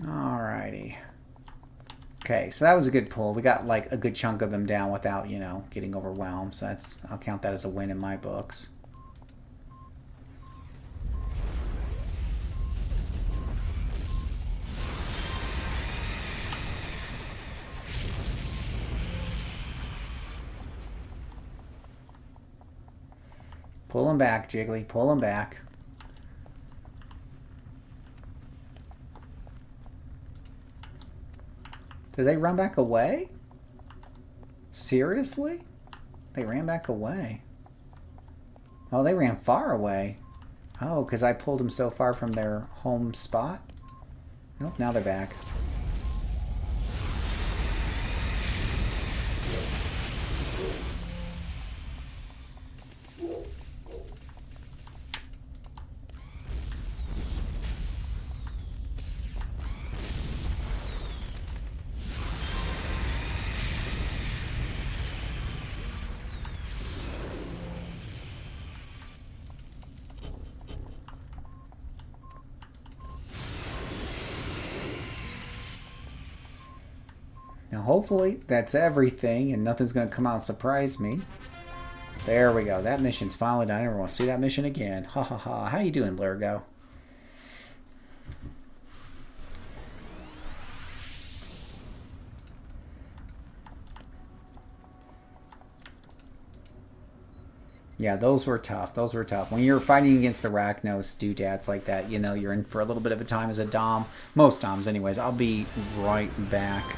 Alrighty. Okay, so that was a good pull. We got like a good chunk of them down without, you know, getting overwhelmed. So I'll count that as a win in my books. Pull him back, Jiggly. Pull him back. Did they run back away? Seriously? They ran back away. Oh, they ran far away. Oh, because I pulled them so far from their home spot? Nope, now they're back. Now hopefully that's everything and nothing's going to come out and surprise me. There we go. That mission's finally done. I never want to see that mission again. Ha ha ha. How you doing, Lurgo? Yeah, those were tough. Those were tough. When you're fighting against Arachnos doodads like that, you know, you're in for a little bit of a time as a Dom. Most Doms, anyways. I'll be right back.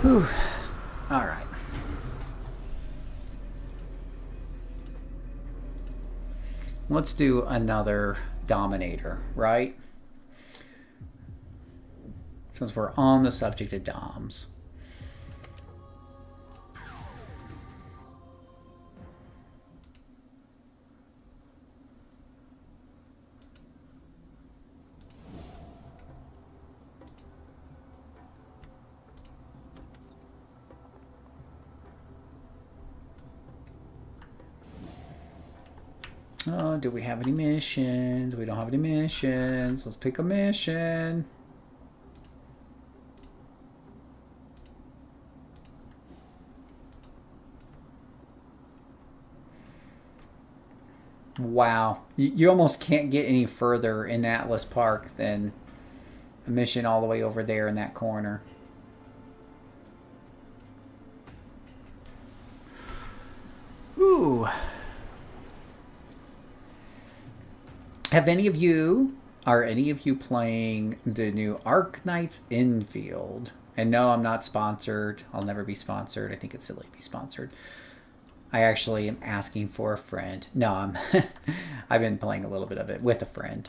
Whew. All right. Let's do another Dominator, right? Since we're on the subject of Doms. Oh, do we have any missions? We don't have any missions. Let's pick a mission. Wow. You almost can't get any further in Atlas Park than a mission all the way over there in that corner. Ooh. Are any of you playing the new Arknights Infield? And no, I'm not sponsored. I'll never be sponsored. I think it's silly to be sponsored. I actually am asking for a friend. No, I've been playing a little bit of it with a friend.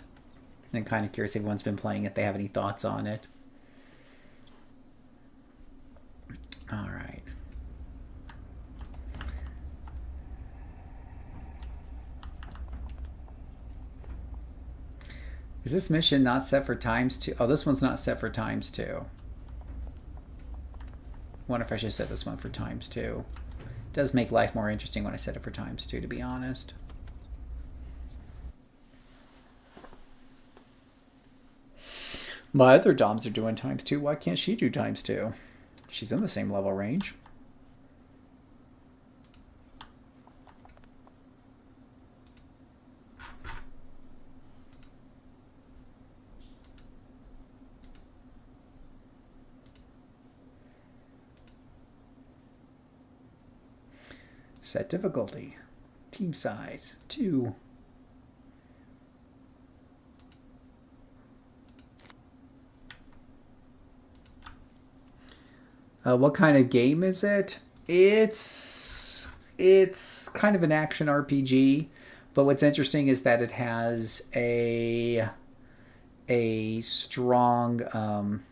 I'm kind of curious if everyone's been playing it. They have any thoughts on it? All right. Is this mission not set for ×2? Oh, this one's not set for ×2. I wonder if I should set this one for ×2. It does make life more interesting when I set it for ×2, to be honest. My other Doms are doing ×2. Why can't she do ×2? She's in the same level range. Set difficulty. Team size 2. What kind of game is it? It's kind of an action RPG, but what's interesting is that it has a strong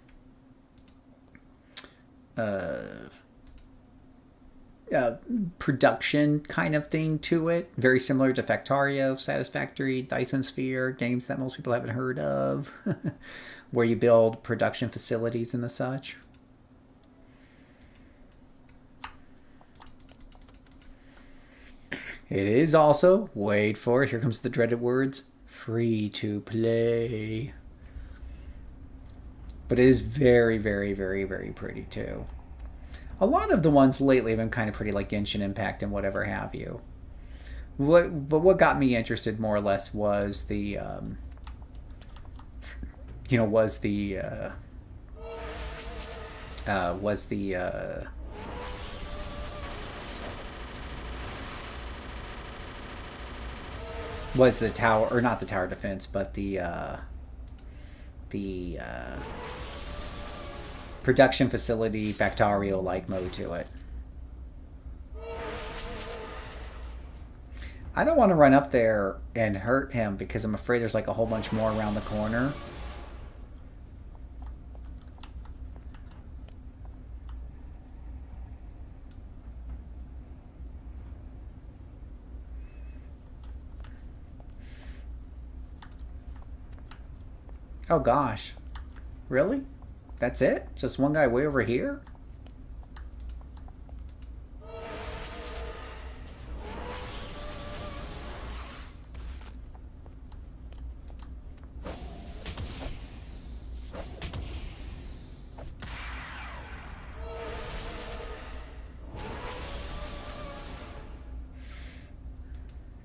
production kind of thing to it. Very similar to Factorio, Satisfactory, Dyson Sphere, games that most people haven't heard of, where you build production facilities and the such. It is also, wait for it, here comes the dreaded words, free to play. But it is very, very, very, very pretty too. A lot of the ones lately have been kind of pretty, like Genshin Impact and whatever have you. But what got me interested more or less was the, you know, was the tower, or not the tower defense, but the production facility Factorio like mode to it. I don't want to run up there and hurt him because I'm afraid there's like a whole bunch more around the corner. Oh gosh. Really? That's it? Just one guy way over here?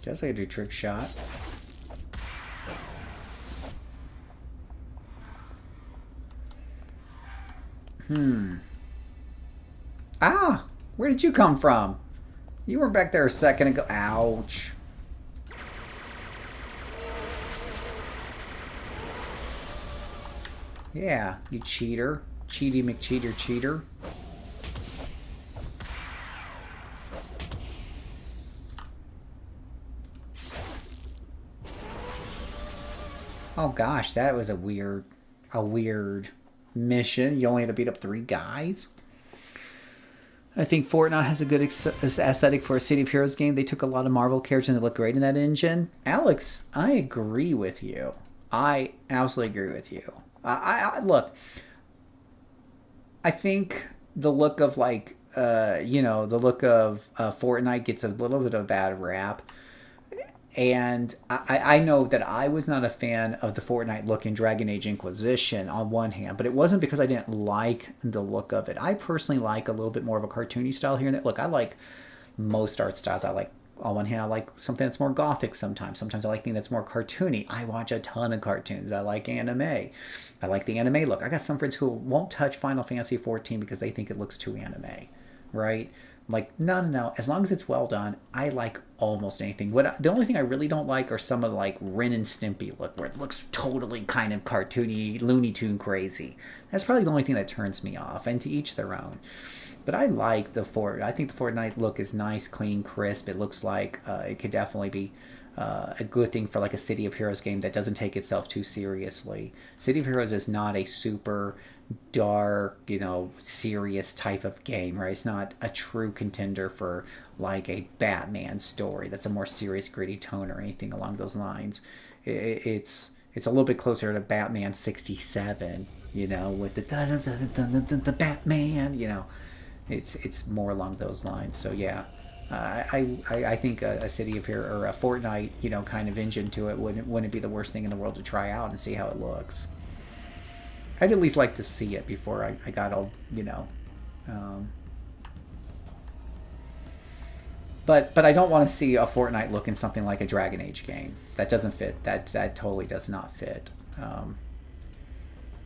Guess I could do trick shot. Ah! Where did you come from? You were back there a second ago. Ouch. Yeah, you cheater. Cheaty McCheater cheater. Oh gosh, that was a weird mission. You only had to beat up 3 guys. I think Fortnite has a good aesthetic for a City of Heroes game. They took a lot of Marvel characters and they look great in that engine. Alex, I agree with you. I absolutely agree with you. Look, I think the look of like, the look of Fortnite gets a little bit of a bad rap. And I know that I was not a fan of the Fortnite look in Dragon Age Inquisition on one hand, but it wasn't because I didn't like the look of it. I personally like a little bit more of a cartoony style here and there. Look, I like most art styles. I like, on one hand, I like something that's more gothic sometimes. Sometimes I like things that's more cartoony. I watch a ton of cartoons. I like anime. I like the anime look. I got some friends who won't touch Final Fantasy XIV because they think it looks too anime, right? Like, no. As long as it's well done, I like almost anything. The only thing I really don't like are some of the, like, Ren and Stimpy look, where it looks totally kind of cartoony, Looney Tune crazy. That's probably the only thing that turns me off, and to each their own. But I like I think the Fortnite look is nice, clean, crisp. It looks like it could definitely be a good thing for like a City of Heroes game that doesn't take itself too seriously. City of Heroes is not a super dark, serious type of game, right? It's not a true contender for like a Batman story that's a more serious, gritty tone or anything along those lines. It's a little bit closer to Batman 67, with the Batman, It's more along those lines. So yeah, I think a City of Heroes or a Fortnite, kind of engine to it wouldn't be the worst thing in the world to try out and see how it looks. I'd at least like to see it before I got all, But I don't want to see a Fortnite look in something like a Dragon Age game. That doesn't fit. That totally does not fit. And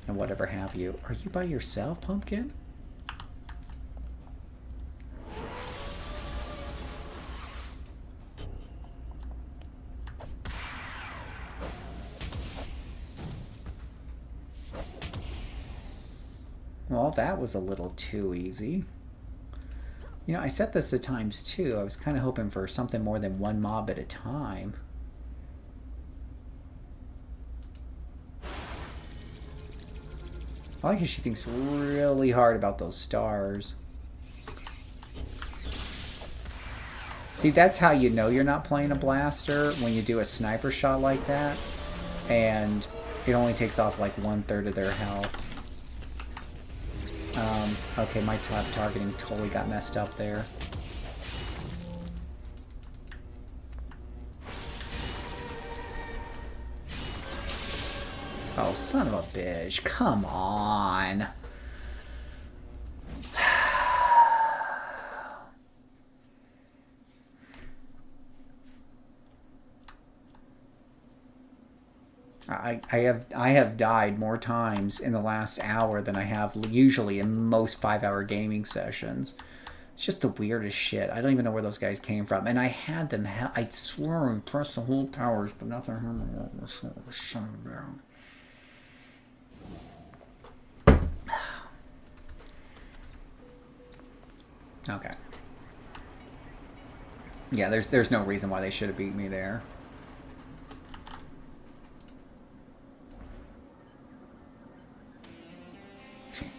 whatever have you. Are you by yourself, Pumpkin? Well, that was a little too easy. I set this at times 2. I was kind of hoping for something more than 1 mob at a time. I like how she thinks really hard about those stars. See, that's how you know you're not playing a blaster, when you do a sniper shot like that, and it only takes off like 1/3 of their health. Okay, my top targeting totally got messed up there. Oh, son of a bitch. Come on. I have died more times in the last hour than I have usually in most 5-hour gaming sessions. It's just the weirdest shit. I don't even know where those guys came from. And I had them. I swore and pressed the whole powers, but nothing happened. Okay. Yeah, there's no reason why they should have beat me there.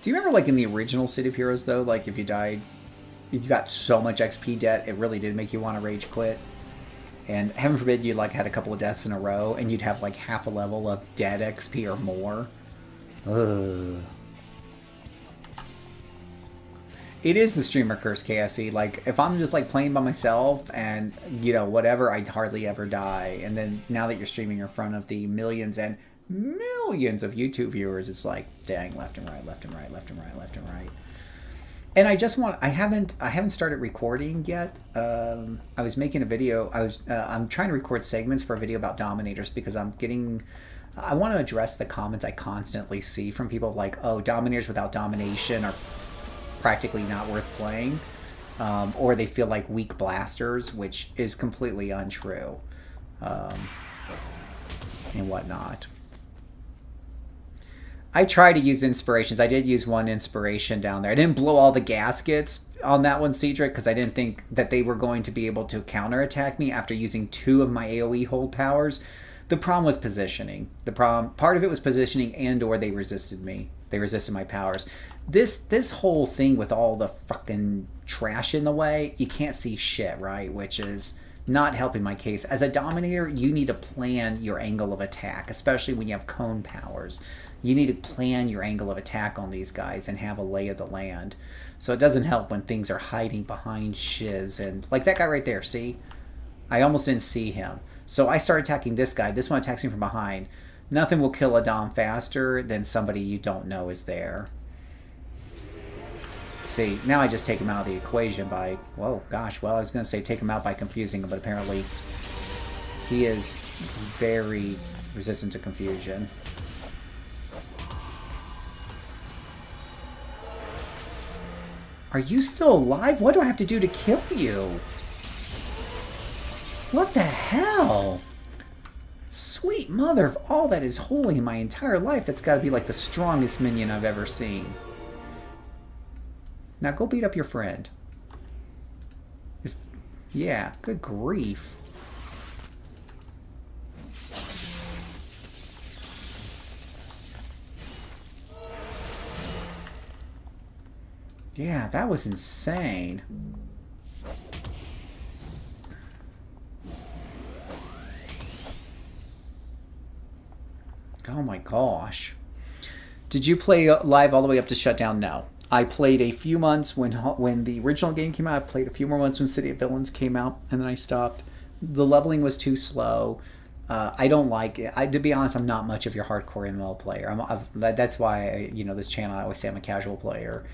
Do you remember, like, in the original City of Heroes, though, like, if you died, you got so much XP debt, it really did make you want to rage quit? And heaven forbid you, like, had a couple of deaths in a row, and you'd have, like, half a level of dead XP or more. Ugh. It is the streamer curse, KFC. Like, if I'm just, like, playing by myself and, you know, whatever, I'd hardly ever die. And then now that you're streaming in front of the millions and millions of YouTube viewers, it's like, dang, left and right, left and right, left and right, left and right. And I haven't started recording yet. I was making a video. I'm trying to record segments for a video about Dominators because I want to address the comments I constantly see from people like, oh, Dominators without domination are practically not worth playing, or they feel like weak blasters, which is completely untrue, and whatnot. I try to use inspirations. I did use one inspiration down there. I didn't blow all the gaskets on that one, Cedric, because I didn't think that they were going to be able to counterattack me after using 2 of my AoE hold powers. The problem was positioning. Part of it was positioning, and or they resisted me. They resisted my powers. This whole thing with all the fucking trash in the way, you can't see shit, right? Which is not helping my case. As a Dominator, you need to plan your angle of attack, especially when you have cone powers. You need to plan your angle of attack on these guys and have a lay of the land. So it doesn't help when things are hiding behind shiz. And like that guy right there, see? I almost didn't see him. So I started attacking this guy. This one attacks me from behind. Nothing will kill a Dom faster than somebody you don't know is there. See, now I just take him out of the equation by... Whoa, gosh. Well, I was going to say take him out by confusing him, but apparently he is very resistant to confusion. Are you still alive? What do I have to do to kill you? What the hell? Sweet mother of all that is holy in my entire life. That's got to be like the strongest minion I've ever seen. Now go beat up your friend. Yeah, good grief. Yeah, that was insane. Oh my gosh. Did you play live all the way up to Shutdown? No. I played a few months when the original game came out. I played a few more months when City of Villains came out, and then I stopped. The leveling was too slow. I don't like it. To be honest, I'm not much of your hardcore MMO player. That's why, this channel, I always say I'm a casual player.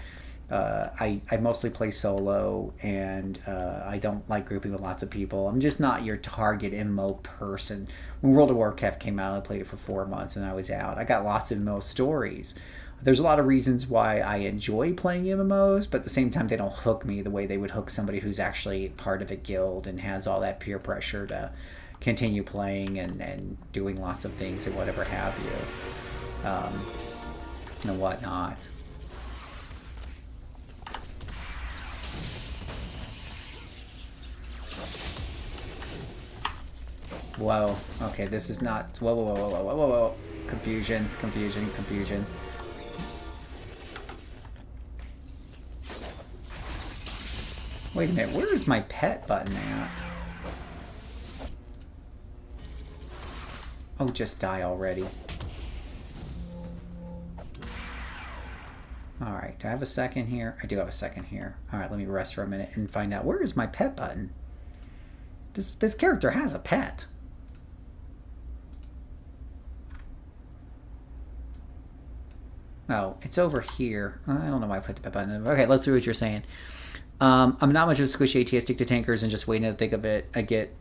I mostly play solo, and I don't like grouping with lots of people. I'm just not your target MMO person. When World of Warcraft came out, I played it for 4 months, and I was out. I got lots of MMO stories. There's a lot of reasons why I enjoy playing MMOs, but at the same time, they don't hook me the way they would hook somebody who's actually part of a guild and has all that peer pressure to continue playing and doing lots of things and whatever have you, and whatnot. Whoa. Okay, this is not... Whoa, whoa, whoa, whoa, whoa, whoa, whoa. Confusion, confusion, confusion. Wait a minute, where is my pet button at? Oh, just die already. Alright, do I have a second here? I do have a second here. Alright, let me rest for a minute and find out. Where is my pet button? This character has a pet. Oh, it's over here. I don't know why I put the pet button. Okay, let's see what you're saying. I'm not much of a squishy ATS stick to tankers and just waiting to think of it. I get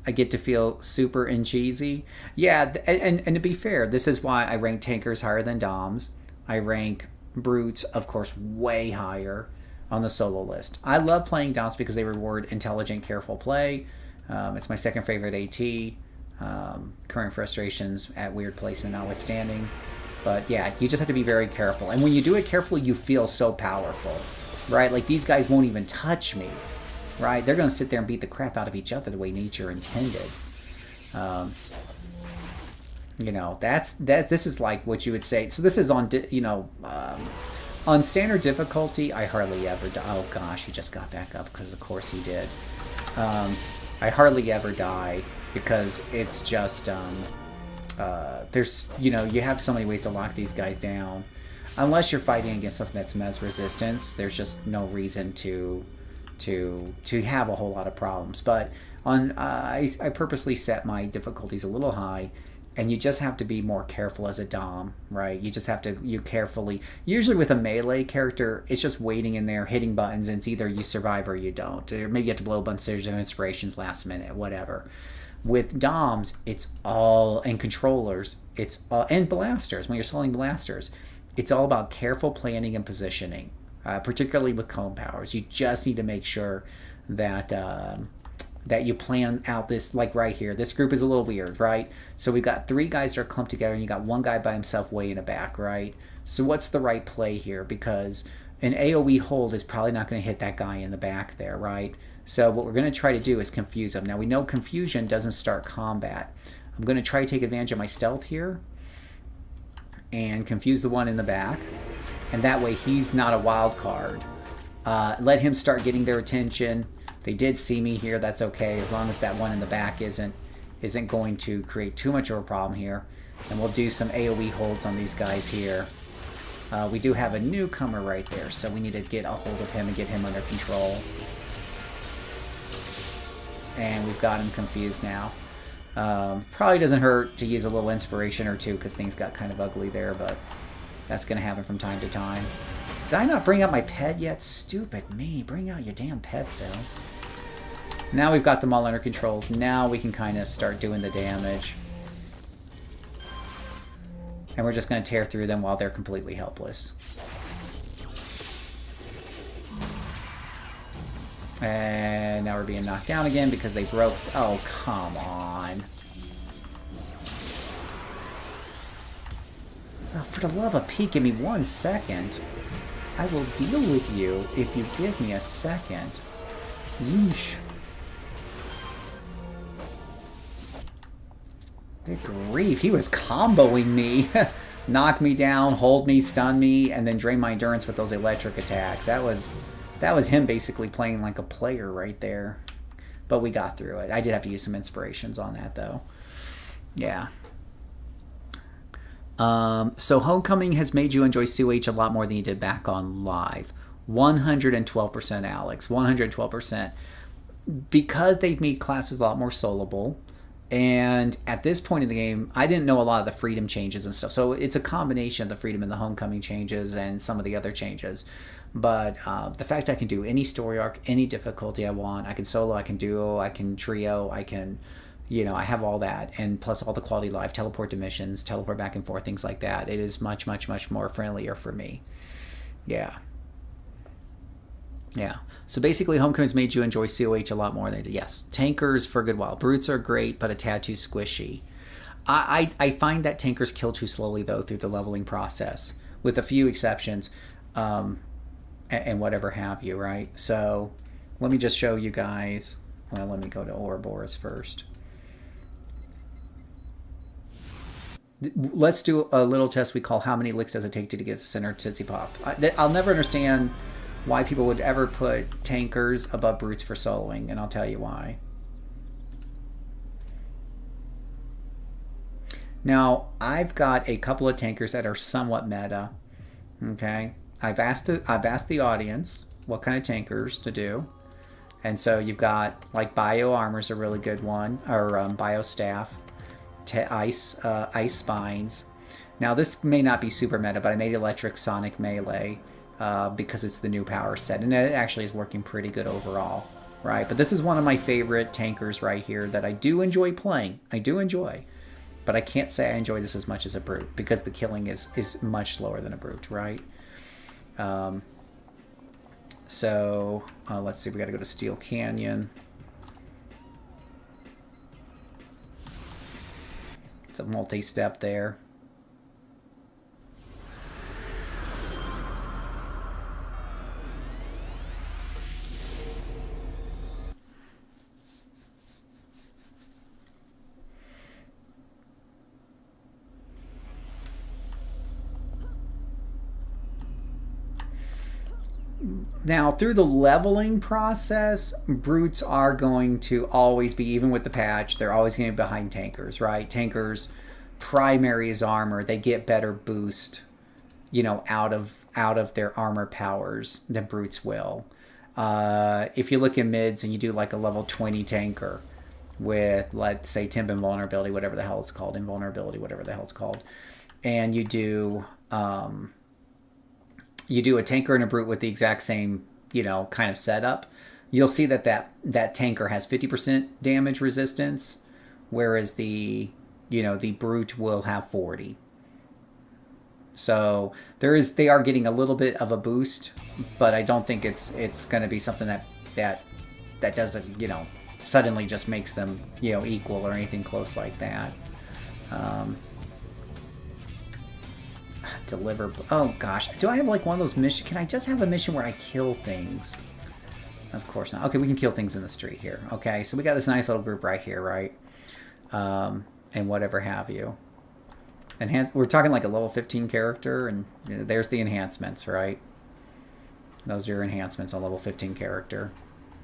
I get to feel super and cheesy. Yeah, and to be fair, this is why I rank tankers higher than doms. I rank brutes, of course, way higher on the solo list. I love playing doms because they reward intelligent, careful play. It's my second favorite AT. Current frustrations at weird placement notwithstanding. But yeah, you just have to be very careful. And when you do it carefully, you feel so powerful, right? Like these guys won't even touch me, right? They're going to sit there and beat the crap out of each other the way nature intended. You know, this is like what you would say. So this is on, you know, on standard difficulty, I hardly ever die. Oh gosh, he just got back up because of course he did. I hardly ever die because it's just, there's, you know, you have so many ways to lock these guys down. Unless you're fighting against something that's mez resistance, there's just no reason to have a whole lot of problems. But on I purposely set my difficulties a little high, and you just have to be more careful as a dom, right? You just have to, you carefully, usually with a melee character, it's just waiting in there, hitting buttons, and it's either you survive or you don't. Or maybe you have to blow a bunch of inspirations last minute, whatever. With doms, it's all, and controllers, it's all, and blasters, when you're selling blasters, it's all about careful planning and positioning, particularly with cone powers. You just need to make sure that that you plan out this, like right here. This group is a little weird, right? So we've got 3 guys that are clumped together, and you got 1 guy by himself way in the back, right? So what's the right play here? Because an AoE hold is probably not going to hit that guy in the back there, right? So what we're going to try to do is confuse him. Now we know confusion doesn't start combat. I'm going to try to take advantage of my stealth here and confuse the one in the back. And that way he's not a wild card. Let him start getting their attention. They did see me here, that's okay, as long as that one in the back isn't going to create too much of a problem here. And we'll do some AoE holds on these guys here. We do have a newcomer right there, so we need to get a hold of him and get him under control. And we've got him confused now. Probably doesn't hurt to use a little inspiration or two because things got kind of ugly there, but that's going to happen from time to time. Did I not bring up my pet yet? Stupid me. Bring out your damn pet, Phil. Now we've got them all under control. Now we can kind of start doing the damage. And we're just going to tear through them while they're completely helpless. And now we're being knocked down again because they broke... Oh, come on. Oh, for the love of Pete, give me 1 second. I will deal with you if you give me a second. Yeesh. Good grief, he was comboing me. Knock me down, hold me, stun me, and then drain my endurance with those electric attacks. That was him basically playing like a player right there. But we got through it. I did have to use some inspirations on that, though. Yeah. So Homecoming has made you enjoy COH a lot more than you did back on live. 112%, Alex. 112%. Because they've made classes a lot more soloable. And at this point in the game, I didn't know a lot of the freedom changes and stuff. So it's a combination of the freedom and the Homecoming changes and some of the other changes. But the fact I can do any story arc, any difficulty I want. I can solo, I can duo, I can trio, I can... You know, I have all that, and plus all the quality life, teleport to missions, teleport back and forth, things like that. It is much, much, much more friendlier for me. Yeah. Yeah. So basically, Homecoming's made you enjoy COH a lot more than they did. Yes. Tankers for a good while. Brutes are great, but a tad too squishy. I find that tankers kill too slowly, though, through the leveling process, with a few exceptions, and whatever have you, right? So let me just show you guys. Well, let me go to Ouroboros first. Let's do a little test we call how many licks does it take to get the center Tootsie Pop. I'll never understand why people would ever put tankers above brutes for soloing, and I'll tell you why. Now, I've got a couple of tankers that are somewhat meta. Okay, I've asked the audience what kind of tankers to do, and so you've got like Bio Armor's a really good one, or Bio Staff. Ice spines. Now this may not be super meta, but I made electric sonic melee because it's the new power set, and it actually is working pretty good overall. right? But this is one of my favorite tankers right here that I do enjoy playing. I do enjoy. But I can't say I enjoy this as much as a brute because the killing is much slower than a brute, right? So let's see, we got to go to Steel Canyon. It's a multi-step there. Now, through the leveling process, brutes are going to always be, even with the patch, they're always going to be behind tankers, right? Tankers' primary is armor. They get better boost, you know, out of their armor powers than brutes will. If you look in mids and you do like a level 20 tanker with, let's say, temp invulnerability, whatever the hell it's called, invulnerability, whatever the hell it's called, and you do a tanker and a brute with the exact same, you know, kind of setup, you'll see that tanker has 50% damage resistance, whereas the brute will have 40. So they are getting a little bit of a boost, but I don't think it's going to be something that doesn't, you know, suddenly just makes them, you know, equal or anything close like that. Deliver. Oh gosh, do I have like one of those missions? Can I just have a mission where I kill things? Of course not. Okay, we can kill things in the street here. Okay, so we got this nice little group right here, right? And whatever have you. We're talking like a level 15 character, and you know, there's the enhancements, right? Those are your enhancements on level 15 character.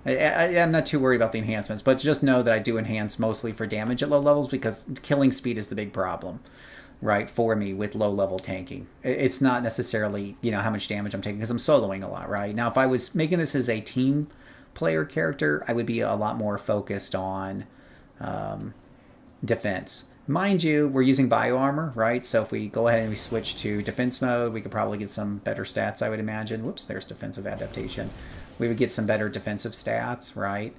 I'm not too worried about the enhancements, but just know that I do enhance mostly for damage at low levels because killing speed is the big problem. Right, for me with low-level tanking. It's not necessarily, you know, how much damage I'm taking because I'm soloing a lot, right? Now, if I was making this as a team player character, I would be a lot more focused on defense. Mind you, we're using bioarmor, right? So if we go ahead and we switch to defense mode, we could probably get some better stats, I would imagine. Whoops, there's defensive adaptation. We would get some better defensive stats, right?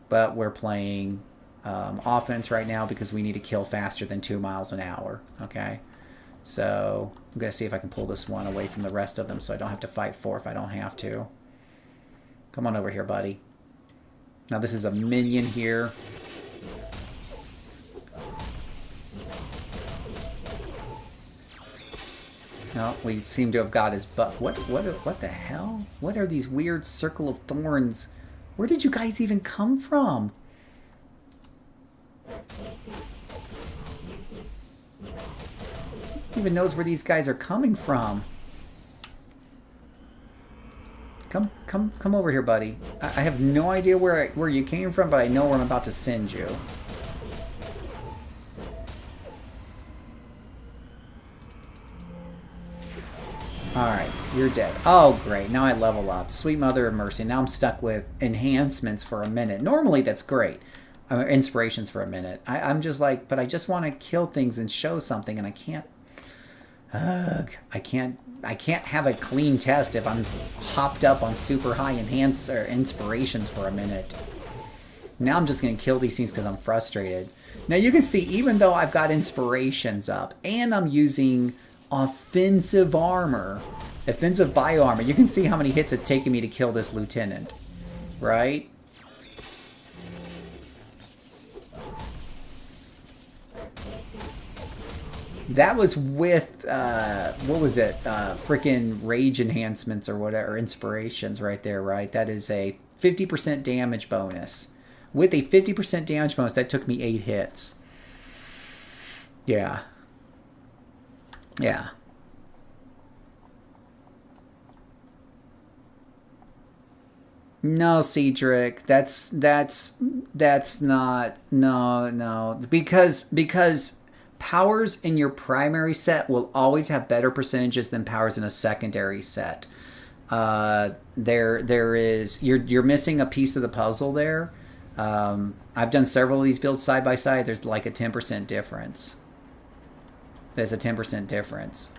But we're playing offense right now because we need to kill faster than 2 miles an hour. Okay, so I'm gonna see if I can pull this one away from the rest of them so I don't have to fight 4 if I don't have to. Come on over here, buddy. Now this is a minion here. No, we seem to have got his butt. What the hell? What are these weird circle of thorns? Where did you guys even come from? Who even knows where these guys are coming from? Come over here, buddy. I have no idea where you came from, but I know where I'm about to send you. Alright, you're dead. Oh, great. Now I level up. Sweet Mother of Mercy. Now I'm stuck with enhancements for a minute. Normally, that's great. Inspirations for a minute. I'm just like, but I just want to kill things and show something, and I can't. I can't have a clean test if I'm hopped up on super high inspirations for a minute. Now I'm just going to kill these things because I'm frustrated. Now you can see, even though I've got inspirations up, and I'm using offensive armor, offensive bioarmor, you can see how many hits it's taken me to kill this lieutenant, right? That was with, what was it? Freaking rage enhancements or whatever, inspirations right there, right? That is a 50% damage bonus. With a 50% damage bonus, that took me 8 hits. Yeah. Yeah. No, Cedric, that's not, no, because powers in your primary set will always have better percentages than powers in a secondary set. There is, you're missing a piece of the puzzle there. I've done several of these builds side by side. There's like a 10% difference. There's a 10% difference.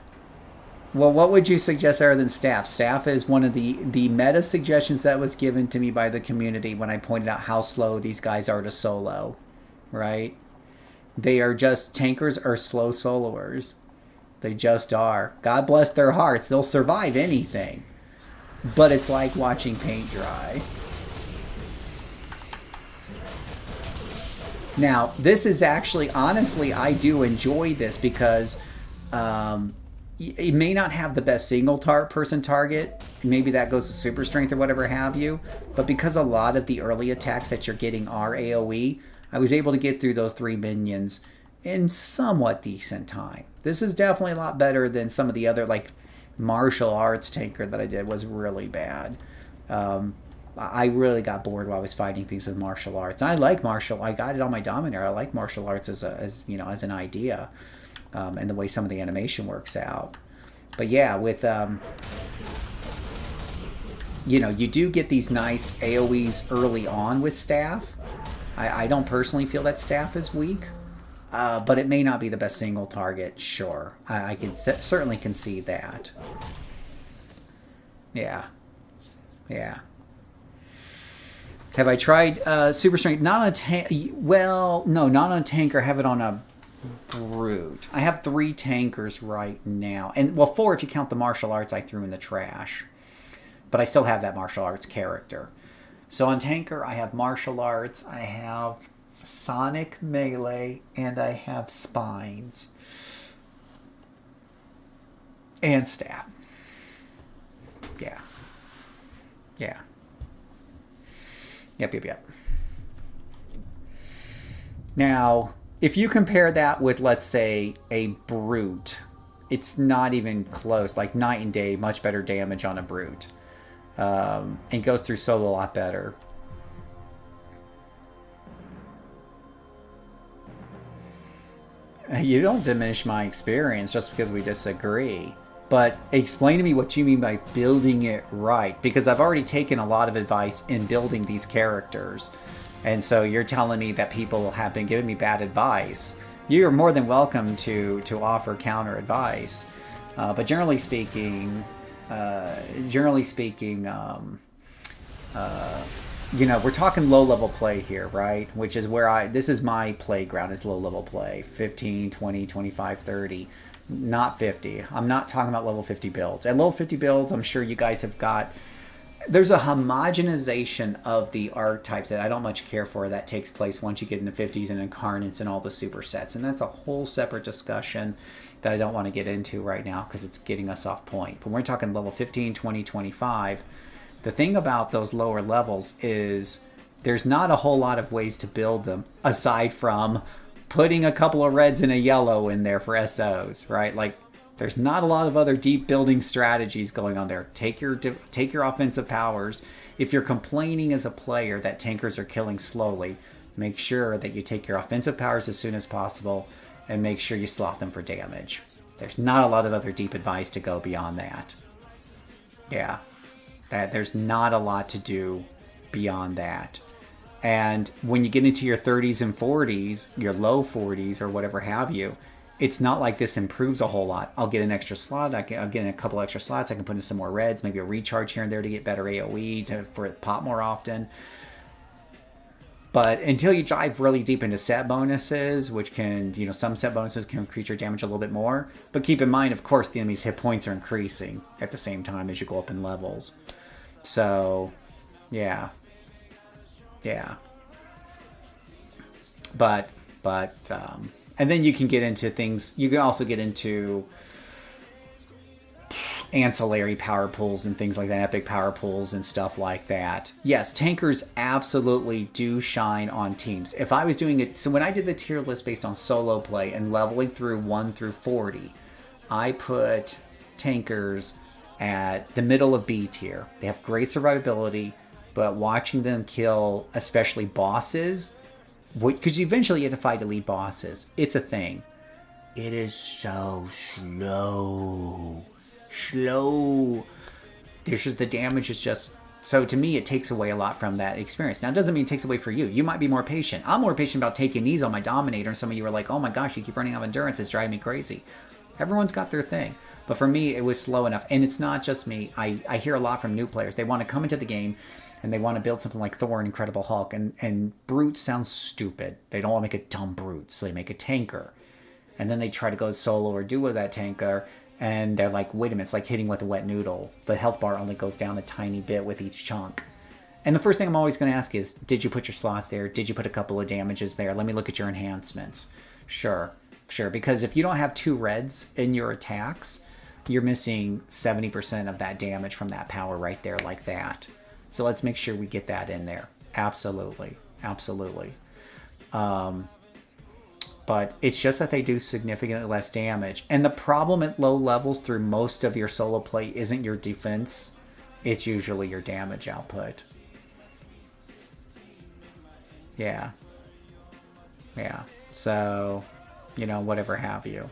Well, what would you suggest other than staff? Staff is one of the meta suggestions that was given to me by the community when I pointed out how slow these guys are to solo, right? They are just, tankers are slow soloers. They just are. God bless their hearts. They'll survive anything. But it's like watching paint dry. Now, this is actually, honestly, I do enjoy this because it may not have the best single person target. Maybe that goes to super strength or whatever have you. But because a lot of the early attacks that you're getting are AoE, I was able to get through those 3 minions in somewhat decent time. This is definitely a lot better than some of the other, like, martial arts tanker that I did was really bad. I really got bored while I was fighting things with martial arts. I like I got it on my Dominator. I like martial arts as an idea, and the way some of the animation works out. But yeah, with you do get these nice AoEs early on with staff. I don't personally feel that staff is weak, but it may not be the best single target. Sure, I can certainly concede that. Yeah. Have I tried super strength? Not on a tank. Well, no, not on a tanker. I have it on a brute. I have 3 tankers right now, and well, 4 if you count the martial arts I threw in the trash. But I still have that martial arts character. So on tanker, I have martial arts. I have sonic melee, and I have spines and staff. Yeah. Yep. Now, if you compare that with, let's say, a brute, it's not even close. Like night and day, much better damage on a brute. And goes through solo a lot better. You don't diminish my experience just because we disagree. But explain to me what you mean by building it right. Because I've already taken a lot of advice in building these characters. And so you're telling me that people have been giving me bad advice. You're more than welcome to offer counter advice. But generally speaking, we're talking low-level play here, right? Which is where this is my playground, is low-level play. 15, 20, 25, 30. Not 50. I'm not talking about level 50 builds. At level 50 builds, I'm sure you guys have got... There's a homogenization of the archetypes that I don't much care for that takes place once you get in the 50s and incarnates and all the supersets. And that's a whole separate discussion that I don't want to get into right now because it's getting us off point. But when we're talking level 15, 20, 25, the thing about those lower levels is there's not a whole lot of ways to build them aside from putting a couple of reds and a yellow in there for SOs, right? Like, there's not a lot of other deep building strategies going on there. Take your offensive powers. If you're complaining as a player that tankers are killing slowly, make sure that you take your offensive powers as soon as possible and make sure you slot them for damage. There's not a lot of other deep advice to go beyond that. Yeah, there's not a lot to do beyond that. And when you get into your 30s and 40s, your low 40s or whatever have you, it's not like this improves a whole lot. I'll get an extra slot. I'll get in a couple extra slots. I can put in some more reds, maybe a recharge here and there to get better AoE for it to pop more often. But until you dive really deep into set bonuses, which can, some set bonuses can increase your damage a little bit more. But keep in mind, of course, the enemy's hit points are increasing at the same time as you go up in levels. So, yeah. But and then you can get into things. You can also get into ancillary power pools and things like that, epic power pools and stuff like that. Yes, tankers absolutely do shine on teams. If I was doing it, so when I did the tier list based on solo play and leveling through 1 through 40, I put tankers at the middle of B tier. They have great survivability, but watching them kill, especially bosses, because eventually you have to fight elite bosses. It's a thing. It is so slow. The damage is just... So to me, it takes away a lot from that experience. Now, it doesn't mean it takes away for you. You might be more patient. I'm more patient about taking these on my Dominator, and some of you are like, oh my gosh, you keep running out of endurance. It's driving me crazy. Everyone's got their thing. But for me, it was slow enough. And it's not just me. I hear a lot from new players. They want to come into the game and they want to build something like Thor and Incredible Hulk. And Brute sounds stupid. They don't want to make a dumb Brute, so they make a tanker. And then they try to go solo or duo that tanker. And they're like, wait a minute, it's like hitting with a wet noodle. The health bar only goes down a tiny bit with each chunk. And the first thing I'm always going to ask is, did you put your slots there? Did you put a couple of damages there? Let me look at your enhancements. Sure. Because if you don't have 2 reds in your attacks, you're missing 70% of that damage from that power right there like that. So let's make sure we get that in there. Absolutely. But it's just that they do significantly less damage. And the problem at low levels through most of your solo play isn't your defense. It's usually your damage output. Yeah. So, whatever have you.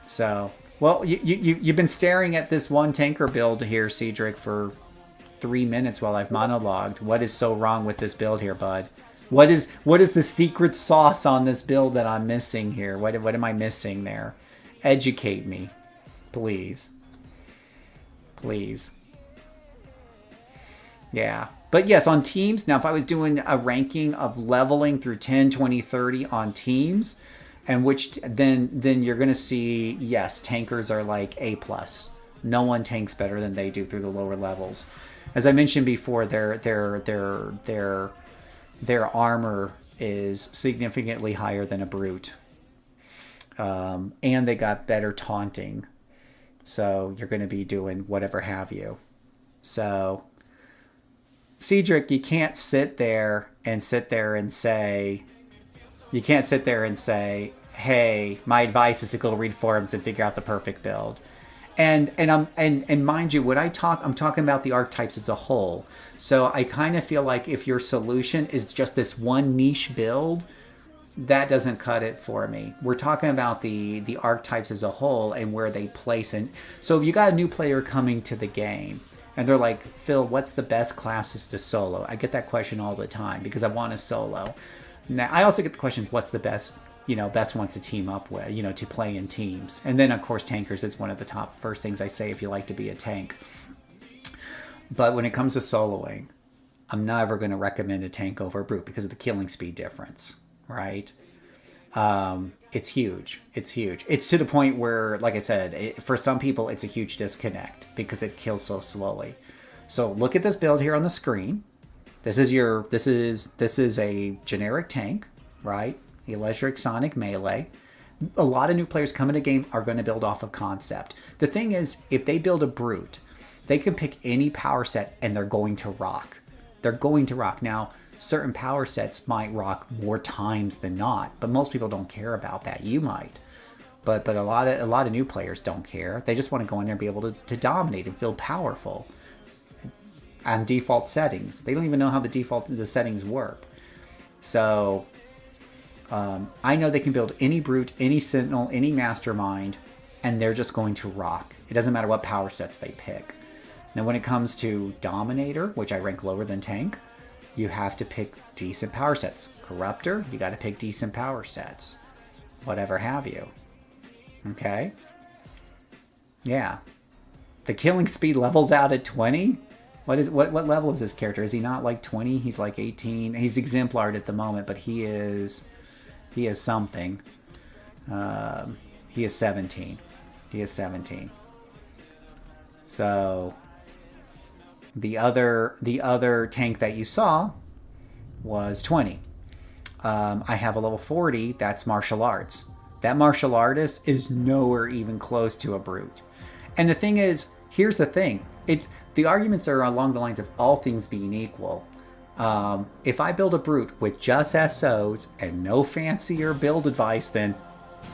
So, well, you've been staring at this one tanker build here, Cedric, for 3 minutes while I've monologued. What is so wrong with this build here, bud? What is the secret sauce on this build that I'm missing here? What am I missing there? Educate me, please. Yeah. But yes, on teams, now if I was doing a ranking of leveling through 10, 20, 30 on teams, and which then you're going to see, yes, tankers are like A+. No one tanks better than they do through the lower levels. As I mentioned before, their armor is significantly higher than a brute. And they got better taunting. So you're going to be doing whatever have you. So, Cedric, you can't sit there and say, hey, my advice is to go read forums and figure out the perfect build. And mind you, I'm talking about the archetypes as a whole. So I kind of feel like if your solution is just this one niche build, that doesn't cut it for me. We're talking about the archetypes as a whole and where they place in. So if you got a new player coming to the game and they're like, Phil, what's the best classes to solo? I get that question all the time because I want to solo. Now I also get the question, what's the best ones to team up with, to play in teams. And then, of course, tankers is one of the top first things I say if you like to be a tank. But when it comes to soloing, I'm never going to recommend a tank over a brute because of the killing speed difference, right? It's huge. It's to the point where, like I said, for some people, it's a huge disconnect because it kills so slowly. So look at this build here on the screen. This is a generic tank, right? Electric Sonic Melee. A lot of new players coming to game are going to build off of concept. The thing is, if they build a brute, they can pick any power set and they're going to rock. Now, certain power sets might rock more times than not, but most people don't care about that. You might. But a lot of new players don't care. They just want to go in there and be able to dominate and feel powerful. And default settings. They don't even know how the settings work. So I know they can build any brute, any sentinel, any mastermind, and they're just going to rock. It doesn't matter what power sets they pick. Now when it comes to Dominator, which I rank lower than Tank, you have to pick decent power sets. Corruptor, you got to pick decent power sets. Whatever have you. Okay? Yeah. The killing speed levels out at 20? What level is this character? Is he not like 20? He's like 18. He's exemplared at the moment, but he is something. He is 17. So the other tank that you saw was 20. I have a level 40. That's martial arts. That martial artist is nowhere even close to a brute. And the thing is, here's the thing. The arguments are along the lines of all things being equal. If I build a brute with just SOs and no fancier build advice than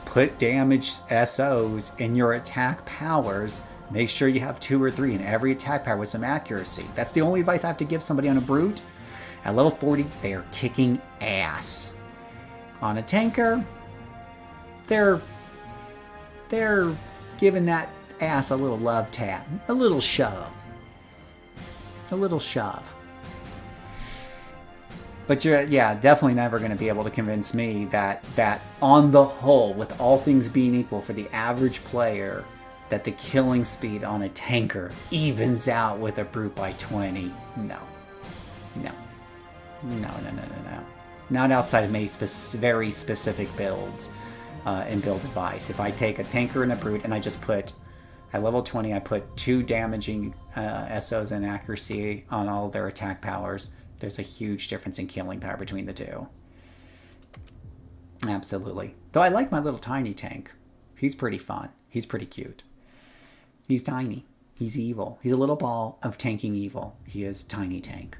put damage SOs in your attack powers, make sure you have 2 or 3 in every attack power with some accuracy. That's the only advice I have to give somebody on a brute. At level 40, they are kicking ass. On a tanker, they're giving that ass a little love tap, a little shove. But you're, definitely never going to be able to convince me that on the whole, with all things being equal, for the average player, that the killing speed on a tanker evens out with a brute by 20. No. No. No, no, no, no, no. Not outside of very specific builds and build advice. If I take a tanker and a brute and I just put, at level 20, I put 2 damaging SOs and accuracy on all their attack powers, there's a huge difference in killing power between the two. Absolutely. Though I like my little tiny tank. He's pretty fun. He's pretty cute. He's tiny. He's evil. He's a little ball of tanking evil. He is tiny tank.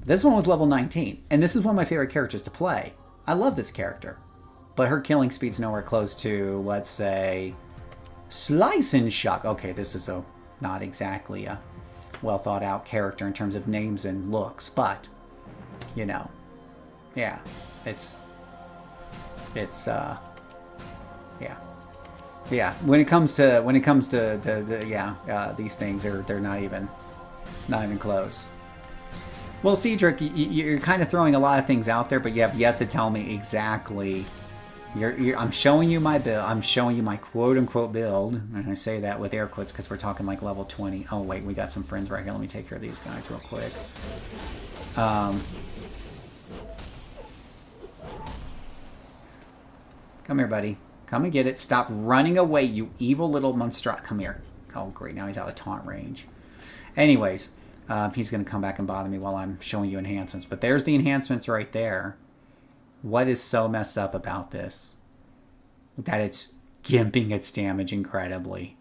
This one was level 19, and this is one of my favorite characters to play. I love this character, but her killing speed's nowhere close to, let's say, Slice and Shock. Okay, this is not exactly a well thought out character in terms of names and looks, but, you know, yeah, yeah. When it comes to these things, they're not even close. Well, Cedric, you're kind of throwing a lot of things out there, but you have yet to tell me exactly. I'm showing you my build. I'm showing you my quote-unquote build, and I say that with air quotes because we're talking like level 20. Oh wait, we got some friends right here. Let me take care of these guys real quick. Come here, buddy. Come and get it. Stop running away, you evil little monster. Come here. Oh, great. Now he's out of taunt range. Anyways, he's going to come back and bother me while I'm showing you enhancements. But there's the enhancements right there. What is so messed up about this? That it's gimping its damage incredibly.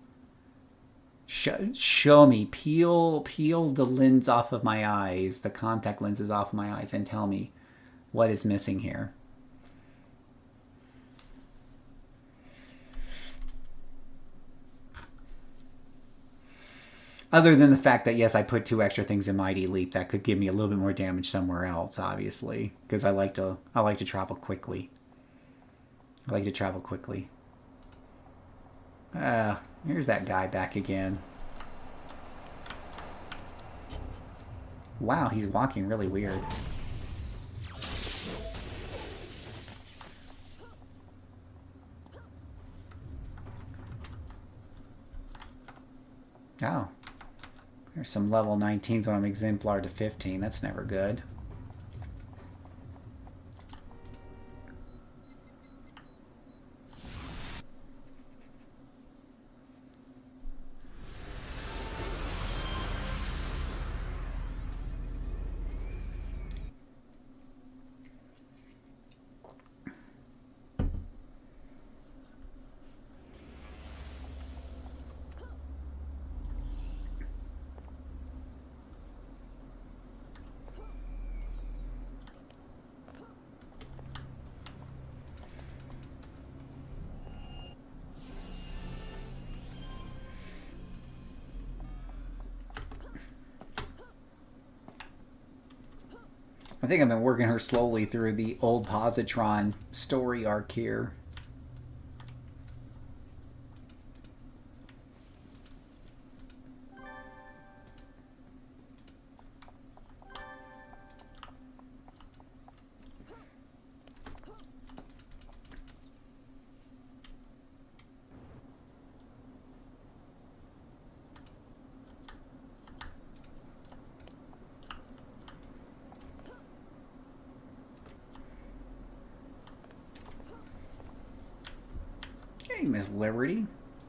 Show me. Peel the lens off of my eyes, the contact lenses off of my eyes, and tell me what is missing here. Other than the fact that, yes, I put 2 extra things in Mighty Leap that could give me a little bit more damage somewhere else, obviously. Because I like to travel quickly. Here's that guy back again. Wow, he's walking really weird. Oh. There's some level 19s when I'm exemplar to 15. That's never good. I think I've been working her slowly through the old Positron story arc here. Hey, Miss Liberty.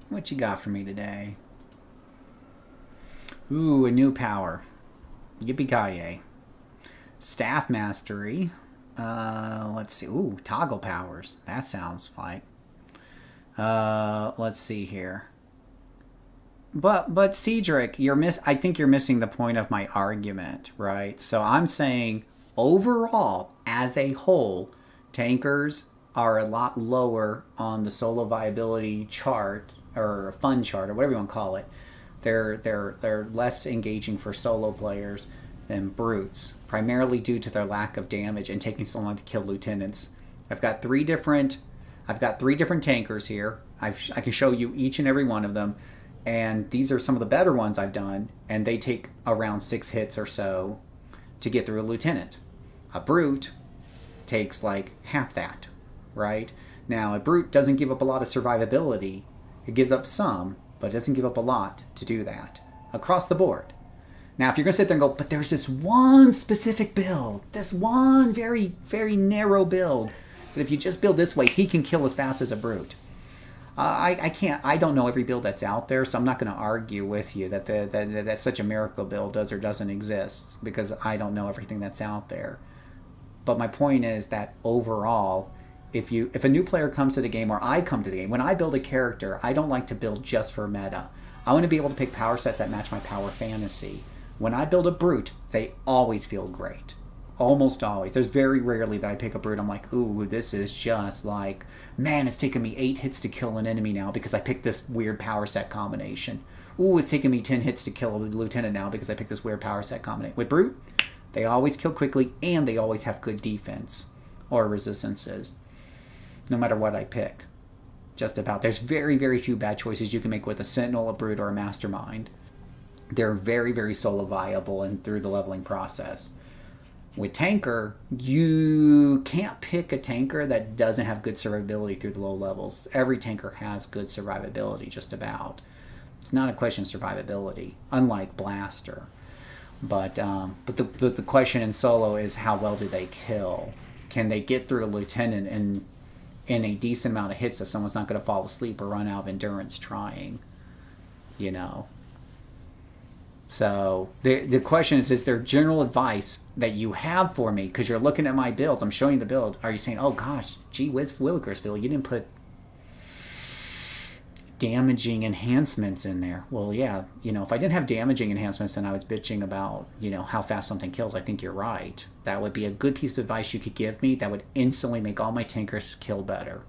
What you got for me today? Ooh, a new power. Yippee-ki-yay. Staff Mastery. Let's see. Ooh, toggle powers. That sounds like. Let's see here. But Cedric, I think you're missing the point of my argument, right? So I'm saying overall, as a whole, tankers are a lot lower on the solo viability chart or fun chart or whatever you want to call it. They're less engaging for solo players than brutes, primarily due to their lack of damage and taking so long to kill lieutenants. I've got three different tankers here. I can show you each and every one of them, and these are some of the better ones I've done, and they take around 6 hits or so to get through a lieutenant. A brute takes like half that. Right? Now, a brute doesn't give up a lot of survivability, It gives up some, but it doesn't give up a lot to do that across the board. Now, if you're going to sit there and go, but there's this one specific build, this one very, very narrow build, that if you just build this way, he can kill as fast as a brute. I can't. I don't know every build that's out there, so I'm not going to argue with you that such a miracle build does or doesn't exist, because I don't know everything that's out there. But my point is that overall, if a new player comes to the game, or I come to the game, when I build a character, I don't like to build just for meta. I want to be able to pick power sets that match my power fantasy. When I build a brute, they always feel great. Almost always. There's very rarely that I pick a brute, I'm like, ooh, this is just like, man, it's taken me 8 hits to kill an enemy now because I picked this weird power set combination. Ooh, it's taken me 10 hits to kill a lieutenant now because I picked this weird power set combination. With brute, they always kill quickly, and they always have good defense or resistances, no matter what I pick. Just about. There's very, very few bad choices you can make with a sentinel, a brute, or a mastermind. They're very, very solo viable and through the leveling process. With tanker, you can't pick a tanker that doesn't have good survivability through the low levels. Every tanker has good survivability, just about. It's not a question of survivability, unlike blaster. But the question in solo is, how well do they kill? Can they get through a lieutenant in a decent amount of hits so someone's not going to fall asleep or run out of endurance trying? You know? So the question is there general advice that you have for me? Because you're looking at my builds. I'm showing you the build. Are you saying, oh gosh, gee whiz Willikers, you didn't put damaging enhancements in there? Well, yeah, if I didn't have damaging enhancements and I was bitching about, how fast something kills, I think you're right. That would be a good piece of advice you could give me that would instantly make all my tankers kill better.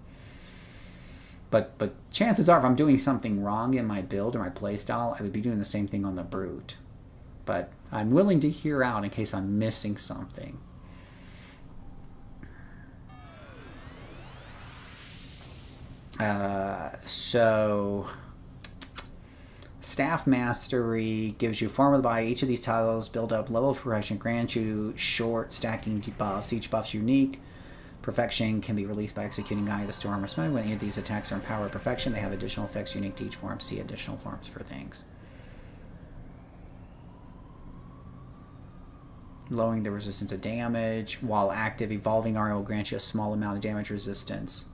But chances are, if I'm doing something wrong in my build or my playstyle, I would be doing the same thing on the brute. But I'm willing to hear out in case I'm missing something. So Staff Mastery gives you formula by each of these titles, build up level of progression, grants you short stacking debuffs. Each buff's unique. Perfection can be released by executing Eye of the Storm or Smite. When any of these attacks are empowered perfection, they have additional effects unique to each form. See additional forms for things. Lowering the resistance to damage. While active, evolving RO will grant you a small amount of damage resistance.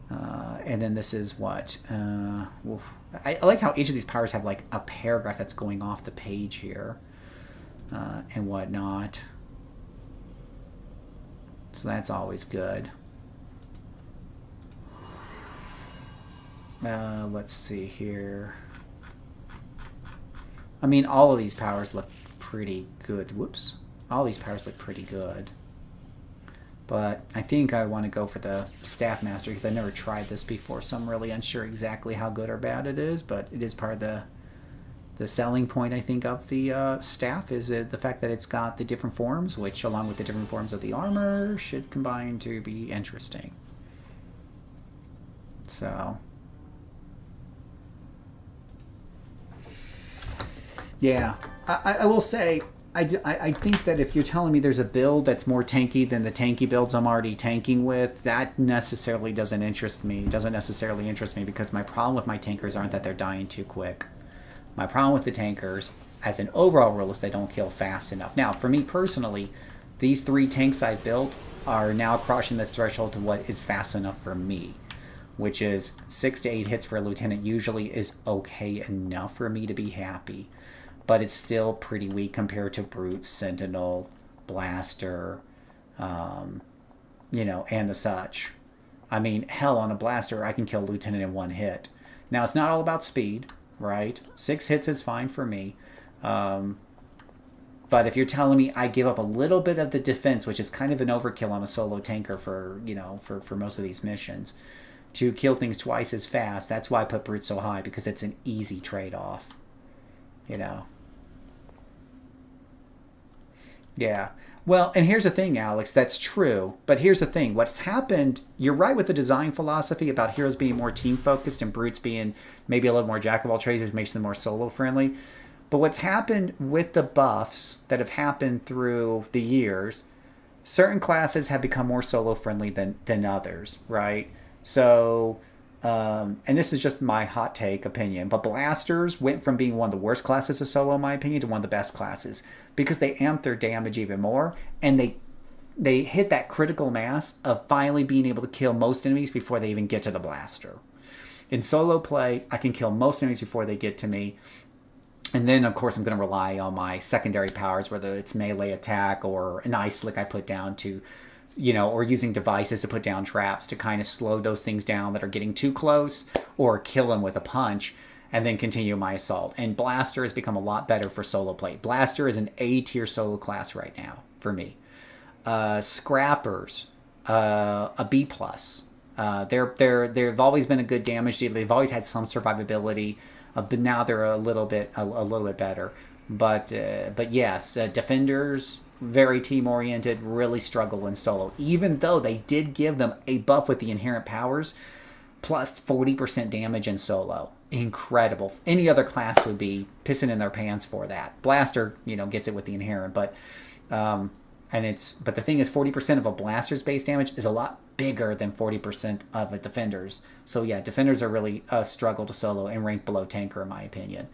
And then this is what? I like how each of these powers have like a paragraph that's going off the page here. And whatnot. So that's always good. Let's see here. I mean, all of these powers look pretty good. Whoops. All these powers look pretty good. But I think I want to go for the Staff Master because I never tried this before, so I'm really unsure exactly how good or bad it is, but it is part of the selling point, I think, of the staff is the fact that it's got the different forms, which, along with the different forms of the armor, should combine to be interesting. So, yeah, I will say, I think that if you're telling me there's a build that's more tanky than the tanky builds I'm already tanking with, that necessarily doesn't interest me. It doesn't necessarily interest me because my problem with my tankers aren't that they're dying too quick. My problem with the tankers, as an overall rule, is they don't kill fast enough. Now, for me personally, these 3 tanks I built are now crossing the threshold to what is fast enough for me, which is 6 to 8 hits for a lieutenant usually is okay enough for me to be happy. But it's still pretty weak compared to Brute, Sentinel, Blaster, and the such. I mean, hell, on a Blaster, I can kill a lieutenant in 1 hit. Now, it's not all about speed. Right? 6 hits is fine for me. But if you're telling me I give up a little bit of the defense, which is kind of an overkill on a solo tanker for most of these missions, to kill things twice as fast, that's why I put Brute so high, because it's an easy trade-off. Yeah. Well, and here's the thing, Alex, that's true. But here's the thing. What's happened, you're right with the design philosophy about heroes being more team-focused and brutes being maybe a little more jack-of-all-trades, which makes them more solo-friendly. But what's happened with the buffs that have happened through the years, certain classes have become more solo-friendly than others, right? So and this is just my hot take opinion, but blasters went from being one of the worst classes of solo, in my opinion, to one of the best classes because they amped their damage even more, and they hit that critical mass of finally being able to kill most enemies before they even get to the blaster. In solo play, I can kill most enemies before they get to me. And then, of course, I'm going to rely on my secondary powers, whether it's melee attack or an ice slick I put down to, or using devices to put down traps to kind of slow those things down that are getting too close, or kill them with a punch, and then continue my assault. And Blaster has become a lot better for solo play. Blaster is an A-tier solo class right now for me. Scrappers, a B+. They've always been a good damage dealer. They've always had some survivability. But now they're a little bit better. But yes, defenders, very team oriented, really struggle in solo. Even though they did give them a buff with the inherent powers, plus 40% damage in solo. Incredible. Any other class would be pissing in their pants for that. Blaster, gets it with the inherent, but the thing is, 40% of a blaster's base damage is a lot bigger than 40% of a defender's. So yeah, defenders are really a struggle to solo and rank below tanker, in my opinion.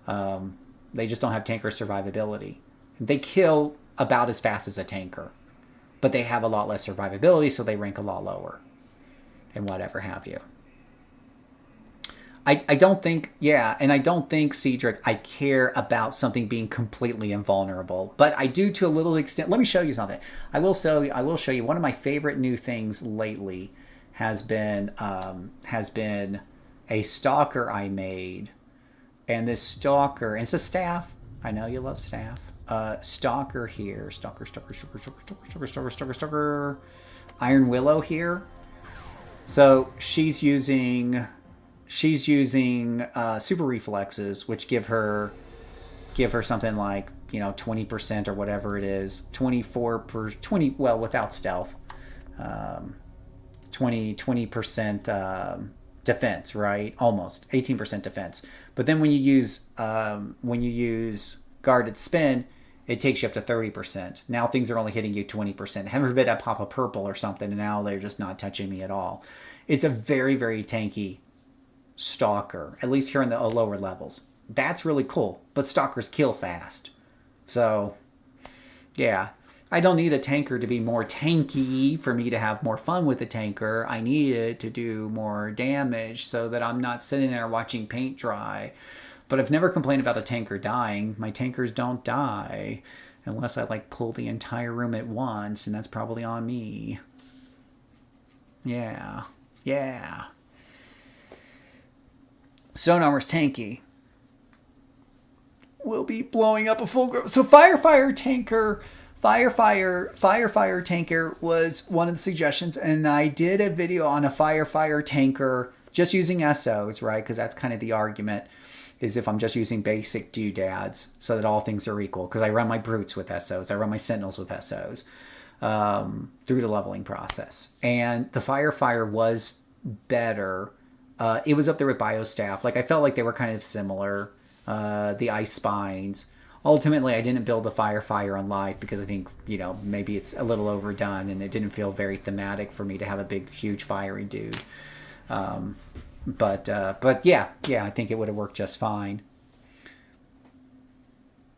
They just don't have tanker survivability. They kill about as fast as a tanker, but they have a lot less survivability, so they rank a lot lower and whatever have you. I don't think, Cedric, I care about something being completely invulnerable, but I do to a little extent. Let me show you something. I will show you one of my favorite new things lately has been a stalker I made, and this stalker, and it's a staff. I know you love staff. Stalker here, stalker, Iron Willow here. So she's using super reflexes, which give her something like 20% or whatever it is, 20 without stealth, 20% defense, right? Almost 18% defense. But then when you use guarded spin, it takes you up to 30%. Now things are only hitting you 20%. Heaven forbid I pop a purple or something, and now they're just not touching me at all. It's a very, very tanky stalker, at least here in the lower levels. That's really cool, but stalkers kill fast. So, yeah. I don't need a tanker to be more tanky for me to have more fun with the tanker. I need it to do more damage so that I'm not sitting there watching paint dry. But I've never complained about a tanker dying. My tankers don't die unless I pull the entire room at once, and that's probably on me. Yeah. Stone Armor's tanky. We'll be blowing up a full group. So Firefire Tanker was one of the suggestions, and I did a video on a Firefire Tanker just using SOs, right? Because that's kind of the argument, is if I'm just using basic doodads so that all things are equal. Because I run my Brutes with SOs. I run my Sentinels with SOs through the leveling process. And the Firefire was better. It was up there with Biostaff. I felt like they were kind of similar. The Ice Spines. Ultimately, I didn't build the Firefire on live because I think, maybe it's a little overdone and it didn't feel very thematic for me to have a big, huge fiery dude. But yeah, I think it would have worked just fine.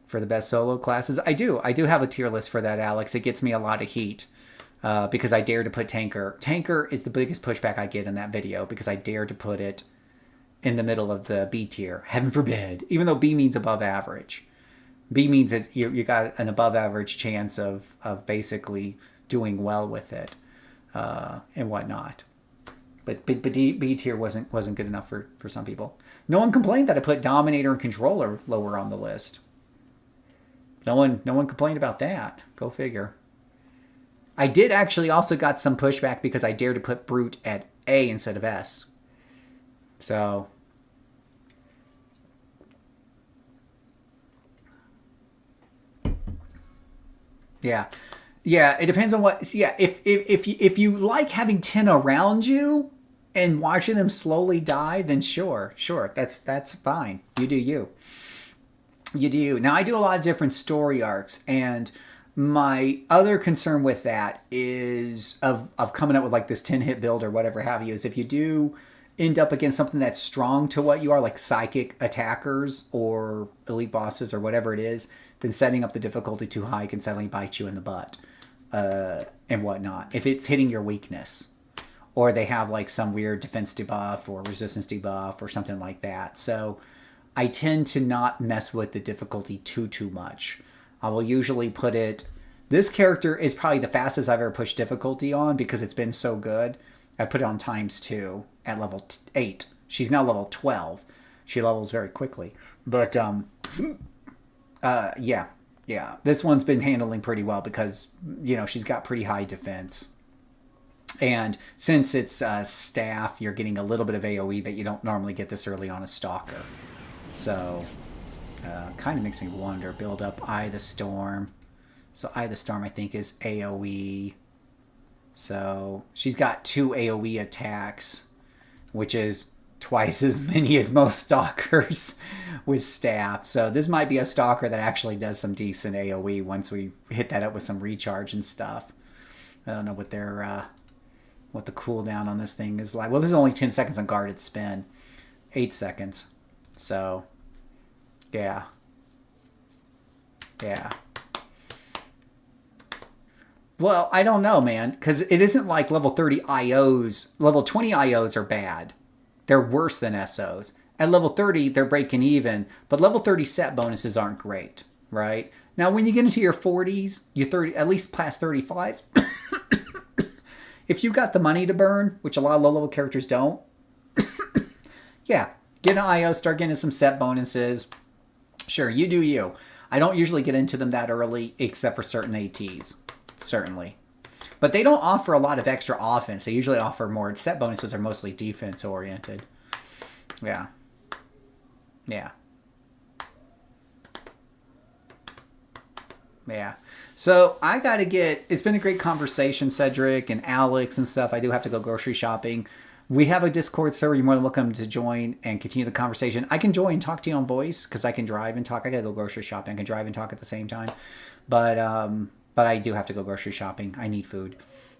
For the best solo classes, I do have a tier list for that, Alex. It gets me a lot of heat. Because I dare to put Tanker. Tanker is the biggest pushback I get in that video because I dare to put it in the middle of the B tier. Heaven forbid. Even though B means above average. B means that you got an above average chance of basically doing well with it and whatnot. But B tier wasn't good enough for some people. No one complained that I put Dominator and Controller lower on the list. No one complained about that. Go figure. I did actually also got some pushback because I dared to put Brute at A instead of S. So, yeah, it depends on what. Yeah, if you like having 10 around you and watching them slowly die, then sure, that's fine. You do you. Now I do a lot of different story arcs, and my other concern with that is of coming up with this 10-hit build or whatever have you, is if you do end up against something that's strong to what you are, like psychic attackers or elite bosses or whatever it is, then setting up the difficulty too high can suddenly bite you in the butt and whatnot. If it's hitting your weakness, or they have like some weird defense debuff or resistance debuff or something like that. So I tend to not mess with the difficulty too much. I will usually put it... This character is probably the fastest I've ever pushed difficulty on because it's been so good. I put it on ×2 at level 8. She's now level 12. She levels very quickly. But, yeah. This one's been handling pretty well because, you know, she's got pretty high defense. And since it's staff, you're getting a little bit of AoE that you don't normally get this early on a Stalker. So, kind of makes me wonder. Build up Eye of the Storm. So Eye of the Storm, I think, is AoE. So she's got 2 AoE attacks, which is twice as many as most Stalkers with staff. So this might be a Stalker that actually does some decent AoE once we hit that up with some recharge and stuff. I don't know what their what the cooldown on this thing is like. Well, this is only 10 seconds on guarded spin. 8 seconds. So, yeah. Well, I don't know, man, because it isn't like level 30 IOs. Level 20 IOs are bad. They're worse than SOs. At level 30, they're breaking even, but level 30 set bonuses aren't great, right? Now, when you get into your 40s, your 30, at least past 35, if you've got the money to burn, which a lot of low-level characters don't, yeah, get an IO, start getting some set bonuses. Sure, you do you. I don't usually get into them that early, except for certain ATs. Certainly. But they don't offer a lot of extra offense. They usually offer more. Set bonuses are mostly defense oriented. Yeah. So I got to get... It's been a great conversation, Cedric and Alex and stuff. I do have to go grocery shopping. We have a Discord server. You're more than welcome to join and continue the conversation. I can join and talk to you on voice because I can drive and talk. I got to go grocery shopping. I can drive and talk at the same time. But I do have to go grocery shopping. I need food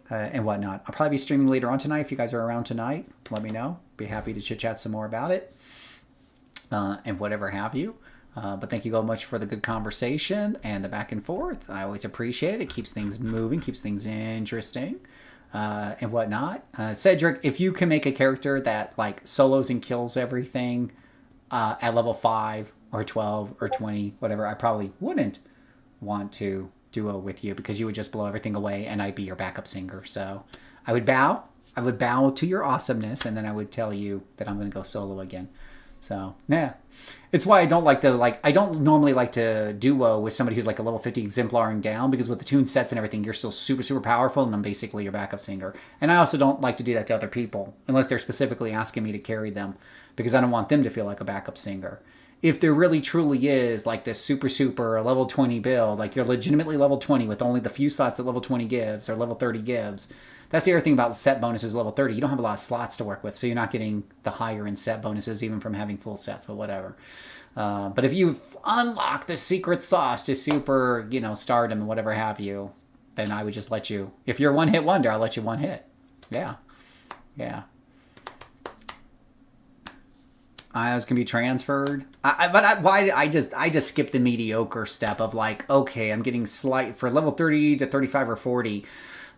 and whatnot. I'll probably be streaming later on tonight. If you guys are around tonight, let me know. Be happy to chit-chat some more about it and whatever have you. But thank you so much for the good conversation and the back and forth. I always appreciate it. It keeps things moving, keeps things interesting and whatnot. Cedric, if you can make a character that like solos and kills everything at level 5 or 12 or 20, whatever, I probably wouldn't want to duo with you because you would just blow everything away and I'd be your backup singer. So I would bow to your awesomeness and then I would tell you that I'm going to go solo again. So yeah, it's why I don't normally like to duo with somebody who's like a level 50 exemplar and down, because with the tune sets and everything, you're still super powerful and I'm basically your backup singer. And I also don't like to do that to other people unless they're specifically asking me to carry them, because I don't want them to feel like a backup singer. If there really truly is like this super level 20 build, like you're legitimately level 20 with only the few slots that level 20 gives or level 30 gives. That's the other thing about the set bonuses level 30. You don't have a lot of slots to work with, so you're not getting the higher end set bonuses even from having full sets, but whatever. But if you've unlocked the secret sauce to super, stardom and whatever have you, then I would just let you. If you're a one-hit wonder, I'll let you one hit. Yeah. IOs can be transferred. I just skipped the mediocre step of like, okay, I'm getting slight for level 30 to 35 or 40.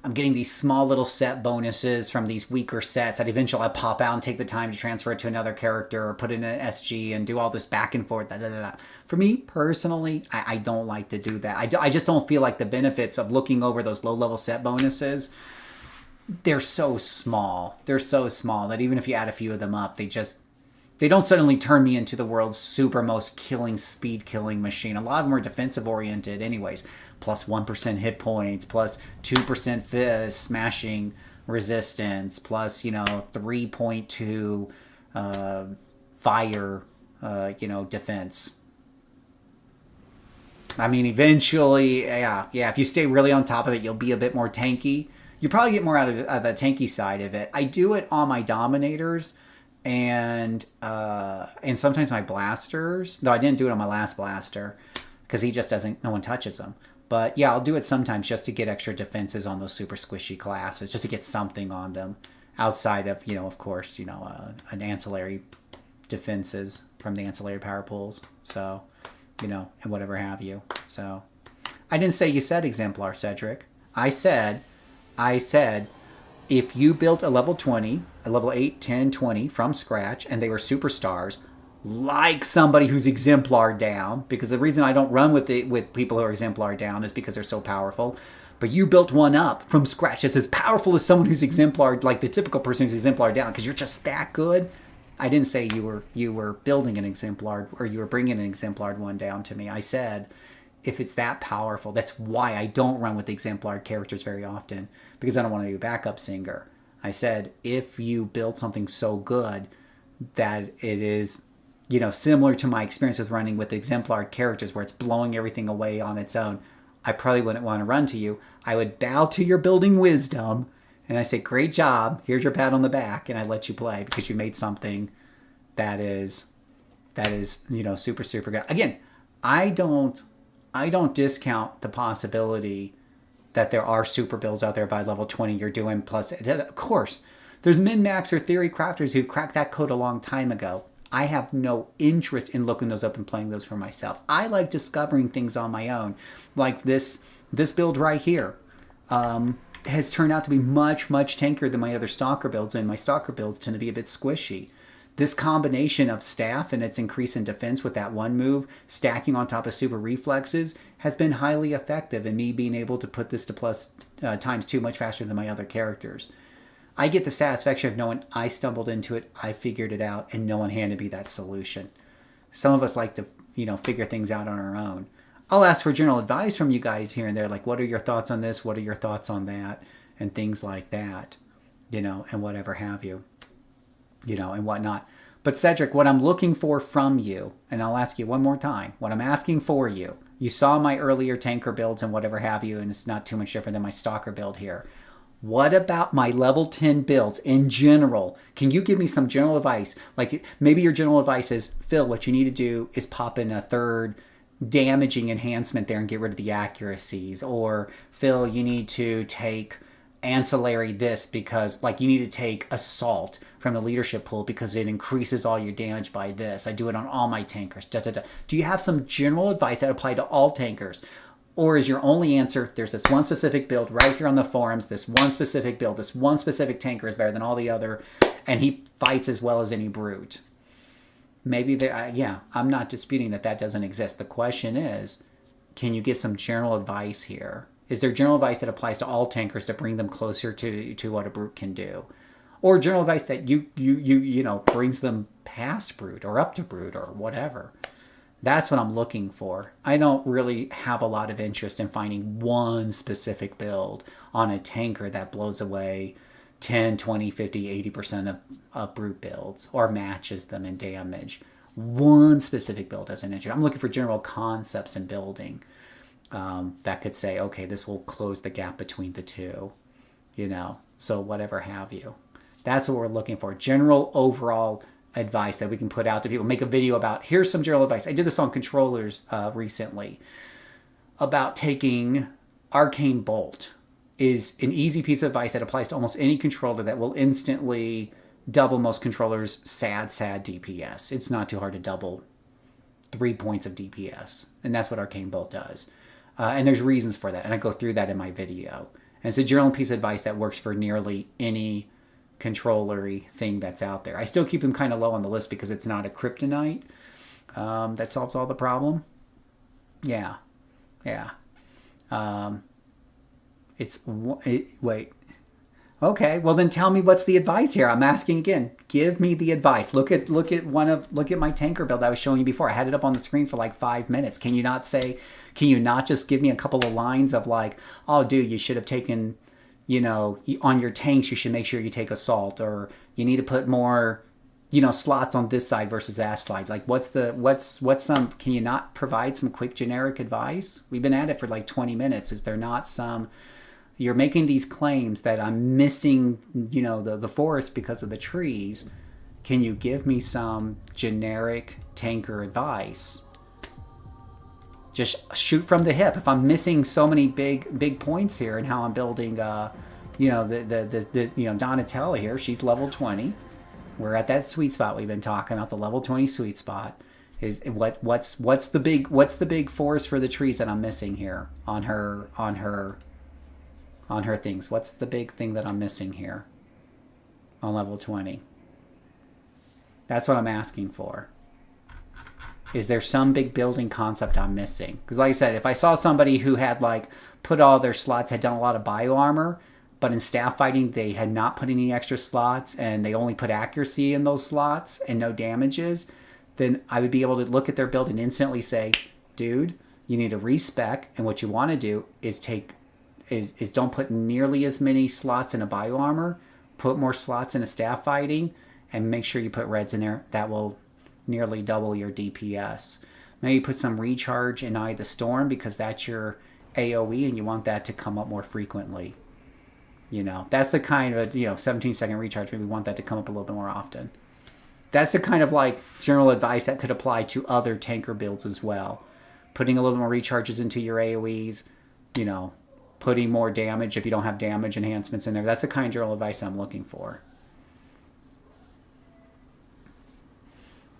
I'm getting these small little set bonuses from these weaker sets that eventually I pop out and take the time to transfer it to another character or put it in an SG and do all this back and forth. For me personally, I don't like to do that. I just don't feel like the benefits of looking over those low level set bonuses. They're so small. They're so small that even if you add a few of them up, they don't suddenly turn me into the world's super most speed killing machine. A lot of them are defensive oriented anyways. Plus 1% hit points, plus 2% fist smashing resistance, plus, 3.2 fire, defense. I mean, eventually, if you stay really on top of it, you'll be a bit more tanky. You probably get more out of the tanky side of it. I do it on my Dominators and sometimes my blasters, though I didn't do it on my last blaster because he just no one touches him. But yeah, I'll do it sometimes just to get extra defenses on those super squishy classes, just to get something on them. outside of, of course, an ancillary defenses from the ancillary power pools. So, and whatever have you. So I didn't say you said exemplar, Cedric. I said if you built a level 20, a level 8, 10, 20 from scratch, and they were superstars, like somebody who's exemplar down, because the reason I don't run with people who are exemplar down is because they're so powerful. But you built one up from scratch that's as powerful as someone who's exemplar, like the typical person who's exemplar down, because you're just that good. I didn't say you were building an exemplar or you were bringing an exemplar one down to me. I said if it's that powerful, that's why I don't run with exemplar characters very often, because I don't want to be a backup singer. I said if you build something so good that it is, similar to my experience with running with exemplar characters where it's blowing everything away on its own, I probably wouldn't want to run to you. I would bow to your building wisdom and I say, great job, here's your pat on the back, and I let you play because you made something that is super, super good. Again, I don't discount the possibility that there are super builds out there by level 20 you're doing. Plus, of course, there's min-max or theory crafters who've cracked that code a long time ago. I have no interest in looking those up and playing those for myself. I like discovering things on my own. Like this build right here has turned out to be much, much tankier than my other stalker builds, and my stalker builds tend to be a bit squishy. This combination of staff and its increase in defense with that one move, stacking on top of super reflexes, has been highly effective in me being able to put this to plus times 2 much faster than my other characters. I get the satisfaction of knowing I stumbled into it, I figured it out, and no one handed me that solution. Some of us like to, figure things out on our own. I'll ask for general advice from you guys here and there, like, what are your thoughts on this? What are your thoughts on that? And things like that, and whatever have you, and whatnot. But Cedric, what I'm looking for from you, and I'll ask you one more time, what I'm asking for you, you saw my earlier tanker builds and whatever have you, and it's not too much different than my stalker build here. What about my level 10 builds in general? Can you give me some general advice? Like maybe your general advice is, Phil, what you need to do is pop in a third damaging enhancement there and get rid of the accuracies. Or Phil, you need to take ancillary this because you need to take assault from the leadership pool because it increases all your damage by this. I do it on all my tankers. Do you have some general advice that apply to all tankers? Or is your only answer, there's this one specific build right here on the forums, this one specific build, this one specific tanker is better than all the other, and he fights as well as any brute? Maybe I'm not disputing that doesn't exist. The question is, can you give some general advice here? Is there general advice that applies to all tankers to bring them closer to what a brute can do? Or general advice that you brings them past brute or up to brute or whatever? That's what I'm looking for. I don't really have a lot of interest in finding one specific build on a tanker that blows away 10, 20, 50, 80% of brute builds or matches them in damage. One specific build doesn't interest. I'm looking for general concepts in building that could say, okay, this will close the gap between the two, so whatever have you. That's what we're looking for. General overall advice that we can put out to people. Make a video about, here's some general advice. I did this on controllers recently about taking Arcane Bolt. Is an easy piece of advice that applies to almost any controller that will instantly double most controllers' sad DPS. It's not too hard to double 3 points of DPS. And that's what Arcane Bolt does. And there's reasons for that. And I go through that in my video. And it's a general piece of advice that works for nearly any controllery thing that's out there. I still keep them kind of low on the list because it's not a kryptonite that solves all the problem. Yeah. Wait. Okay, well then tell me what's the advice here. I'm asking again. Give me the advice. Look at my tanker build I was showing you before. I had it up on the screen for 5 minutes. Can you not just give me a couple of lines of oh dude, you should have taken, on your tanks you should make sure you take assault, or you need to put more, slots on this side versus that side. Can you not provide some quick generic advice? We've been at it for 20 minutes. Is there not some, you're making these claims that I'm missing, the forest because of the trees. Can you give me some generic tanker advice? Just shoot from the hip. If I'm missing so many big points here in how I'm building You know, the you know, Donatella here, she's level 20. We're at that sweet spot we've been talking about, the level 20 sweet spot. Is what's the big forest for the trees that I'm missing here on her things? What's the big thing that I'm missing here on level 20? That's what I'm asking for. Is there some big building concept I'm missing? Because like I said, if I saw somebody who had like put all their slots, had done a lot of bio armor, but in staff fighting they had not put any extra slots and they only put accuracy in those slots and no damages, then I would be able to look at their build and instantly say, dude, you need to respec, and what you want to do is don't put nearly as many slots in a bio armor, put more slots in a staff fighting, and make sure you put reds in there. That will nearly double your DPS. Maybe put some recharge in Eye of the Storm because that's your AoE and you want that to come up more frequently. You know, that's the kind of, 17-second recharge. Maybe we want that to come up a little bit more often. That's the kind of like general advice that could apply to other tanker builds as well. Putting a little more recharges into your AoEs, putting more damage if you don't have damage enhancements in there. That's the kind of general advice I'm looking for.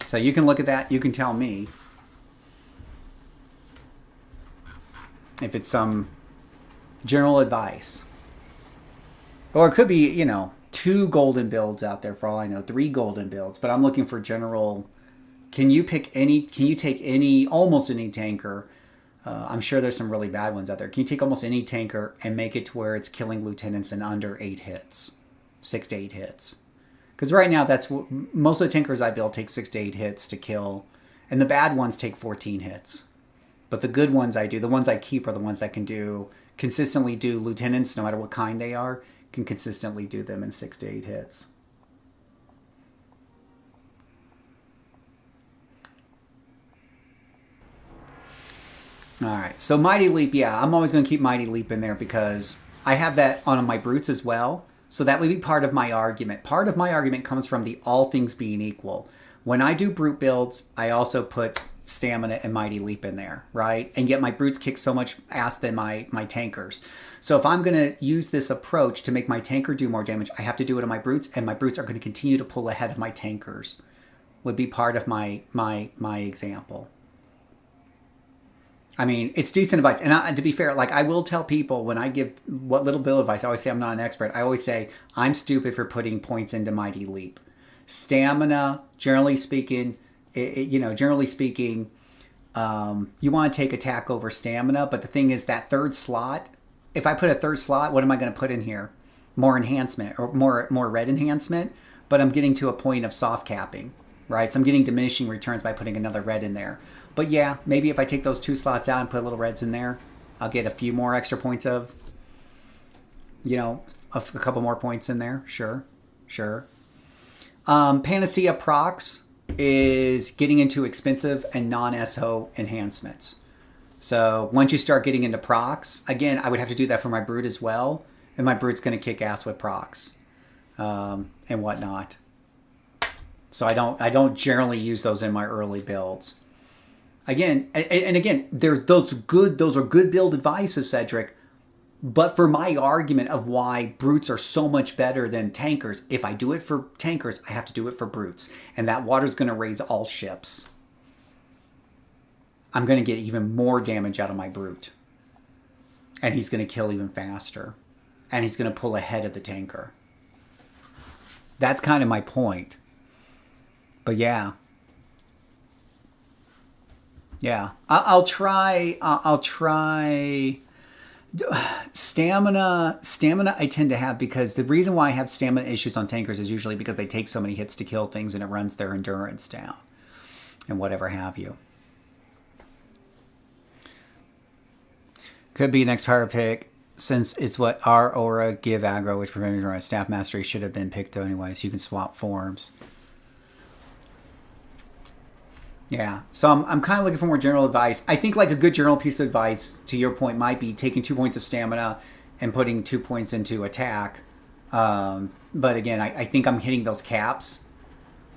So you can look at that. You can tell me if it's some general advice. Or it could be, 2 golden builds out there for all I know, 3 golden builds. But I'm looking for general. Can you take almost any tanker? I'm sure there's some really bad ones out there. Can you take almost any tanker and make it to where it's killing lieutenants in under 8 hits? 6 to 8 hits. Because right now, that's most of the tankers I build take 6 to 8 hits to kill. And the bad ones take 14 hits. But the good ones I do, the ones I keep are the ones that can consistently do lieutenants, no matter what kind they are, can consistently do them in 6 to 8 hits. All right, so Mighty Leap, yeah, I'm always going to keep Mighty Leap in there because I have that on my brutes as well. So that would be part of my argument. Part of my argument comes from the all things being equal. When I do brute builds, I also put stamina and Mighty Leap in there, right? And yet my brutes kick so much ass than my tankers. So if I'm going to use this approach to make my tanker do more damage, I have to do it on my brutes, and my brutes are going to continue to pull ahead of my tankers. Would be part of my example. I mean, it's decent advice. And to be fair, like I will tell people when I give what little build advice, I always say I'm not an expert. I always say I'm stupid for putting points into Mighty Leap. Stamina, generally speaking, you want to take attack over stamina. But the thing is that third slot, if I put a third slot, what am I going to put in here? More enhancement or more red enhancement. But I'm getting to a point of soft capping, right? So I'm getting diminishing returns by putting another red in there. But yeah, maybe if I take those 2 slots out and put little reds in there, I'll get a few more extra points of, a couple more points in there. Sure. Panacea procs is getting into expensive and non-SO enhancements. So once you start getting into procs, again, I would have to do that for my brute as well. And my brute's going to kick ass with procs and whatnot. So I don't generally use those in my early builds. Again, those are good build advices, Cedric. But for my argument of why brutes are so much better than tankers, if I do it for tankers, I have to do it for brutes. And that water's going to raise all ships. I'm going to get even more damage out of my brute. And he's going to kill even faster. And he's going to pull ahead of the tanker. That's kind of my point. But yeah. Yeah, I'll try stamina. I tend to have because the reason why I have stamina issues on tankers is usually because they take so many hits to kill things and it runs their endurance down and whatever have you. Could be next power pick since it's what our aura give aggro, which prevents staff mastery should have been picked anyway, so you can swap forms. Yeah, so I'm kind of looking for more general advice. I think like a good general piece of advice, to your point, might be taking 2 points of stamina and putting 2 points into attack. But again, I think I'm hitting those caps.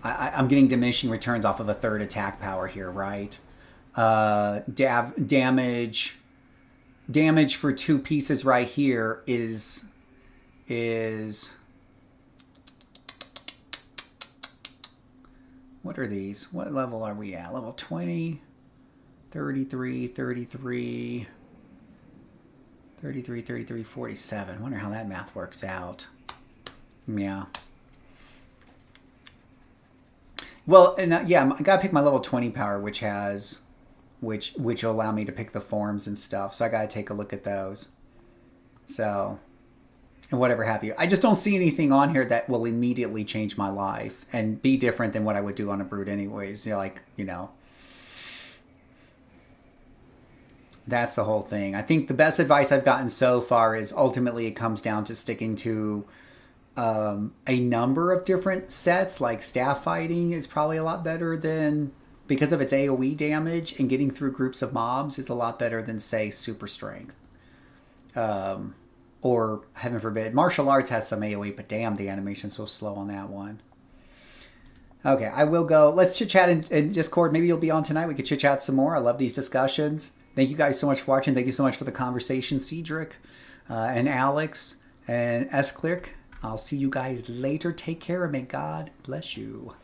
I'm getting diminishing returns off of a third attack power here, right? Damage for 2 pieces right here is is... What are these? What level are we at? Level 20, 33, 33, 33, 33, 47. Wonder how that math works out. Yeah. Well, and yeah, I gotta pick my level 20 power, which has, which will allow me to pick the forms and stuff. So I gotta take a look at those. So, and whatever have you. I just don't see anything on here that will immediately change my life and be different than what I would do on a brute anyways. You know, like, you know. That's the whole thing. I think the best advice I've gotten so far is ultimately it comes down to sticking to a number of different sets. Like staff fighting is probably a lot better than, because of its AoE damage, and getting through groups of mobs is a lot better than, say, super strength. Or, heaven forbid, martial arts has some AoE, but damn, the animation's so slow on that one. Okay, I will go. Let's chit-chat in Discord. Maybe you'll be on tonight. We could chit-chat some more. I love these discussions. Thank you guys so much for watching. Thank you so much for the conversation, Cedric and Alex and S-Click. I'll see you guys later. Take care and may God bless you.